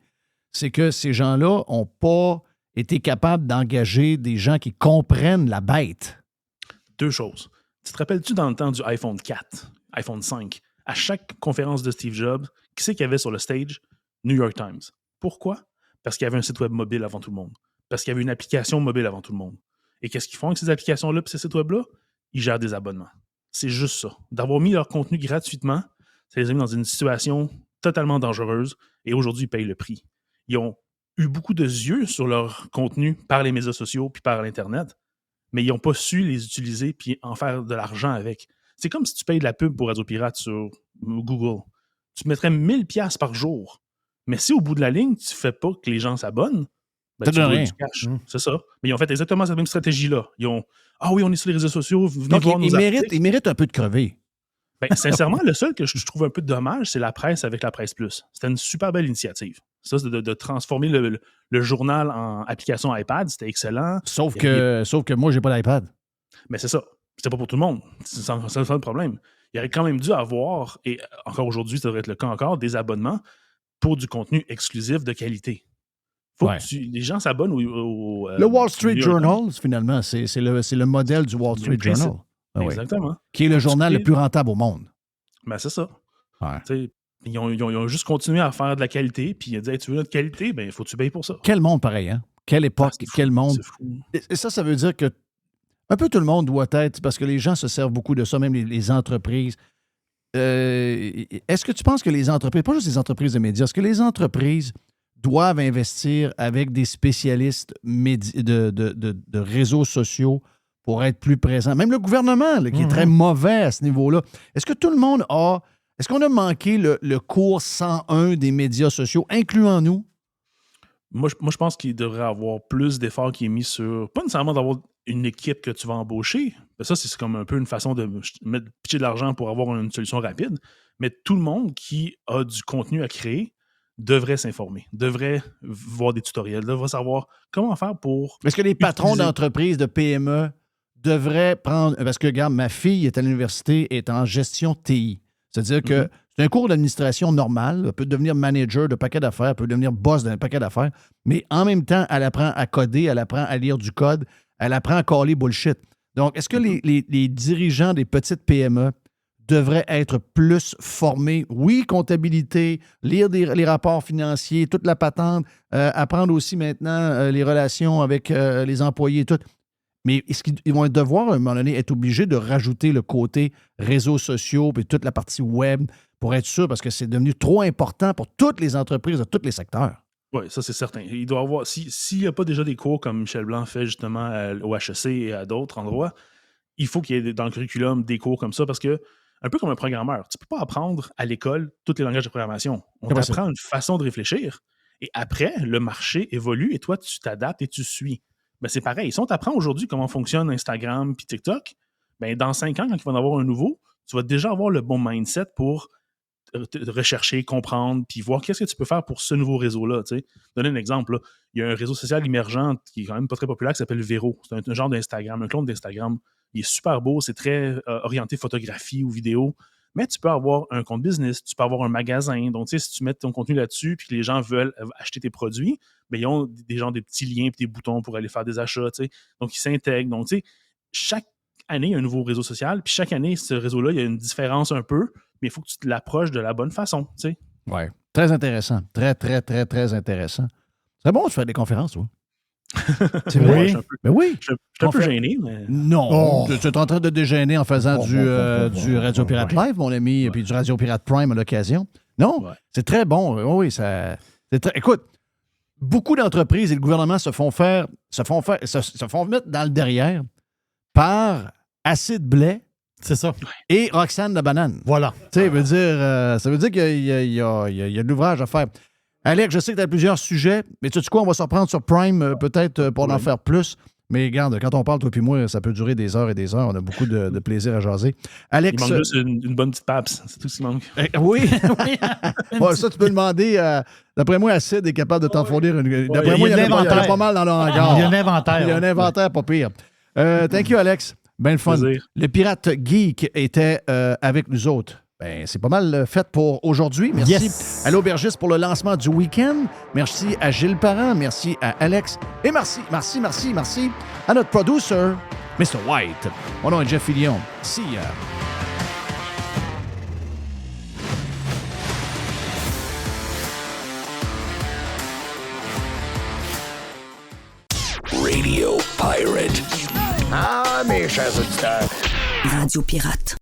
c'est que ces gens-là n'ont pas été capables d'engager des gens qui comprennent la bête.
2 choses. Tu te rappelles-tu dans le temps du iPhone 4, iPhone 5, à chaque conférence de Steve Jobs, qui c'est qu'il y avait sur le stage? New York Times. Pourquoi? Parce qu'il y avait un site web mobile avant tout le monde. Parce qu'il y avait une application mobile avant tout le monde. Et qu'est-ce qu'ils font avec ces applications-là et ces sites web-là? Ils gèrent des abonnements. C'est juste ça. D'avoir mis leur contenu gratuitement, ça les a mis dans une situation totalement dangereuse et aujourd'hui, ils payent le prix. Ils ont eu beaucoup de yeux sur leur contenu par les médias sociaux puis par l'Internet, mais ils n'ont pas su les utiliser puis en faire de l'argent avec. C'est comme si tu payes de la pub pour Radio Pirate sur Google. Tu te mettrais 1000$ par jour. Mais si au bout de la ligne, tu ne fais pas que les gens s'abonnent, ben, tu dois du cash. C'est ça. Mais ils ont fait exactement cette même stratégie-là. Ils ont « Ah oui, on est sur les réseaux sociaux, venez
donc,
voir nos articles. »
Ils méritent un peu de crever.
Ben, sincèrement, le seul que je trouve un peu dommage, c'est la presse avec la Presse Plus. C'était une super belle initiative. Ça, c'est de transformer le journal en application iPad. C'était excellent.
Sauf que moi, j'ai pas d'iPad.
Mais c'est ça. C'était pas pour tout le monde. C'est ça le problème. Il aurait quand même dû avoir, et encore aujourd'hui, ça devrait être le cas encore, des abonnements pour du contenu exclusif de qualité. Faut que les gens s'abonnent au
le Wall Street Journal, finalement, c'est le modèle du Wall Street Journal.
Exactement.
Qui est le journal le plus rentable au monde.
Ben, c'est ça.
Ouais.
Ils ont juste continué à faire de la qualité, puis ils ont dit hey, tu veux notre qualité, ben il faut que tu payes pour ça.
Quel monde pareil, hein? Quelle époque, quel monde.
C'est fou.
Et ça veut dire que un peu tout le monde doit être, parce que les gens se servent beaucoup de ça, même les entreprises. Est-ce que tu penses que les entreprises, pas juste les entreprises de médias, est-ce que les entreprises doivent investir avec des spécialistes de réseaux sociaux pour être plus présents? Même le gouvernement, là, qui est très mauvais à ce niveau-là. Est-ce que tout le monde a... Est-ce qu'on a manqué le cours 101 des médias sociaux, incluant nous?
Moi, je pense qu'il devrait y avoir plus d'efforts qui est mis sur... Pas nécessairement d'avoir une équipe que tu vas embaucher. Ça, c'est comme un peu une façon de pitcher de l'argent pour avoir une solution rapide. Mais tout le monde qui a du contenu à créer devrait s'informer, devrait voir des tutoriels, devrait savoir comment faire pour...
Est-ce que les patrons d'entreprises, de PME, devraient prendre... Parce que, regarde, ma fille est à l'université, est en gestion TI. C'est-à-dire que c'est un cours d'administration normal. Elle peut devenir manager de paquet d'affaires, elle peut devenir boss d'un paquet d'affaires, mais en même temps, elle apprend à coder, elle apprend à lire du code, elle apprend à caller bullshit. Donc, est-ce que les dirigeants des petites PME devraient être plus formés? Oui, comptabilité, lire les rapports financiers, toute la patente, apprendre aussi maintenant les relations avec les employés et tout. Mais est-ce qu'ils vont devoir, à un moment donné, être obligés de rajouter le côté réseaux sociaux et toute la partie web pour être sûr, parce que c'est devenu trop important pour toutes les entreprises de tous les secteurs?
Oui, ça, c'est certain. Il doit y avoir... S'il n'y a pas déjà des cours comme Michel Blanc fait justement au HEC et à d'autres endroits, il faut qu'il y ait dans le curriculum des cours comme ça, parce que, un peu comme un programmeur, tu ne peux pas apprendre à l'école tous les langages de programmation. On t'apprend une façon de réfléchir, et après, le marché évolue, et toi, tu t'adaptes et tu suis. Ben, c'est pareil. Si on t'apprend aujourd'hui comment fonctionne Instagram puis TikTok, ben, dans 5 ans, quand il va en avoir un nouveau, tu vas déjà avoir le bon mindset pour rechercher, comprendre, puis voir qu'est-ce que tu peux faire pour ce nouveau réseau-là. Tu sais. Donner un exemple, là. Il y a un réseau social émergent qui est quand même pas très populaire qui s'appelle Vero. C'est un genre d'Instagram, un clone d'Instagram. Il est super beau, c'est très orienté photographie ou vidéo, mais tu peux avoir un compte business, tu peux avoir un magasin. Donc, tu sais, si tu mets ton contenu là-dessus puis que les gens veulent acheter tes produits, ben, ils ont des petits liens et des boutons pour aller faire des achats. Tu sais. Donc, ils s'intègrent. Donc, tu sais, chaque année, il y a un nouveau réseau social. Puis chaque année, ce réseau-là, il y a une différence un peu, mais il faut que tu te l'approches de la bonne façon. Tu sais.
Oui. Très intéressant. Très, très, très, très intéressant. C'est bon de faire des conférences, toi.
C'est vrai?
Je suis un peu gêné, mais...
Non. Tu es en train de déjeuner en faisant du Radio Pirate Live, mon ami, et puis du Radio Pirate Prime à l'occasion. Non? Ouais. C'est très bon. Oui, ça... Écoute, beaucoup d'entreprises et le gouvernement se font mettre dans le derrière par Acide Blais.
C'est ça.
Et Roxane la banane.
Voilà.
Tu sais, ça veut dire qu'il y a de l'ouvrage à faire. Alex, je sais que tu as plusieurs sujets, mais tu sais quoi, on va se reprendre sur Prime peut-être pour en faire plus. Mais regarde, quand on parle, toi et moi, ça peut durer des heures et des heures. On a beaucoup de plaisir à jaser. Alex,
il manque juste une bonne petite PAPS. C'est tout ce qui manque.
Oui. Bon, ça, tu peux demander. D'après moi, Acide est capable de t'en fournir une. D'après moi, il y en a pas mal dans le hangar.
Il y a un inventaire.
Il y a un inventaire pas pire. Thank you, Alex. Ben le fun. Plaisir. Le pirate geek était avec nous autres. Ben, c'est pas mal fait pour aujourd'hui. Merci à l'aubergiste pour le lancement du week-end. Merci à Gilles Parent. Merci à Alex. Et merci à notre producer, Mr. White. Mon nom est Jeff Fillion. See ya.
Radio Pirate. Ah, mes chers auditeurs.
Radio Pirate.